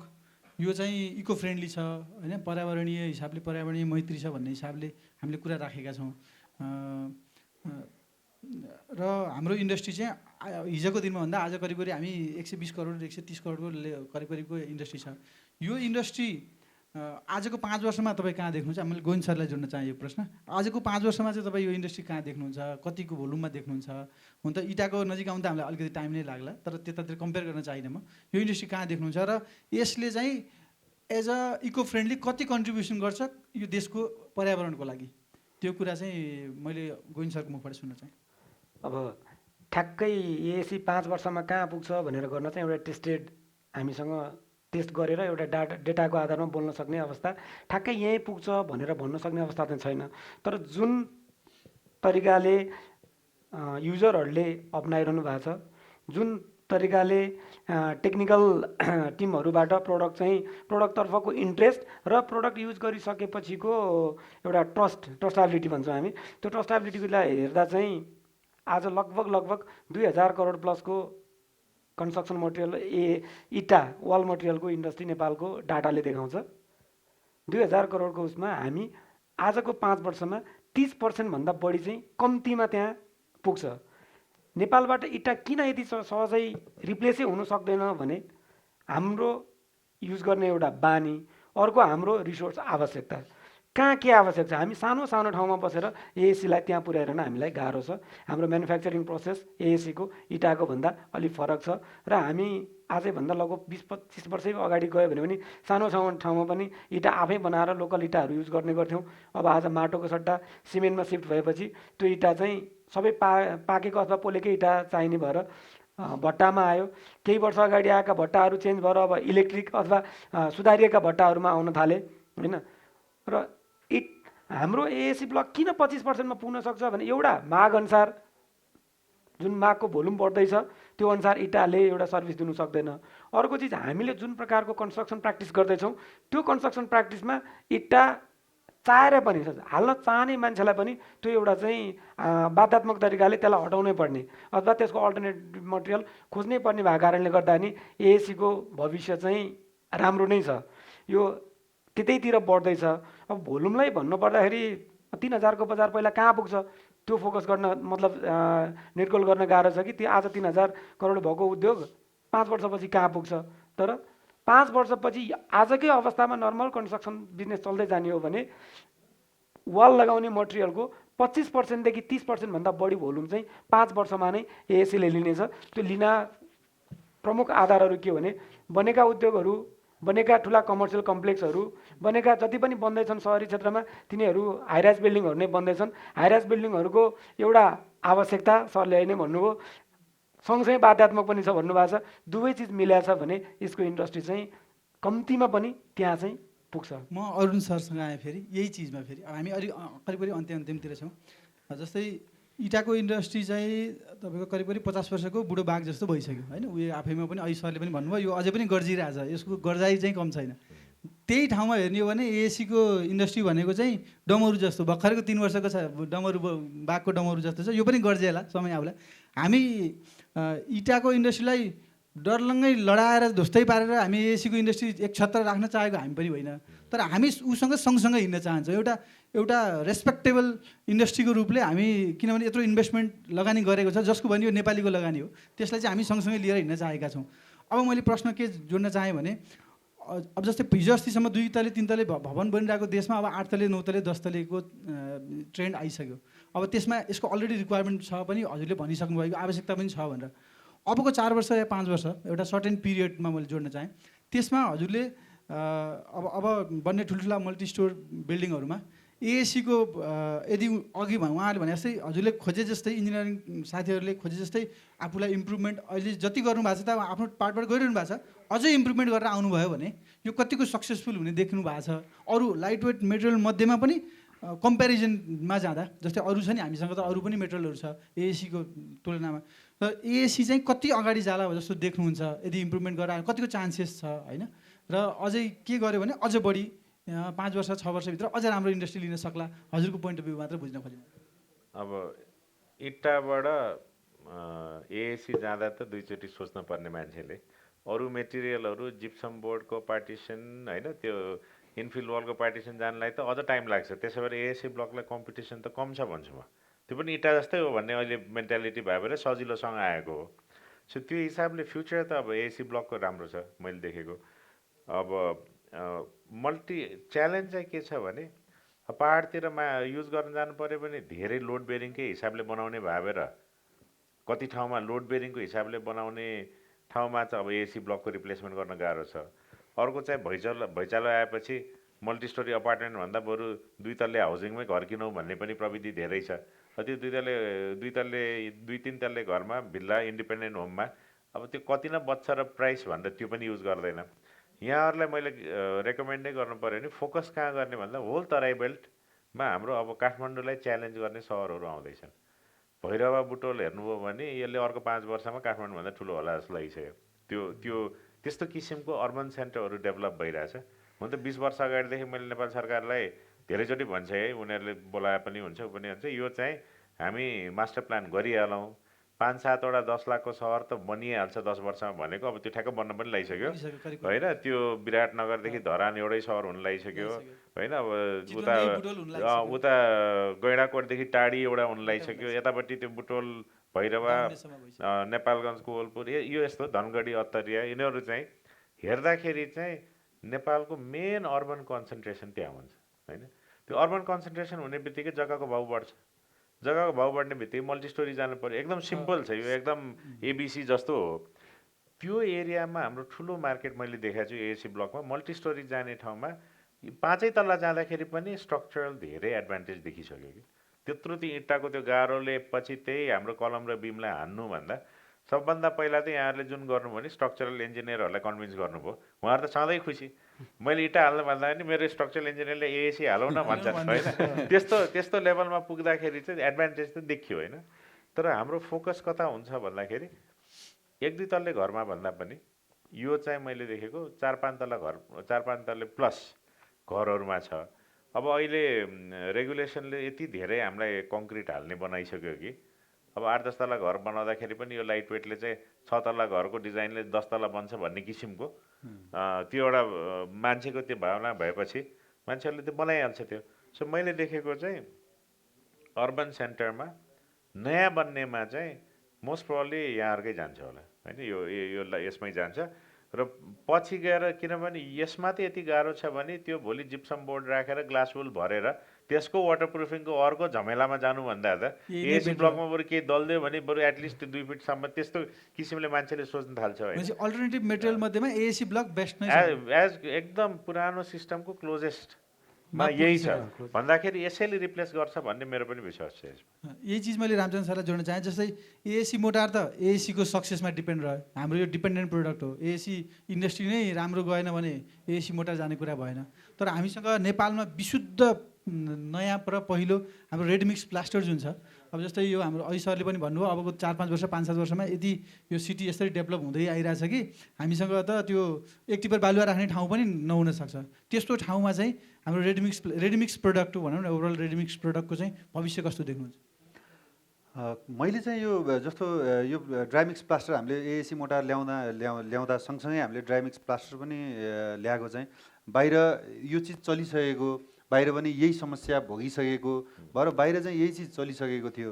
यो चाहिँ इको फ्रेन्डली छ होइन, पर्यावरणीय हिसाबले पर्यावरणीय मैत्री छ भन्ने हिसाबले हामीले कुरा राखेका छौँ। र हाम्रो इन्डस्ट्री चाहिँ हिजोको दिनमा भन्दा आज करिब हामी 120 करोड 130 करोडको करिबको इन्डस्ट्री छ। यो इन्डस्ट्री आजको 5 वर्षमा तपाईँ कहाँ देख्नुहुन्छ? मैले गोविन्द सरलाई जोड्न चाहेँ यो प्रश्न। आजको 5 वर्षमा चाहिँ तपाईँ यो इन्डस्ट्री कहाँ देख्नुहुन्छ? कतिको भोल्युममा देख्नुहुन्छ? हुन त इटाको नजिक आउनु त हामीलाई अलिकति टाइम नै लाग्ला, तर त्यतातिर कम्पेयर गर्न चाहिनँ म। यो इन्डस्ट्री कहाँ देख्नुहुन्छ र यसले चाहिँ एज अ इको फ्रेन्डली कति कन्ट्रिब्युसन गर्छ यो देशको पर्यावरणको लागि? त्यो कुरा चाहिँ मैले गोविन्द सरको मुखबाट सुन्न चाहेँ। अब ठ्याक्कै एएसी 5 वर्षमा कहाँ पुग्छ भनेर गर्न चाहिँ एउटा टेस्टेड, हामीसँग टेस्ट गरेर एउटा डेटाको आधारमा बोल्न सक्ने अवस्था ठ्याक्कै यहीँ पुग्छ भनेर भन्न सक्ने अवस्था चाहिँ छैन। तर जुन तरिकाले युजरहरूले अप्नाइरहनु भएको छ, जुन तरिकाले टेक्निकल टिमहरूबाट प्रोडक्टतर्फको इन्ट्रेस्ट र प्रोडक्ट युज गरिसकेपछिको एउटा ट्रस्टेबिलिटी भन्छौँ हामी, त्यो ट्रस्टेबिलिटीलाई हेर्दा चाहिँ आज लगभग 2000 करोड प्लसको कन्स्ट्रक्सन मटेरियल इटा वाल मटेरियलको इन्डस्ट्री नेपालको डाटाले देखाउँछ। 2000 करोडको उसमा हामी आजको 5 वर्षमा 30% भन्दा बढी चाहिँ कम्तीमा त्यहाँ पुग्छ। नेपालबाट इटा किन यति सहजै रिप्लेसै हुन सक्दैन भने हाम्रो युज गर्ने एउटा बानी, अर्को हाम्रो रिसोर्स आवश्यकता। कहाँ के आवश्यक छ। हामी सानो सानो ठाउँमा बसेर एएसीलाई त्यहाँ पुर्याइरहन हामीलाई गाह्रो छ। हाम्रो म्यानुफ्याक्चरिङ प्रोसेस एएसीको इटाको भन्दा अलिक फरक छ र हामी आजैभन्दा लगभग 20-25 वर्षै अगाडि गयो भने पनि सानो सानो ठाउँमा पनि इटा आफै बनाएर लोकल इटाहरू युज गर्ने गर्थ्यौँ। अब आज माटोको सट्टा सिमेन्टमा सिफ्ट भएपछि त्यो इटा चाहिँ सबै पाकेको अथवा पोलेकै इटा चाहिने भएर भट्टामा आयो। केही वर्ष अगाडि आएका भट्टाहरू चेन्ज भएर अब इलेक्ट्रिक अथवा सुधारिएका भट्टाहरूमा आउन थाले होइन। र हाम्रो एएसी ब्लक किन 25%मा पुग्न सक्छ भने एउटा माग अनुसार जुन मागको भोल्युम बढ्दैछ त्यो अनुसार इटाले एउटा सर्भिस दिनु सक्दैन। अर्को चिज हामीले जुन प्रकारको कन्स्ट्रक्सन प्र्याक्टिस गर्दैछौँ त्यो कन्स्ट्रक्सन प्र्याक्टिसमा इटा चाहेर पनि हाल्न चाहने मान्छेलाई पनि त्यो एउटा चाहिँ बाध्यात्मक तरिकाले त्यसलाई हटाउनै पर्ने अथवा त्यसको अल्टरनेटिभ मटेरियल खोज्नै पर्ने भएको कारणले गर्दा नि एएसीको भविष्य चाहिँ राम्रो नै छ। यो त्यतैतिर बढ्दैछ। अब भोल्युमलाई भन्नुपर्दाखेरि 3000 को बजार पहिला कहाँ पुग्छ त्यो फोकस गर्न मतलब निर्गोल गर्न गाह्रो छ कि त्यो आज 3000 करोड भएको उद्योग 5 वर्षपछि कहाँ पुग्छ। तर 5 वर्षपछि आजकै अवस्थामा नर्मल कन्स्ट्रक्सन बिजनेस चल्दै जाने हो भने वाल लगाउने मटेरियलको 25% देखि 30% भन्दा बढी भोल्युम चाहिँ 5 वर्षमा नै एएसीले लिनेछ। त्यो लिन प्रमुख आधारहरू के हो भने बनेका उद्योगहरू, बनेका ठुला कमर्सियल कम्प्लेक्सहरू, बनेका जति पनि बन्दैछन् सहरी क्षेत्रमा तिनीहरू हाइराइज बिल्डिङहरू नै बन्दैछन्। हाइराइज बिल्डिङहरूको एउटा आवश्यकता सरले नै भन्नुभयो, सँगसँगै बाध्यात्मक पनि छ भन्नुभएको छ। दुवै चिज मिलाएको छ भने यसको इन्डस्ट्री चाहिँ कम्तीमा पनि त्यहाँ चाहिँ पुग्छ। म अरुण सरसँग आएँ फेरि यही चिजमा फेरि हामी अलिक करिब करिब अन्त्यतिर छौँ। जस्तै इटाको इन्डस्ट्री चाहिँ तपाईँको करिब करिब 50 वर्षको बुढो बाघ जस्तो भइसक्यो होइन। उयो आफैमा पनि अहिले सरले पनि भन्नुभयो यो अझै पनि गर्जिरहेछ, यसको गर्जाइ चाहिँ कम छैन। त्यही ठाउँमा हेर्ने हो भने एएसीको इन्डस्ट्री भनेको चाहिँ डमरू जस्तो भर्खरको 3 वर्षको छ डमरू बाघको डमरू जस्तो छ। यो पनि गर्जिएला समय आउला। हामी इटाको इन्डस्ट्रीलाई डरलङ्गै लडाएर ध्वस्तै पारेर हामी एएसीको इन्डस्ट्री एक छत्र राख्न चाहेको हामी पनि होइन। तर हामी उसँग सँगसँगै हिँड्न चाहन्छौँ। एउटा रेस्पेक्टेबल इन्डस्ट्रीको रूपले हामी, किनभने यत्रो इन्भेस्टमेन्ट लगानी गरेको छ जसको भने यो नेपालीको लगानी हो, त्यसलाई चाहिँ हामी सँगसँगै लिएर हिँड्न चाहेका छौँ। अब मैले प्रश्न के जोड्न चाहेँ भने अब जस्तै हिजो अस्तिसम्म 2 तले 3 तले भवन बनिरहेको देशमा अब 8 तले 9 तले 10 तलेको ट्रेन्ड आइसक्यो। अब त्यसमा यसको अलरेडी रिक्वायरमेन्ट छ पनि, हजुरले भनिसक्नु भएको आवश्यकता पनि छ भनेर। अबको 4 वर्ष या 5 वर्ष एउटा सर्टेन पिरियडमा मैले जोड्न चाहेँ। त्यसमा हजुरले अब बन्ने ठुल्ठुला मल्टी स्टोर बिल्डिङहरूमा एएसीको यदि अघि उहाँले भने जस्तै हजुरले खोजे जस्तै इन्जिनियरिङ साथीहरूले खोजे जस्तै आफूलाई इम्प्रुभमेन्ट अहिले जति गर्नुभएको छ त आफ्नो पार्टबाट गरिरहनु भएको छ, अझै इम्प्रुभमेन्ट गरेर आउनुभयो भने यो कतिको सक्सेसफुल हुने देख्नु भएको छ। अरू लाइट वेट मेटेरियल मध्येमा पनि कम्पेरिजनमा जाँदा जस्तै अरू छ नि, हामीसँग त अरू पनि मेटेरियलहरू छ एएसीको तुलनामा, र एएसी चाहिँ कति अगाडि जाला जस्तो देख्नुहुन्छ यदि इम्प्रुभमेन्ट गरेर कतिको चान्सेस छ होइन। र अझै के गर्यो भने अझ बढी 5 वर्ष 6 वर्षभित्र अझ राम्रो इन्डस्ट्री लिन सक्ला, हजुरको पोइन्ट अफ भ्यू मात्र बुझ्न खोजेँ। अब इट्टाबाट एएसी जाँदा त दुईचोटि सोच्न पर्ने मान्छेले अरू मेटेरियलहरू जिप्सम बोर्डको पार्टिसन होइन त्यो इन्फिल वलको पार्टिसन जानलाई त अझ टाइम लाग्छ। त्यसो भएर एएसी ब्लकलाई कम्पिटिसन त कम छ भन्छु म। त्यो पनि इटा जस्तै हो भन्ने अहिले मेन्टालिटी भएर सजिलोसँग आएको हो। सो त्यो हिसाबले फ्युचर त अब एएसी ब्लकको राम्रो छ मैले देखेको। अब मल्टी च्यालेन्ज चाहिँ के छ भने पहाडतिर युज गर्न जानु पऱ्यो भने धेरै लोड बेरिङकै हिसाबले बनाउने भएर कति ठाउँमा लोड बेरिङको हिसाबले बनाउने ठाउँमा चाहिँ अब एएसी ब्लकको रिप्लेसमेन्ट गर्न गाह्रो छ। अर्को चाहिँ भैँचालो आएपछि मल्टी स्टोरी अपार्टमेन्टभन्दा बरु 2 तल्ले हाउसिङमै घर किनौँ भन्ने पनि प्रविधि धेरै छ। त्यो 2-3 तल्ले घरमा भिल्ला इन्डिपेन्डेन्ट होममा अब त्यो कति न बच्छ र प्राइस भनेर त्यो पनि युज गर्दैन। यहाँहरूलाई मैले रेकमेन्ड नै गर्नु पऱ्यो भने फोकस कहाँ गर्ने भन्दा होल तराई बेल्टमा हाम्रो अब काठमाडौँलाई च्यालेन्ज गर्ने सहरहरू आउँदैछन्। भैरवा बुटोल हेर्नुभयो भने यसले अर्को 5 वर्षमा काठमाडौँभन्दा ठुलो होला जस्तो लागिसक्यो। त्यस्तो किसिमको अर्बन सेन्टरहरू डेभलप भइरहेछ। हुन त 20 वर्ष अगाडिदेखि मैले नेपाल सरकारलाई धेरैचोटि भन्छ है, उनीहरूले बोलाए पनि हुन्छ पनि हुन्छ, यो चाहिँ हामी मास्टर प्लान गरिहालौँ। 5-7 वटा 10 लाखको सहर त बनिहाल्छ 10 वर्षमा भनेको। अब त्यो ठ्याक्क बन्न पनि लागिसक्यो होइन। त्यो विराटनगरदेखि धरान एउटै सहर हुन लागिसक्यो होइन। अब उता गैँडाकोटदेखि टाढी एउटा हुन लागिसक्यो। यतापट्टि त्यो बुटोल भैरवा नेपालगञ्ज कोवलपुर यो यस्तो धनगढी अत्तरिया यिनीहरू चाहिँ हेर्दाखेरि चाहिँ नेपालको मेन अर्बन कन्सन्ट्रेसन त्यहाँ हुन्छ होइन। त्यो अर्बन कन्सन्ट्रेसन हुने बित्तिकै जग्गाको भाउ बढ्छ, जग्गाको भाउ बढ्ने बित्तिकै मल्टी स्टोरी जानु पर्यो। एकदम सिम्पल छ यो, एकदम एबिसी जस्तो हो। त्यो एरियामा हाम्रो ठुलो मार्केट मैले देखाएको छु एएसी ब्लकमा, मल्टी स्टोरी जाने ठाउँमा 5 तल्ला जाँदाखेरि पनि स्ट्रक्चरल धेरै एडभान्टेज देखिसक्यो कि। त्यत्रो त्यो इँटाको त्यो गाह्रोले पछि त्यही हाम्रो कलम र बिमलाई हान्नुभन्दा सबभन्दा पहिला चाहिँ यहाँहरूले जुन गर्नु भने स्ट्रक्चरल इन्जिनियरहरूलाई कन्भिन्स गर्नुभयो। उहाँहरू त सधैँ खुसी, मैले इँटा हाल्नु भन्दा पनि मेरो स्ट्रक्चरल इन्जिनियरले एएसी हालौँ न भन्छ होइन। त्यस्तो लेभलमा पुग्दाखेरि चाहिँ एडभान्टेज त देखियो होइन। तर हाम्रो फोकस कता हुन्छ भन्दाखेरि 1-2 तल्ले घरमा भन्दा पनि यो चाहिँ मैले देखेको 4-5 तल्ला घर, 4-5 तल्ले प्लस घरहरूमा छ। अब अहिले रेगुलेसनले यति धेरै हामीलाई कङ्क्रिट हाल्ने बनाइसक्यो कि अब 8-10 तल्ला घर बनाउँदाखेरि पनि यो लाइट वेटले चाहिँ 6 तल्ला घरको डिजाइनले 10 तल्ला बन्छ भन्ने किसिमको त्यो एउटा मान्छेको त्यो भावना भएपछि मान्छेहरूले त्यो बनाइहाल्छ त्यो। सो मैले देखेको चाहिँ अर्बन सेन्टरमा नयाँ बन्नेमा चाहिँ मोस्ट प्रोबब्ली यहाँहरूकै जान्छ होला होइन, यो यसमै जान्छ। र पछि गएर किनभने यसमा त यति गाह्रो छ भने त्यो भोलि जिप्सम बोर्ड राखेर ग्लास वुल भरेर त्यसको वाटरप्रुफिङको अर्को झमेलामा जानुभन्दा त एसी ब्लकमा बरु केही दलिदियो भने बरु एटलिस्ट 2 फिटसम्म त्यस्तो किसिमले मान्छेले सोच्न थाल्छ होइन। अल्टरनेटिभ मेटेरियल मध्येमा एएसी ब्लक बेस्ट नै एज एकदम पुरानो सिस्टमको क्लोजेस्टमा यही छ भन्दाखेरि यसैले रिप्लेस गर्छ भन्ने मेरो पनि विश्वास छ यसमा। यही चिज मैले रामचन्द्र सरलाई जोड्न चाहेँ। जस्तै एएसी मोटार त एएसीको सक्सेसमा डिपेन्ड रह्यो, हाम्रो यो डिपेन्डेन्ट प्रोडक्ट हो। एएसी इन्डस्ट्री नै राम्रो गएन भने एएसी मोटार जाने कुरा भएन। तर हामीसँग नेपालमा विशुद्ध नयाँ र पहिलो हाम्रो रेडमिक्स प्लास्टर जुन छ, अब जस्तै यो हाम्रो अघि सरले पनि भन्नुभयो अबको 4-5 वर्ष 5-7 वर्षमा यदि यो सिटी यसरी डेभलप हुँदै आइरहेछ कि हामीसँग त त्यो एक टिपर बालुवा राख्ने ठाउँ पनि नहुन सक्छ। त्यस्तो ठाउँमा चाहिँ हाम्रो रेडमिक्स प्रोडक्ट भनौँ न, ओभरअल रेडमिक्स प्रोडक्टको चाहिँ भविष्य कस्तो देख्नुहुन्छ? मैले चाहिँ यो जस्तो यो ड्राइमिक्स प्लास्टर हामीले एएसी मोटार ल्याउँदा सँगसँगै हामीले ड्राइमिक्स प्लास्टर पनि ल्याएको चाहिँ बाहिर यो चिज चलिसकेको, बाहिर पनि यही समस्या भोगिसकेको भएर बाहिर चाहिँ यही चिज चलिसकेको थियो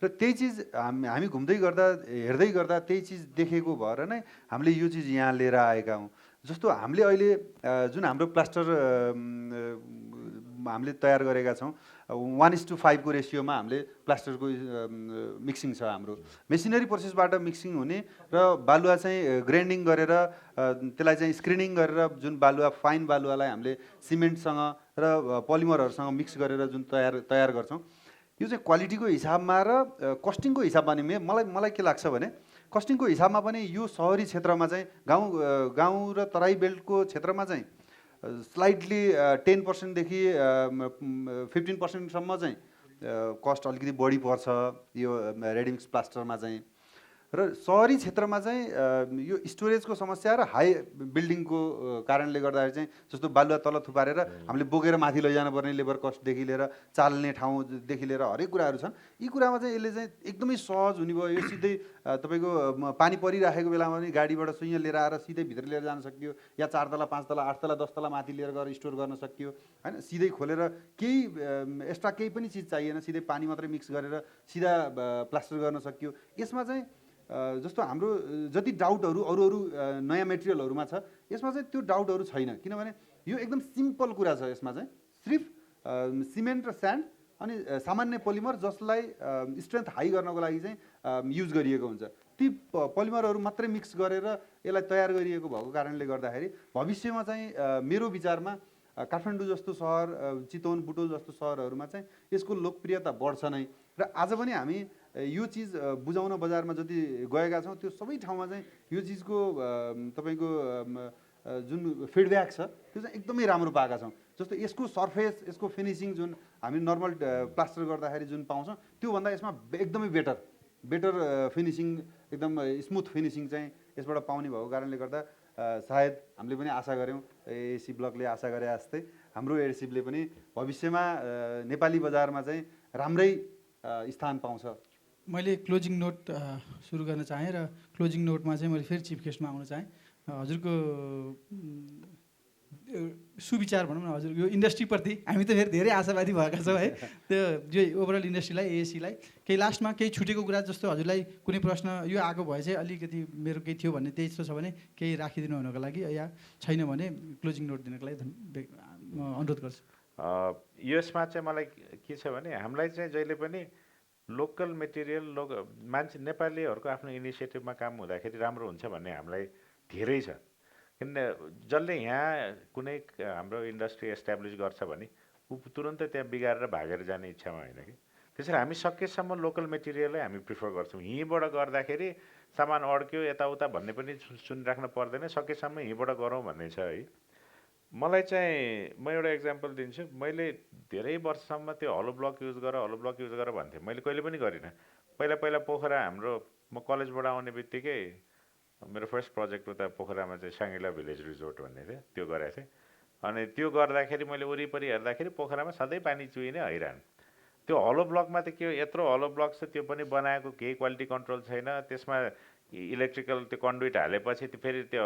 र त्यही चिज हामी घुम्दै गर्दा हेर्दै गर्दा त्यही चिज देखेको भएर नै हामीले यो चिज यहाँ लिएर आएका हौँ। जस्तो हामीले अहिले जुन हाम्रो प्लास्टर हामीले तयार गरेका छौँ 1:5 को रेसियोमा हामीले प्लास्टरको मिक्सिङ छ। हाम्रो मेसिनरी प्रोसेसबाट मिक्सिङ हुने र बालुवा चाहिँ ग्राइन्डिङ गरेर त्यसलाई चाहिँ स्क्रिनिङ गरेर जुन बालुवा फाइन बालुवालाई हामीले सिमेन्टसँग र पोलिमरहरूसँग मिक्स गरेर जुन तयार गर्छौँ, यो चाहिँ क्वालिटीको हिसाबमा र कस्टिङको हिसाबमा नि मलाई के लाग्छ भने कस्टिङको हिसाबमा पनि यो सहरी क्षेत्रमा चाहिँ गाउँ र तराई बेल्टको क्षेत्रमा चाहिँ स्लाइटली 10% देखि 15% चाहिँ कस्ट अलिकति बढी पर्छ यो रेडमिक्स प्लास्टरमा चाहिँ। र सहरी क्षेत्रमा चाहिँ यो स्टोरेजको समस्या र हाई बिल्डिङको कारणले गर्दाखेरि चाहिँ जस्तो बालुवा तल थुपारेर हामीले बोकेर माथि लैजानु पर्ने लेबर कस्टदेखि लिएर चाल्ने ठाउँदेखि लिएर हरेक कुराहरू छन्। यी कुरामा चाहिँ यसले चाहिँ एकदमै सहज हुने भयो। यो सिधै तपाईँको पानी परिराखेको बेलामा पनि गाडीबाट सुइँ लिएर आएर सिधै भित्र लिएर जान सकियो, या 4 तला 5 तला 8 तला 10 तला माथि लिएर गएर स्टोर गर्न सकियो होइन। सिधै खोलेर केही एक्स्ट्रा केही पनि चिज चाहिएन, सिधै पानी मात्रै मिक्स गरेर सिधा प्लास्टर गर्न सकियो। यसमा चाहिँ जस्तो हाम्रो जति डाउटहरू अरू नयाँ मेटेरियलहरूमा छ यसमा चाहिँ त्यो डाउटहरू छैन, किनभने यो एकदम सिम्पल कुरा छ। यसमा चाहिँ सिर्फ सिमेन्ट र स्यान्ड अनि सामान्य पोलिमर जसलाई स्ट्रेन्थ हाई गर्नको लागि चाहिँ युज गरिएको हुन्छ, ती पोलिमरहरू मात्रै मिक्स गरेर यसलाई तयार गरिएको भएको कारणले गर्दाखेरि भविष्यमा चाहिँ मेरो विचारमा काठमाडौँ जस्तो सहर, चितवन, बुटोल जस्तो सहरहरूमा चाहिँ यसको लोकप्रियता बढ्छ नै। र आज पनि हामी यो चिज बुझाउन बजारमा जति गएका छौँ त्यो सबै ठाउँमा चाहिँ यो चिजको तपाईँको जुन फिडब्याक छ त्यो चाहिँ एकदमै राम्रो पाएका छौँ। जस्तो यसको सर्फेस, यसको फिनिसिङ जुन हामी नर्मल प्लास्टर गर्दाखेरि जुन पाउँछौँ त्योभन्दा यसमा एकदमै बेटर फिनिसिङ, एकदम स्मुथ फिनिसिङ चाहिँ यसबाट पाउने भएको कारणले गर्दा सायद हामीले पनि आशा गऱ्यौँ, एएसी ब्लकले आशा गरे जस्तै हाम्रो एडसिपले पनि भविष्यमा नेपाली बजारमा चाहिँ राम्रै स्थान पाउँछ। मैले क्लोजिङ नोट सुरु गर्न चाहेँ र क्लोजिङ नोटमा चाहिँ मैले फेरि चिफ गेस्टमा आउन चाहेँ। हजुरको सुविचार भनौँ न, हजुर यो इन्डस्ट्रीप्रति हामी त फेरि धेरै आशावादी भएका छौँ है, त्यो यो ओभरअल इन्डस्ट्रीलाई, एएसीलाई केही लास्टमा केही छुटेको कुरा जस्तो हजुरलाई कुनै प्रश्न यो आएको भए चाहिँ अलिकति मेरो केही थियो भन्ने त्यस्तो छ भने केही राखिदिनु हुनको लागि या छैन भने क्लोजिङ नोट दिनको लागि म अनुरोध गर्छु। यसमा चाहिँ मलाई के छ भने हामीलाई चाहिँ जहिले पनि लोकल मेटेरियल मान्छे नेपालीहरूको आफ्नो इनिसिएटिभमा काम हुँदाखेरि राम्रो हुन्छ भन्ने हामीलाई धेरै छ। किन जसले यहाँ कुनै हाम्रो इन्डस्ट्री एस्टाब्लिस गर्छ भने ऊ तुरन्तै त्यहाँ बिगारेर भागेर जाने इच्छामा होइन कि। त्यसरी हामी सकेसम्म लोकल मेटेरियलै हामी प्रिफर गर्छौँ। यहीँबाट गर्दाखेरि सामान अड्क्यो यताउता भन्ने पनि सुनिराख्नु पर्दैन, सकेसम्म यहीँबाट गरौँ भन्ने छ है। मलाई चाहिँ म एउटा इक्जाम्पल दिन्छु। मैले धेरै वर्षसम्म त्यो हलो ब्लक युज गर भन्थेँ, मैले कहिले पनि गरिनँ। पहिला पोखरा हाम्रो म कलेजबाट आउने बित्तिकै मेरो फर्स्ट प्रोजेक्ट उता पोखरामा चाहिँ साङ्गिला भिलेज रिजोर्ट भन्ने थियो, त्यो गरेको थिएँ। अनि त्यो गर्दाखेरि मैले वरिपरि हेर्दाखेरि पोखरामा सधैँ पानी चुहिने हैरान। त्यो हलो ब्लकमा त के यत्रो हलो ब्लक छ, त्यो पनि बनाएको केही क्वालिटी कन्ट्रोल छैन। त्यसमा इलेक्ट्रिकल त्यो कन्डुइट हालेपछि त्यो फेरि त्यो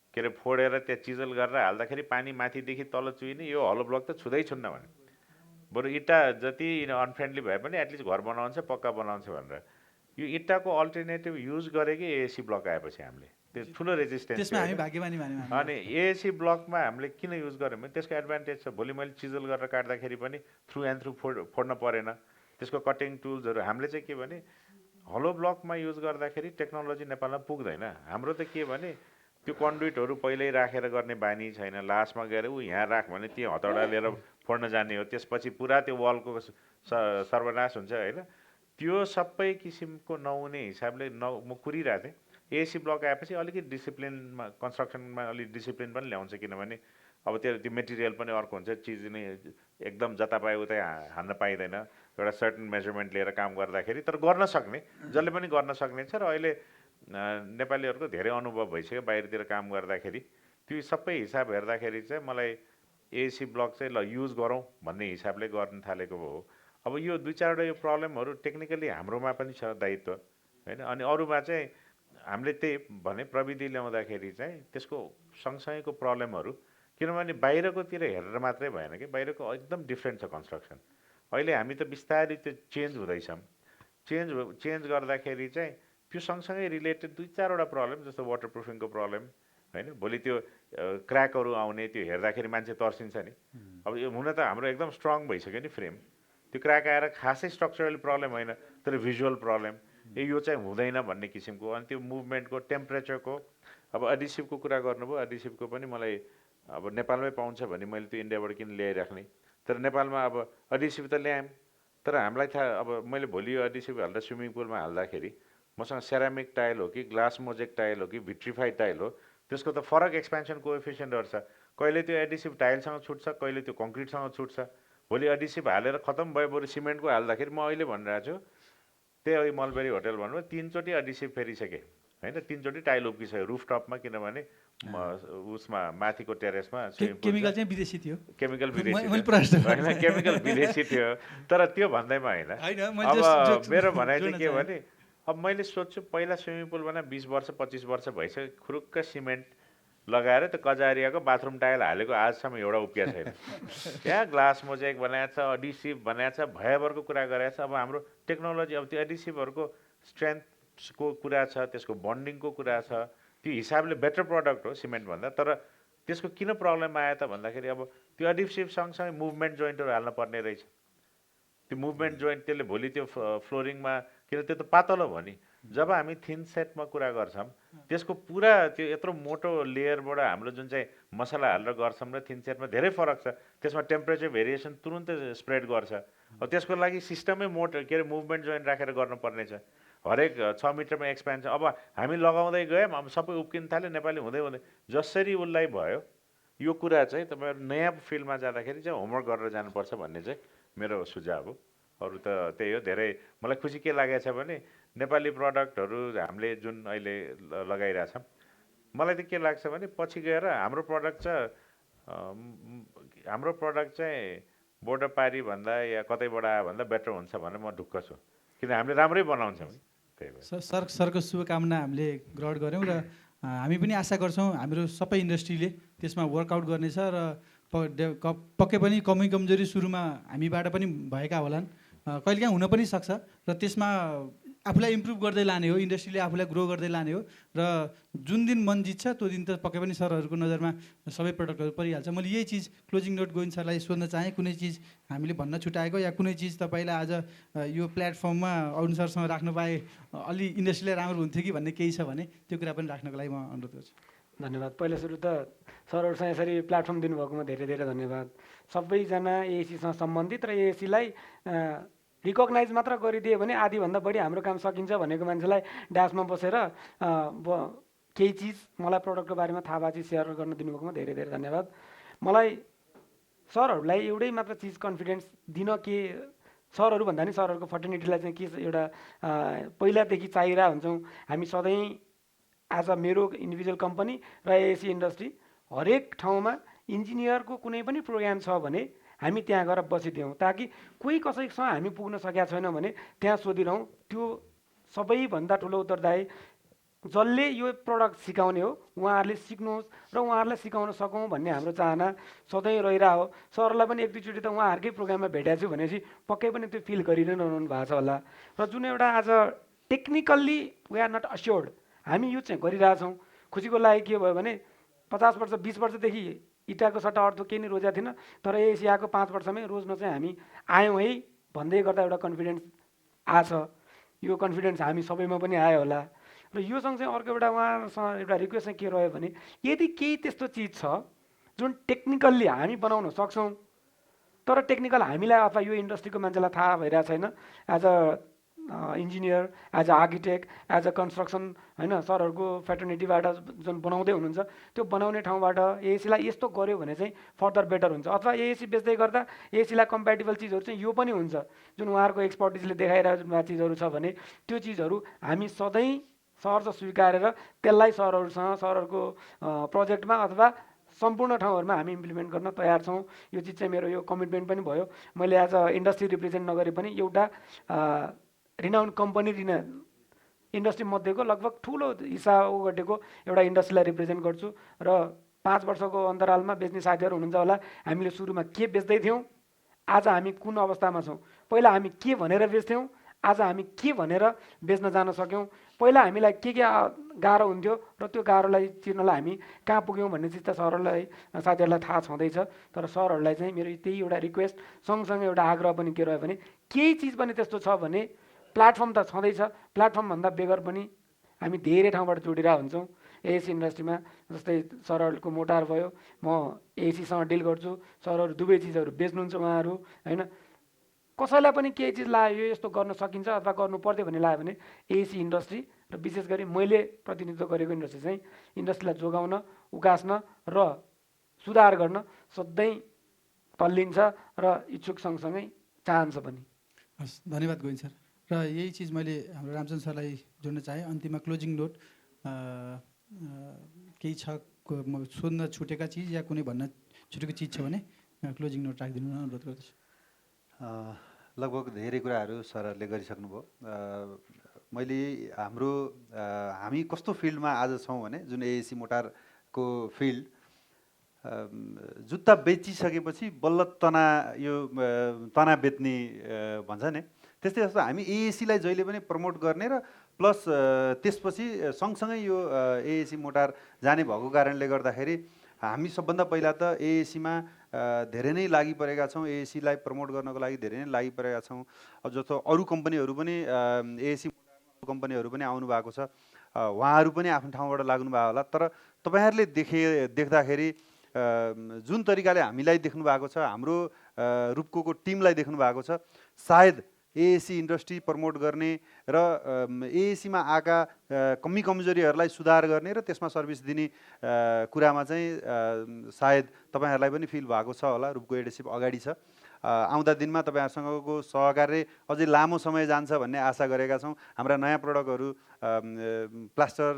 के अरे फोडेर त्यहाँ चिजल गरेर हाल्दाखेरि पानी माथिदेखि तल चुहिने, यो हलो ब्लक त छुँदै छुन्न भने। बरु इँटा जति अनफ्रेन्डली भए पनि एटलिस्ट घर बनाउँछ, पक्का बनाउँछ भनेर यो इँटाको अल्टरनेटिभ युज गरेकै एएसी ब्लक आएपछि हामीले त्यो ठुलो रेजिस्टेन्स। त्यसमा हामी भाग्यमानी भन्यौँ। अनि एएसी ब्लकमा हामीले किन युज गऱ्यौँ भने त्यसको एडभान्टेज छ। भोलि मैले चिजल गरेर काट्दाखेरि पनि थ्रु एन्ड थ्रु फोड्न परेन। त्यसको कटिङ टुल्सहरू हामीले चाहिँ के भने हलो ब्लकमा युज गर्दाखेरि टेक्नोलोजी नेपालमा पुग्दैन। हाम्रो त के भने त्यो कन्डुइटहरू पहिल्यै राखेर गर्ने बानी छैन। लास्टमा गएर यहाँ राख भने त्यो हतौडा लिएर फोड्न जाने हो, त्यसपछि पुरा त्यो वालको सर्वनाश हुन्छ होइन। त्यो सबै किसिमको नहुने हिसाबले म कुरिरहेको थिएँ। एसी ब्लक आएपछि अलिकति डिसिप्लिनमा कन्स्ट्रक्सनमा अलिक डिसिप्लिन पनि ल्याउँछ, किनभने अब त्यो मेटेरियल पनि अर्को हुन्छ, चिज नै एकदम जता पाए उतै हान्न पाइँदैन। एउटा सर्टन मेजरमेन्ट लिएर काम गर्दाखेरि तर गर्न सक्ने, जसले पनि गर्न सक्ने छ। र अहिले नेपालीहरूको धेरै अनुभव भइसक्यो बाहिरतिर काम गर्दाखेरि। त्यो सबै हिसाब हेर्दाखेरि चाहिँ मलाई एसी ब्लक चाहिँ ल युज गरौँ भन्ने हिसाबले गर्न थालेको हो। अब यो दुई चारवटा यो प्रब्लमहरू टेक्निकली हाम्रोमा पनि छ दायित्व होइन। अनि अरूमा चाहिँ हामीले त्यही भने प्रविधि ल्याउँदाखेरि चाहिँ त्यसको सँगसँगैको प्रब्लमहरू, किनभने बाहिरकोतिर हेरेर मात्रै भएन कि, बाहिरको एकदम डिफ्रेन्ट छ कन्स्ट्रक्सन। अहिले हामी त बिस्तारै त्यो चेन्ज हुँदैछौँ। चेन्ज गर्दाखेरि चाहिँ त्यो सँगसँगै रिलेटेड दुई चारवटा प्रब्लम, जस्तो वाटर प्रुफिङको प्रब्लम होइन। भोलि त्यो क्र्याकहरू आउने, त्यो हेर्दाखेरि मान्छे तर्सिन्छ नि। अब यो हुन त हाम्रो एकदम स्ट्रङ भइसक्यो नि फ्रेम, त्यो क्र्याक आएर खासै स्ट्रक्चरल प्रब्लम होइन तर भिजुअल प्रब्लम, यो चाहिँ हुँदैन भन्ने किसिमको। अनि त्यो मुभमेन्टको टेम्परेचरको, अब एडिसिभको कुरा गर्नुभयो, एडिसिभको पनि मलाई अब नेपालमै पाउँछ भने मैले त्यो इन्डियाबाट किन ल्याइराख्ने। तर नेपालमा अब एडिसिभ त ल्यायौँ, तर हामीलाई थाहा अब मैले भोलि यो एडिसिभ हाल्दा स्विमिङ पुलमा हाल्दाखेरि मसँग सेरामिक टाइल हो कि ग्लास मोजेक टाइल हो कि भिट्रिफाइड टाइल हो, त्यसको त फरक एक्सपेन्सन कोएफिसिएन्टहरू छ। कहिले त्यो एडिसिभ टाइलसँग छुट्छ, कहिले त्यो कङ्क्रिटसँग छुट्छ। भोलि एडिसिभ हालेर खतम भयो, बरु सिमेन्टको हाल्दाखेरि म अहिले भनिरहेको छु, त्यही मलबेरी होटल भन्नुभयो 3 चोटि एडिसिभ फेरिसकेँ होइन। 3 चोटि टाइल उब्किसक्यो रुफटपमा, किनभने उसमा माथिको टेरेसमा केमिकल चाहिँ विदेशी थियो। केमिकल विदेशी होइन, केमिकल विदेशी थियो। तर त्यो भन्दैमा होइन, अब मेरो भनाइ चाहिँ के भने अब मैले सोध्छु पहिला स्विमिङ पुल बना 20 वर्ष 25 वर्ष भइसक्यो, खुरुक्क सिमेन्ट लगाएर त्यो कजारियाको बाथरुम टाइल हालेको आजसम्म एउटा उब्किया छैन। त्यहाँ ग्लास मोजेक बनाएको छ, एडिसिभ बनाएको छ, भयभरको कुरा गरेको छ। अब हाम्रो टेक्नोलोजी, अब त्यो एडिसिभहरूको स्ट्रेन्थको कुरा छ, त्यसको बन्डिङको कुरा छ, त्यो हिसाबले बेटर प्रडक्ट हो सिमेन्टभन्दा। तर त्यसको किन प्रब्लम आयो त भन्दाखेरि अब त्यो एडिसिभ सँगसँगै मुभमेन्ट जोइन्टहरू हाल्न पर्ने रहेछ। त्यो मुभमेन्ट जोइन्ट त्यसले भोलि त्यो फ्लोरिङमा, किन त्यो त पातलो भयो नि। जब हामी थिन सेटमा कुरा गर्छौँ, त्यसको पुरा त्यो यत्रो मोटो लेयरबाट हाम्रो जुन चाहिँ मसला हालेर गर्छौँ र थिन सेटमा धेरै फरक छ। त्यसमा टेम्परेचर भेरिएसन तुरुन्तै स्प्रेड गर्छ। अब त्यसको लागि सिस्टमै मोटो के अरे मुभमेन्ट जोइन्ट राखेर गर्नुपर्ने छ। हरेक 6 मिटरमा एक्सपेन्सन। अब हामी लगाउँदै गयौँ, अब सबै उब्किन थाल्यो, नेपाली हुँदै हुँदै जसरी उसलाई भयो। यो कुरा चाहिँ तपाईँहरू नयाँ फिल्डमा जाँदाखेरि चाहिँ होमवर्क गरेर जानुपर्छ भन्ने चाहिँ मेरो सुझाव हो। अरू त त्यही हो। धेरै मलाई खुसी के लागेको छ भने नेपाली प्रडक्टहरू हामीले जुन अहिले लगाइरहेछौँ, मलाई त के लाग्छ भने पछि गएर हाम्रो प्रडक्ट चाहिँ बोर्डर पारी भन्दा या कतैबाट आयो भन्दा बेटर हुन्छ भनेर म ढुक्क छु, किन हामीले राम्रै बनाउँछौँ। त्यही भएर सरको शुभकामना हामीले ग्रहण गऱ्यौँ र हामी पनि आशा गर्छौँ हाम्रो सबै इन्डस्ट्रीले त्यसमा वर्कआउट गर्नेछ र पक्कै पनि कमी कमजोरी सुरुमा हामीबाट पनि भएका होलान्, कहिलेकाहीँ हुन पनि सक्छ। र त्यसमा आफूलाई इम्प्रुभ गर्दै लाने हो, इन्डस्ट्रीले आफूलाई ग्रो गर्दै लाने हो र जुन दिन मन जित्छ त्यो दिन त पक्कै पनि सरहरूको नजरमा सबै प्रडक्टहरू परिहाल्छ। मैले यही चिज क्लोजिङ नोट गोविन्द सरलाई सोध्न चाहेँ, कुनै चिज हामीले भन्न छुट्याएको या कुनै चिज तपाईँलाई आज यो प्लेटफर्ममा अरुण सरसँग राख्नु पाए अलि इन्डस्ट्रीलाई राम्रो हुन्थ्यो कि भन्ने केही छ भने त्यो कुरा पनि राख्नको लागि म अनुरोध गर्छु। धन्यवाद। पहिला सुरु त सरहरूसँग यसरी प्लेटफर्म दिनुभएकोमा धेरै धेरै धन्यवाद। सबैजना एएसीसँग सम्बन्धित र एएसीलाई रिकगनाइज मात्र गरिदियो भने आधीभन्दा बढी हाम्रो काम सकिन्छ भनेको मान्छेलाई ड्यासमा बसेर केही चिज मलाई प्रडक्टको बारेमा थाहा भएको चिज सेयर गर्न दिनुभएकोमा धेरै धेरै धन्यवाद। मलाई सरहरूलाई एउटै मात्र चिज कन्फिडेन्स दिन के सरहरू भन्दा नि सरहरूको फर्टर्निटीलाई चाहिँ के एउटा पहिलादेखि चाहिरहेको हुन्छौँ हामी सधैँ एज अ मेरो इन्डिभिजुअल कम्पनी र एएसी इन्डस्ट्री हरेक ठाउँमा इन्जिनियरको कुनै पनि प्रोग्राम छ भने हामी त्यहाँ गएर बसिदियौँ, ताकि कोही कसैसँग हामी पुग्न सकेका छैनौँ भने त्यहाँ सोधिरहौँ। त्यो सबैभन्दा ठुलो उत्तरदायी जसले यो प्रडक्ट सिकाउने हो उहाँहरूले सिक्नुहोस् र उहाँहरूलाई सिकाउन सकौँ भन्ने हाम्रो चाहना सधैँ रहिरहेको हो। सरलाई पनि एक दुईचोटि त उहाँहरूकै प्रोग्राममा भेटेको छु भनेपछि पक्कै पनि त्यो फिल गरि नै रहनु भएको छ होला। र जुन एउटा आज technically we are not assured, हामी युज चाहिँ गरिरहेछौँ। खुसीको लागि के भयो भने 50 वर्ष 20 वर्षदेखि इँटाको सट्टा अर्थो केही नै रोजेको थिएन, तर एएसी आएको 5 वर्षमै रोज्न चाहिँ हामी आयौँ है भन्दै गर्दा एउटा कन्फिडेन्स आछ। यो कन्फिडेन्स हामी सबैमा पनि आयो होला। र यो सँगसँगै अर्को एउटा उहाँसँग एउटा रिक्वेस्ट चाहिँ के रह्यो भने यदि केही त्यस्तो चिज छ जुन टेक्निकल्ली हामी बनाउन सक्छौँ तर टेक्निकल हामीलाई अथवा यो इन्डस्ट्रीको मान्छेलाई थाहा भइरहेको छैन, as a engineer, as a architect, as a construction होइन सरहरूको फ्याटर्निटीबाट जुन बनाउँदै हुनुहुन्छ त्यो बनाउने ठाउँबाट एएसीलाई यस्तो गऱ्यो भने चाहिँ फर्दर बेटर हुन्छ। अथवा एएसी बेच्दै गर्दा एएसीलाई कम्प्याटेबल चिजहरू चाहिँ यो पनि हुन्छ जुन उहाँहरूको एक्सपर्टिजले देखाइरहेको चिजहरू छ भने त्यो चिजहरू हामी सधैँ सहर्ष स्वीकारेर त्यसलाई सरहरूसँग सरहरूको प्रोजेक्टमा अथवा सम्पूर्ण ठाउँहरूमा हामी इम्प्लिमेन्ट गर्न तयार छौँ। यो चिज चाहिँ मेरो यो कमिटमेन्ट पनि भयो। मैले एज अ इन्डस्ट्री रिप्रेजेन्ट नगरे पनि एउटा रिनाउन्ड कम्पनी इन्डस्ट्री मध्येको लगभग ठुलो हिस्सा ओगटेको एउटा इन्डस्ट्रीलाई रिप्रेजेन्ट गर्छु र 5 वर्षको अन्तरालमा बेच्ने साथीहरू हुनुहुन्छ होला। हामीले सुरुमा के बेच्दै थियौँ, आज हामी कुन अवस्थामा छौँ, पहिला हामी के भनेर बेच्थ्यौँ, आज हामी के भनेर बेच्न जान सक्यौँ, पहिला हामीलाई के गाह्रो हुन्थ्यो र त्यो गाह्रोलाई चिर्नलाई हामी कहाँ पुग्यौँ भन्ने चिज त सरहरूलाई साथीहरूलाई थाहा छँदैछ। तर सरहरूलाई चाहिँ मेरो त्यही एउटा रिक्वेस्ट सँगसँगै एउटा आग्रह पनि के रह्यो भने केही चिज पनि त्यस्तो छ भने प्लेटफर्म त छँदैछ, प्लेटफर्मभन्दा बेगर पनि हामी धेरै ठाउँबाट जोडिरहेको हुन्छौँ एएसी इन्डस्ट्रीमा। जस्तै सरहरूको मोटार भयो, म एएसीसँग डिल गर्छु, सरहरू दुवै चिजहरू बेच्नुहुन्छ उहाँहरू होइन। कसैलाई पनि केही चिज लाग्यो यो यस्तो गर्न सकिन्छ अथवा गर्नु पर्यो भन्ने लाग्यो भने एएसी इन्डस्ट्री र विशेष गरी मैले प्रतिनिधित्व गरेको इन्डस्ट्री चाहिँ इन्डस्ट्रीलाई जोगाउन, उकास्न र सुधार गर्न सधैँ तल्लिन्छ र इच्छुक सँगसँगै चाहन्छ पनि। हस्, धन्यवाद गोविन्द सर। र यही चिज मैले हाम्रो रामचन्द्र सरलाई जोड्न चाहेँ। अन्तिममा क्लोजिङ नोट केही छ सोध्न छुटेका चिज या कुनै भन्न छुटेको चिज छ भने क्लोजिङ नोट राखिदिनु अनुरोध गर्दछु। लगभग धेरै कुराहरू सरहरूले गरिसक्नुभयो। मैले हामी कस्तो फिल्डमा आज छौँ भने जुन एएसी मोटारको फिल्ड जुत्ता बेचिसकेपछि बल्ल तना बेच्ने भन्छ नि, त्यस्तै जस्तो हामी एएसीलाई जहिले पनि प्रमोट गर्ने र प्लस त्यसपछि सँगसँगै यो एएसी मोटार जाने भएको कारणले गर्दाखेरि हामी सबभन्दा पहिला त एएसीमा धेरै नै लागि परेका छौँ, एएसीलाई प्रमोट गर्नको लागि धेरै नै लागि परेका छौँ। जस्तो अरू कम्पनीहरू पनि एएसी कम्पनीहरू पनि आउनु भएको छ, उहाँहरू पनि आफ्नो ठाउँबाट लाग्नु भएको होला। तर तपाईँहरूले देख्दाखेरि जुन तरिकाले हामीलाई देख्नु भएको छ, हाम्रो रूपको टिमलाई देख्नु भएको छ, सायद एएसी इन्डस्ट्री प्रमोट गर्ने र एएसीमा आएका कमी कमजोरीहरूलाई सुधार गर्ने र त्यसमा सर्भिस दिने कुरामा चाहिँ सायद तपाईँहरूलाई पनि फिल भएको छ होला। रूपको एडिसिप अगाडि छ, आउँदा दिनमा तपाईँहरूसँगको सहकार्य अझै लामो समय जान्छ भन्ने आशा गरेका छौँ। हाम्रा नयाँ प्रडक्टहरू प्लास्टर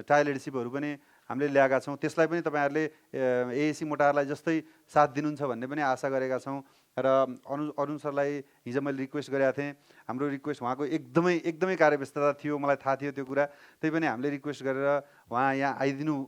टाइल एडिसिपहरू पनि हामीले ल्याएका छौँ, त्यसलाई पनि तपाईँहरूले एएसी मोटारलाई जस्तै साथ दिनुहुन्छ भन्ने पनि आशा गरेका छौँ। र अरुण सरलाई हिजो मैले रिक्वेस्ट गरेका थिएँ, हाम्रो रिक्वेस्ट उहाँको एकदमै कार्यव्यस्तता थियो, मलाई थाहा थियो त्यो कुरा, त्यही पनि हामीले रिक्वेस्ट गरेर उहाँ यहाँ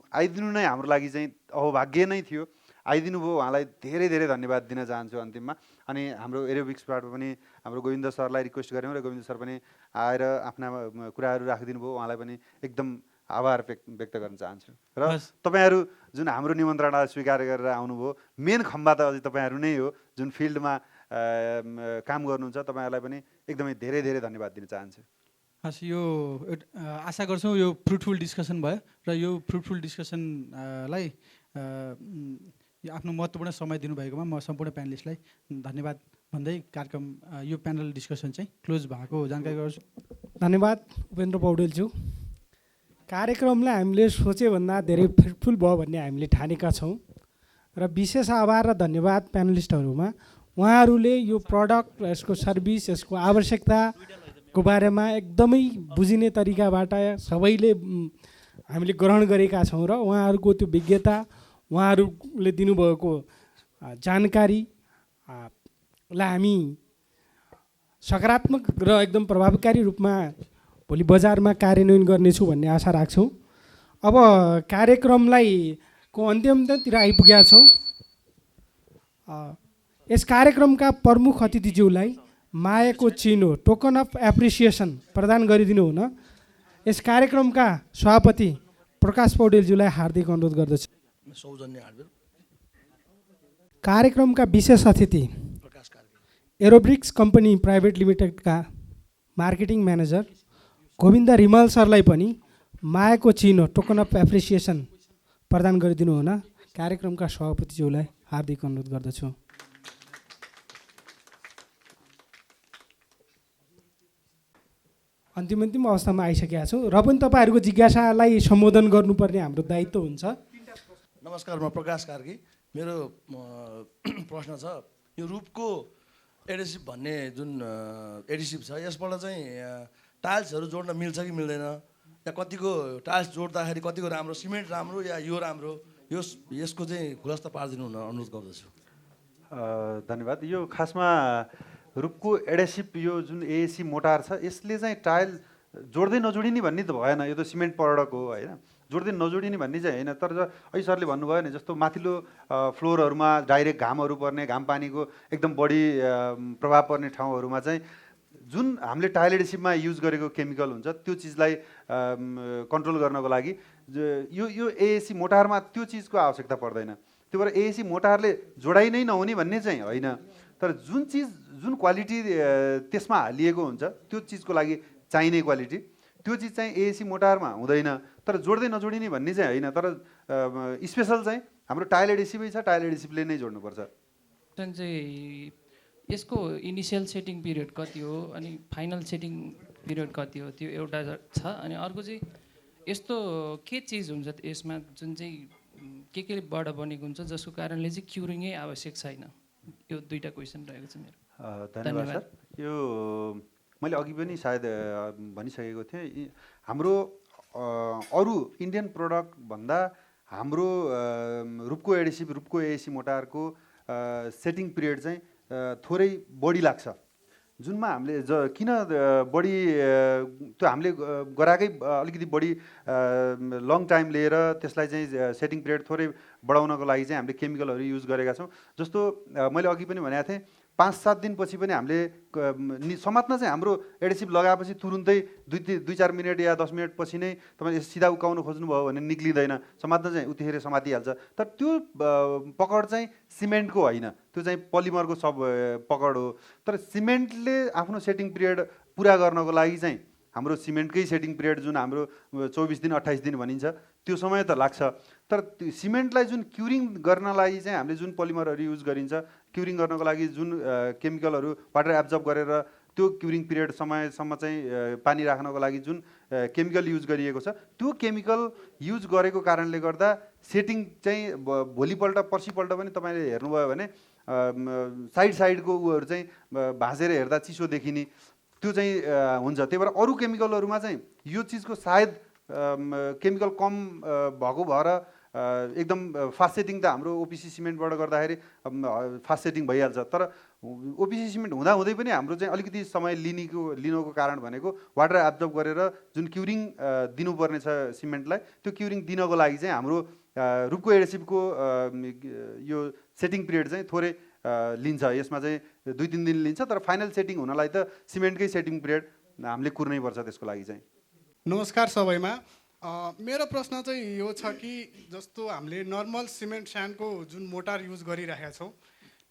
आइदिनु नै हाम्रो लागि चाहिँ अहोभाग्य नै थियो। आइदिनु भयो, उहाँलाई धेरै धेरै धन्यवाद दिन चाहन्छु अन्तिममा। अनि हाम्रो एरोबिक्सबाट पनि हाम्रो गोविन्द सरलाई रिक्वेस्ट गऱ्यौँ र गोविन्द सर पनि आएर आफ्ना कुराहरू राखिदिनु भयो। उहाँलाई पनि एकदम आभार व्यक्त गर्न चाहन्छु। र तपाईँहरू जुन हाम्रो निमन्त्रणालाई स्वीकार गरेर आउनुभयो, मेन खम्बा त अझै तपाईँहरू नै हो जुन फिल्डमा काम गर्नुहुन्छ। तपाईँहरूलाई पनि एकदमै धेरै धेरै धन्यवाद दिन चाहन्छु। हस्, यो आशा गर्छौँ यो फ्रुटफुल डिस्कसन भयो र यो फ्रुटफुल डिस्कसनलाई आफ्नो महत्त्वपूर्ण समय दिनुभएकोमा म सम्पूर्ण प्यानलिस्टलाई धन्यवाद भन्दै कार्यक्रम यो प्यानल डिस्कसन चाहिँ क्लोज भएको जानकारी गर्छु। धन्यवाद उपेन्द्र पौडेलज्यू। कार्यक्रमलाई हामीले सोचेभन्दा धेरै फ्रुटफुल भयो भन्ने हामीले ठानेका छौँ र विशेष आभार र धन्यवाद प्यानलिस्टहरूमा। उहाँहरूले यो प्रडक्ट र यसको सर्भिस, यसको आवश्यकताको बारेमा एकदमै बुझिने तरिकाबाट सबैले हामीले ग्रहण गरेका छौँ र उहाँहरूको त्यो विज्ञता, उहाँहरूले दिनुभएको जानकारीलाई हामी सकारात्मक र एकदम प्रभावकारी रूपमा भोलि बजारमा कार्यान्वयन गर्नेछु भन्ने आशा राख्छौँ। अब कार्यक्रमलाई को अन्त्यतिर आइपुगेका छौँ। यस कार्यक्रमका प्रमुख अतिथिज्यूलाई मायाको चिनो टोकन अफ एप्रिसिएसन प्रदान गरिदिनु हुन यस कार्यक्रमका सभापति प्रकाश पौडेलज्यूलाई हार्दिक अनुरोध गर्दछु। कार्यक्रमका विशेष अतिथि एरोब्रिक्स कम्पनी प्राइभेट लिमिटेडका मार्केटिङ म्यानेजर गोविन्द रिमाल सरलाई पनि मायाको चिनो टोकन अफ एप्रिसिएसन प्रदान गरिदिनु हुन कार्यक्रमका सभापतिज्यूलाई हार्दिक अनुरोध गर्दछु। अन्तिम अवस्थामा आइसकेका छौँ र पनि तपाईँहरूको जिज्ञासालाई सम्बोधन गर्नुपर्ने हाम्रो दायित्व हुन्छ। नमस्कार, म प्रकाश कार्की। मेरो प्रश्न छ, यो रूपको एडेसिभ भन्ने जुन एडेसिभ छ यसबाट चाहिँ टाइल्सहरू जोड्न मिल्छ कि मिल्दैन, या कतिको टाइल्स जोड्दाखेरि कतिको राम्रो, सिमेन्ट राम्रो या यो राम्रो, यसको चाहिँ खुलस्त पारिदिनु हुन अनुरोध गर्दछु। धन्यवाद। यो खासमा रूपको एडेसिभ यो जुन एएसी मोटार छ यसले चाहिँ टाइल जोड्दै नजोडिने भन्ने त भएन, यो त सिमेन्ट प्रडक्ट हो होइन, जोड्दै नजोडिने भन्ने चाहिँ होइन। तर अहिले सरले भन्नुभयो नि जस्तो माथिल्लो फ्लोरहरूमा डाइरेक्ट घामहरू पर्ने, घाम पानीको एकदम बढी प्रभाव पर्ने ठाउँहरूमा चाहिँ जुन हामीले टाइल एडेसिभमा युज गरेको केमिकल हुन्छ त्यो चिजलाई कन्ट्रोल गर्नको लागि यो एएसी मोटारमा त्यो चिजको आवश्यकता पर्दैन। त्यो भएर एएसी मोटारले जोडाइ नै नहुने भन्ने चाहिँ होइन, तर जुन क्वालिटी त्यसमा हालिएको हुन्छ त्यो चिजको लागि चाहिने क्वालिटी त्यो चिज चाहिँ एएसी मोटारमा हुँदैन। तर जोड्दै नजोडिने भन्ने चाहिँ होइन, तर स्पेसल चाहिँ हाम्रो टाइल एडेसिभै छ, टाइल एडेसिभले नै जोड्नुपर्छ। चाहिँ यसको इनिसियल सेटिङ पिरियड कति हो अनि फाइनल सेटिङ पिरियड कति हो, त्यो एउटा छ। अनि अर्को चाहिँ यस्तो के चिज हुन्छ यसमा जुन चाहिँ केबाट बनेको हुन्छ जसको कारणले चाहिँ क्युरिङै आवश्यक छैन? यो दुईवटा क्वेसन रहेको छ मेरो। धन्यवाद सर। यो मैले अघि पनि सायद भनिसकेको थिएँ, हाम्रो अरू इन्डियन प्रडक्ट भन्दा हाम्रो रूपको एडेसिभ, रूपको एएसी मोटारको सेटिङ पिरियड चाहिँ थोरै बढी लाग्छ। जुनमा हामीले किन बढी त्यो हामीले गराएकै अलिकति बढी लङ टाइम लिएर त्यसलाई चाहिँ सेटिङ पिरियड थोरै बढाउनको लागि चाहिँ हामीले केमिकलहरू युज गरेका छौँ। जस्तो मैले अघि पनि भनेको थिएँ 5-7 दिनपछि पनि हामीले समात्न चाहिँ हाम्रो एडेसिभ लगाएपछि तुरुन्तै 2-4 मिनट या 10 मिनट पछि नै तपाईँ सिधा उकाउनु खोज्नुभयो भने निक्लिँदैन, समात्न चाहिँ उतिखेर समातिहाल्छ। तर त्यो पकड चाहिँ सिमेन्टको होइन, त्यो चाहिँ पोलिमरको सब पकड हो। तर सिमेन्टले आफ्नो सेटिङ पिरियड पुरा गर्नको लागि चाहिँ हाम्रो सिमेन्टकै सेटिङ पिरियड जुन हाम्रो 24 दिन 28 दिन भनिन्छ त्यो समय त लाग्छ। तर सिमेन्टलाई जुन क्युरिङ गर्नलाई चाहिँ हामीले जुन पोलिमरहरू युज गरिन्छ, क्युरिङ गर्नको लागि जुन केमिकलहरू वाटर एब्जर्ब गरेर त्यो क्युरिङ पिरियड समयसम्म चाहिँ पानी राख्नको लागि जुन केमिकल युज गरिएको छ त्यो केमिकल युज गरेको कारणले गर्दा सेटिङ चाहिँ भोलिपल्ट पर्सिपल्ट पनि तपाईँले हेर्नुभयो भने साइडको उहरू चाहिँ भाँचेर हेर्दा चिसो देखिने त्यो चाहिँ हुन्छ। त्यही भएर अरू केमिकलहरूमा चाहिँ यो चिजको सायद केमिकल कम भएको भएर एकदम फास्ट सेटिङ त हाम्रो ओपिसी सिमेन्टबाट गर्दाखेरि फास्ट सेटिङ भइहाल्छ। तर ओपिसी सिमेन्ट हुँदाहुँदै पनि हाम्रो चाहिँ अलिकति समय लिनुको कारण भनेको वाटर एब्जर्ब गरेर जुन क्युरिङ दिनुपर्ने छ सिमेन्टलाई, त्यो क्युरिङ दिनको लागि चाहिँ हाम्रो रूपको एडेसिभको यो सेटिङ पिरियड चाहिँ थोरै लिन्छ, यसमा चाहिँ 2-3 दिन लिन्छ, तर फाइनल सेटिङ हुनलाई त सिमेन्टकै सेटिङ पिरियड हामीले कुर्नै पर्छ त्यसको लागि चाहिँ। नमस्कार सबैमा। मेरो प्रश्न चाहिँ यो छ कि जस्तो हामीले नर्मल सिमेन्ट स्यान्डको जुन मोटार युज गरिरहेका छौँ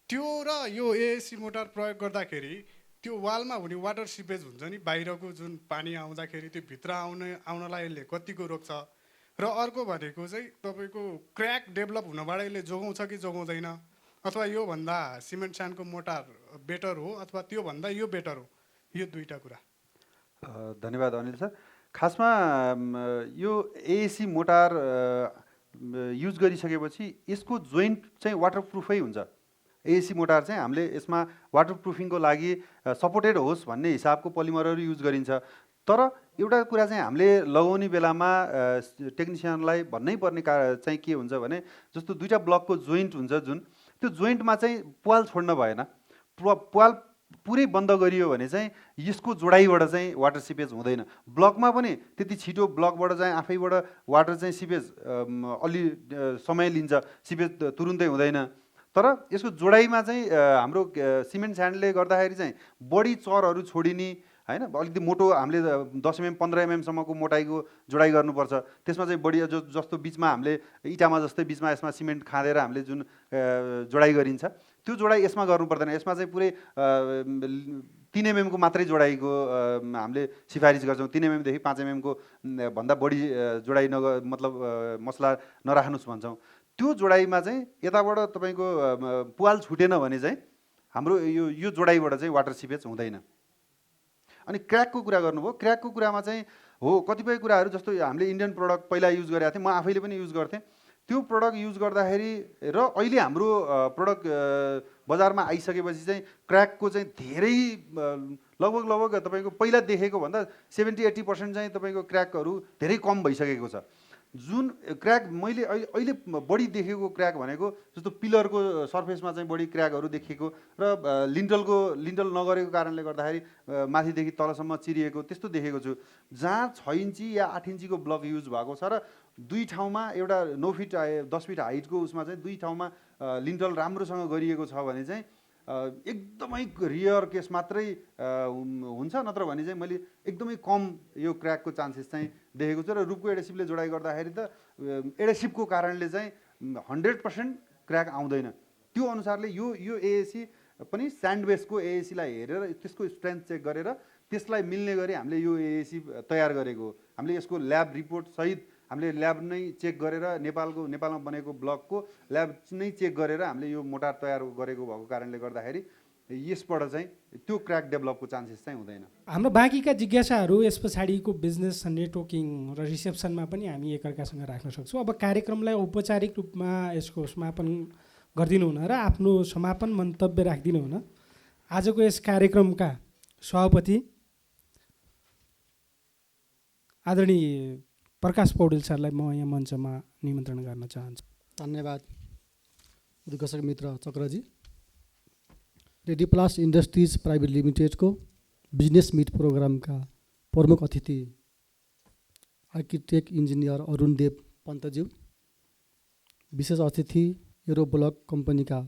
त्यो र यो एएसी मोटार प्रयोग गर्दाखेरि त्यो वालमा हुने वाटर सिपेज हुन्छ नि, बाहिरको जुन पानी आउँदाखेरि त्यो भित्र आउनलाई यसले कतिको रोक्छ, र अर्को भनेको चाहिँ तपाईँको क्र्याक डेभलप हुनबाट यसले जोगाउँछ कि जोगाउँदैन, अथवा योभन्दा सिमेन्ट स्यान्डको मोटार बेटर हो अथवा त्योभन्दा यो बेटर हो, यो दुईवटा कुरा। धन्यवाद अनिल सर। खासमा यो एएसी मोटार युज गरिसकेपछि यसको जोइन्ट चाहिँ वाटरप्रुफै हुन्छ। एएसी मोटार चाहिँ हामीले यसमा वाटरप्रुफिङको लागि सपोर्टेड होस् भन्ने हिसाबको पोलिमरहरू युज गरिन्छ। तर एउटा कुरा चाहिँ हामीले लगाउने बेलामा टेक्निसियनलाई भन्नै पर्ने चाहिँ के हुन्छ भने जस्तो दुईवटा ब्लकको जोइन्ट हुन्छ जुन, त्यो जोइन्टमा चाहिँ पाल छोड्न भएन। पाल पुरै बन्द गरियो भने चाहिँ यसको जोडाइबाट चाहिँ वाटर सिपेज हुँदैन। ब्लकमा पनि त्यति छिटो ब्लकबाट चाहिँ आफैबाट वाटर चाहिँ सिपेज अलि समय लिन्छ, सिपेज तुरुन्तै हुँदैन। तर यसको जोडाइमा चाहिँ हाम्रो सिमेन्ट स्यान्डले गर्दाखेरि चाहिँ बढी चरहरू छोडिने हैन, अलिकति मोटो हामीले 10 mm 15 mm सम्मको मोटाइको जोडाइ गर्नुपर्छ। त्यसमा चाहिँ बढी जस्तो बिचमा हामीले इटामा जस्तै बिचमा यसमा सिमेन्ट खाँदेर हामीले जुन जोडाइ गरिन्छ त्यो जोडाइ यसमा गर्नु पर्दैन। यसमा चाहिँ पुरै 3 mm को मात्रै जोडाइको हामीले सिफारिस गर्छौँ। 3 mm देखि 5 mm को भन्दा बढी जोडाइ मतलब मसला नराख्नुहोस् भन्छौँ। त्यो जोडाइमा चाहिँ यताबाट तपाईँको पाल छुटेन भने चाहिँ हाम्रो यो जोडाइबाट चाहिँ वाटर सिपेज हुँदैन। अनि क्र्याकको कुरा गर्नुभयो, क्र्याकको कुरामा चाहिँ हो कतिपय कुराहरू जस्तो हामीले इन्डियन प्रडक्ट पहिला युज गरेका थियौँ, म आफैले पनि युज गर्थेँ। त्यो प्रडक्ट युज गर्दाखेरि र अहिले हाम्रो प्रडक्ट बजारमा आइसकेपछि चाहिँ क्र्याकको चाहिँ धेरै लगभग तपाईँको पहिला देखेको भन्दा 70-80% चाहिँ तपाईँको क्र्याकहरू धेरै कम भइसकेको छ। जुन क्र्याक मैले अहिले बढी देखेको क्र्याक भनेको जस्तो पिलरको सर्फेसमा चाहिँ बढी क्र्याकहरू देखिएको र लिन्टल नगरेको कारणले गर्दाखेरि माथिदेखि तलसम्म चिरिएको त्यस्तो देखेको छु। जहाँ 6 इन्ची या 8 इन्चीको ब्लक युज भएको छ र 2 ठाउँमा एउटा 9 फिट 10 फिट हाइटको उसमा चाहिँ 2 ठाउँमा लिन्टल राम्रोसँग गरिएको छ भने चाहिँ एकदमै रियर केस मात्रै हुन्छ, नत्र भने चाहिँ मैले एकदमै कम यो क्र्याकको चान्सेस चाहिँ देखेको छु। र रुपको एडेसिभले जोडाइ गर्दाखेरि त एडेसिभको कारणले चाहिँ 100% क्र्याक आउँदैन। त्यो अनुसारले यो एएसी पनि स्यान्ड बेसको एएसीलाई हेरेर त्यसको स्ट्रेन्थ चेक गरेर त्यसलाई मिल्ने गरी हामीले यो एएसी तयार गरेको। हामीले यसको ल्याब रिपोर्ट सहित हामीले ल्याब नै चेक गरेर नेपालमा बनेको ब्लकको ल्याब नै चेक गरेर हामीले यो मोटार तयार गरेको भएको कारणले गर्दाखेरि यसबाट चाहिँ त्यो क्र्याक डेभलपको चान्सेस चाहिँ हुँदैन। हाम्रो बाँकीका जिज्ञासाहरू यस पछाडिको बिजनेस नेटवर्किङ र रिसेप्सनमा पनि हामी एकअर्कासँग राख्न सक्छौँ। अब कार्यक्रमलाई औपचारिक रूपमा यसको समापन गरिदिनु हुन र आफ्नो समापन मन्तव्य राखिदिनु हुन आजको यस कार्यक्रमका सभापति आदरणीय प्रकाश पौडेल सरलाई म यहाँ मञ्चमा निमन्त्रण गर्न चाहन्छु। धन्यवाद उद्घोषक मित्र चक्रजी। रेडिप्लास इन्डस्ट्रिज प्राइभेट लिमिटेडको बिजनेस मिट प्रोग्रामका प्रमुख अतिथि आर्किटेक्ट इन्जिनियर अरुणदेव पन्तज्यू, विशेष अतिथि एरो ब्लक कम्पनीका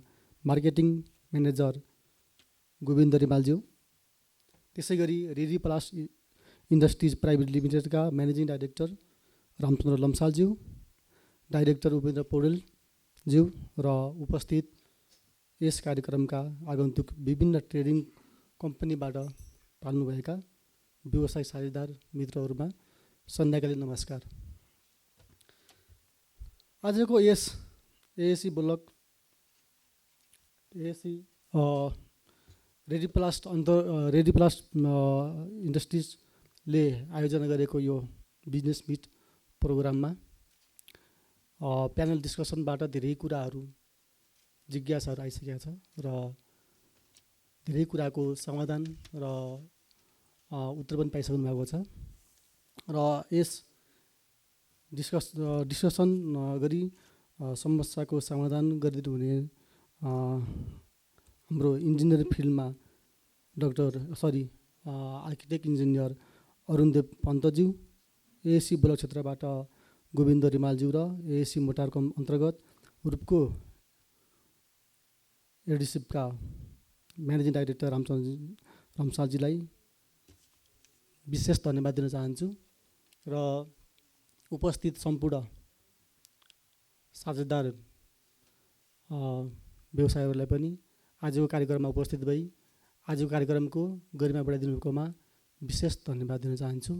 मार्केटिङ म्यानेजर गोविन्द रिमालज्यू, त्यसै गरी रेडिप्लास इन्डस्ट्रिज प्राइभेट लिमिटेडका म्यानेजिङ डाइरेक्टर रामचन्द्र लम्सालज्यू, डाइरेक्टर उपेन्द्र पौडेलज्यू र उपस्थित यस कार्यक्रमका आगन्तुक विभिन्न ट्रेडिङ कम्पनीबाट पाल्नुभएका व्यवसाय साझेदार मित्रहरूमा सन्ध्याकालीन नमस्कार। आजको यस एएसी ब्लक रेडिप्लास इन्डस्ट्रिजले आयोजना गरेको यो बिजनेस मिट प्रोग्राममा प्यानल डिस्कसनबाट धेरै कुराहरू जिज्ञासाहरू आइसकेका छ र धेरै कुराको समाधान र उत्तर पनि पाइसक्नु भएको छ। र यस डिस्कसन गरी समस्याको समाधान गरिदिनु हुने हाम्रो इन्जिनियर फिल्डमा आर्किटेक्ट इन्जिनियर अरुणदेव पन्तज्यू, एएसी ब्लक क्षेत्रबाट गोविन्द रिमालज्यू र एएसी मोटारको अन्तर्गत रूपको एडिसिपका म्यानेजिङ डाइरेक्टर रामसालजीलाई विशेष धन्यवाद दिन चाहन्छु र उपस्थित सम्पूर्ण साझेदार व्यवसायहरूलाई पनि आजको कार्यक्रममा उपस्थित भई आजको कार्यक्रमको गरिमा बढाइदिनुकोमा विशेष धन्यवाद दिन चाहन्छु।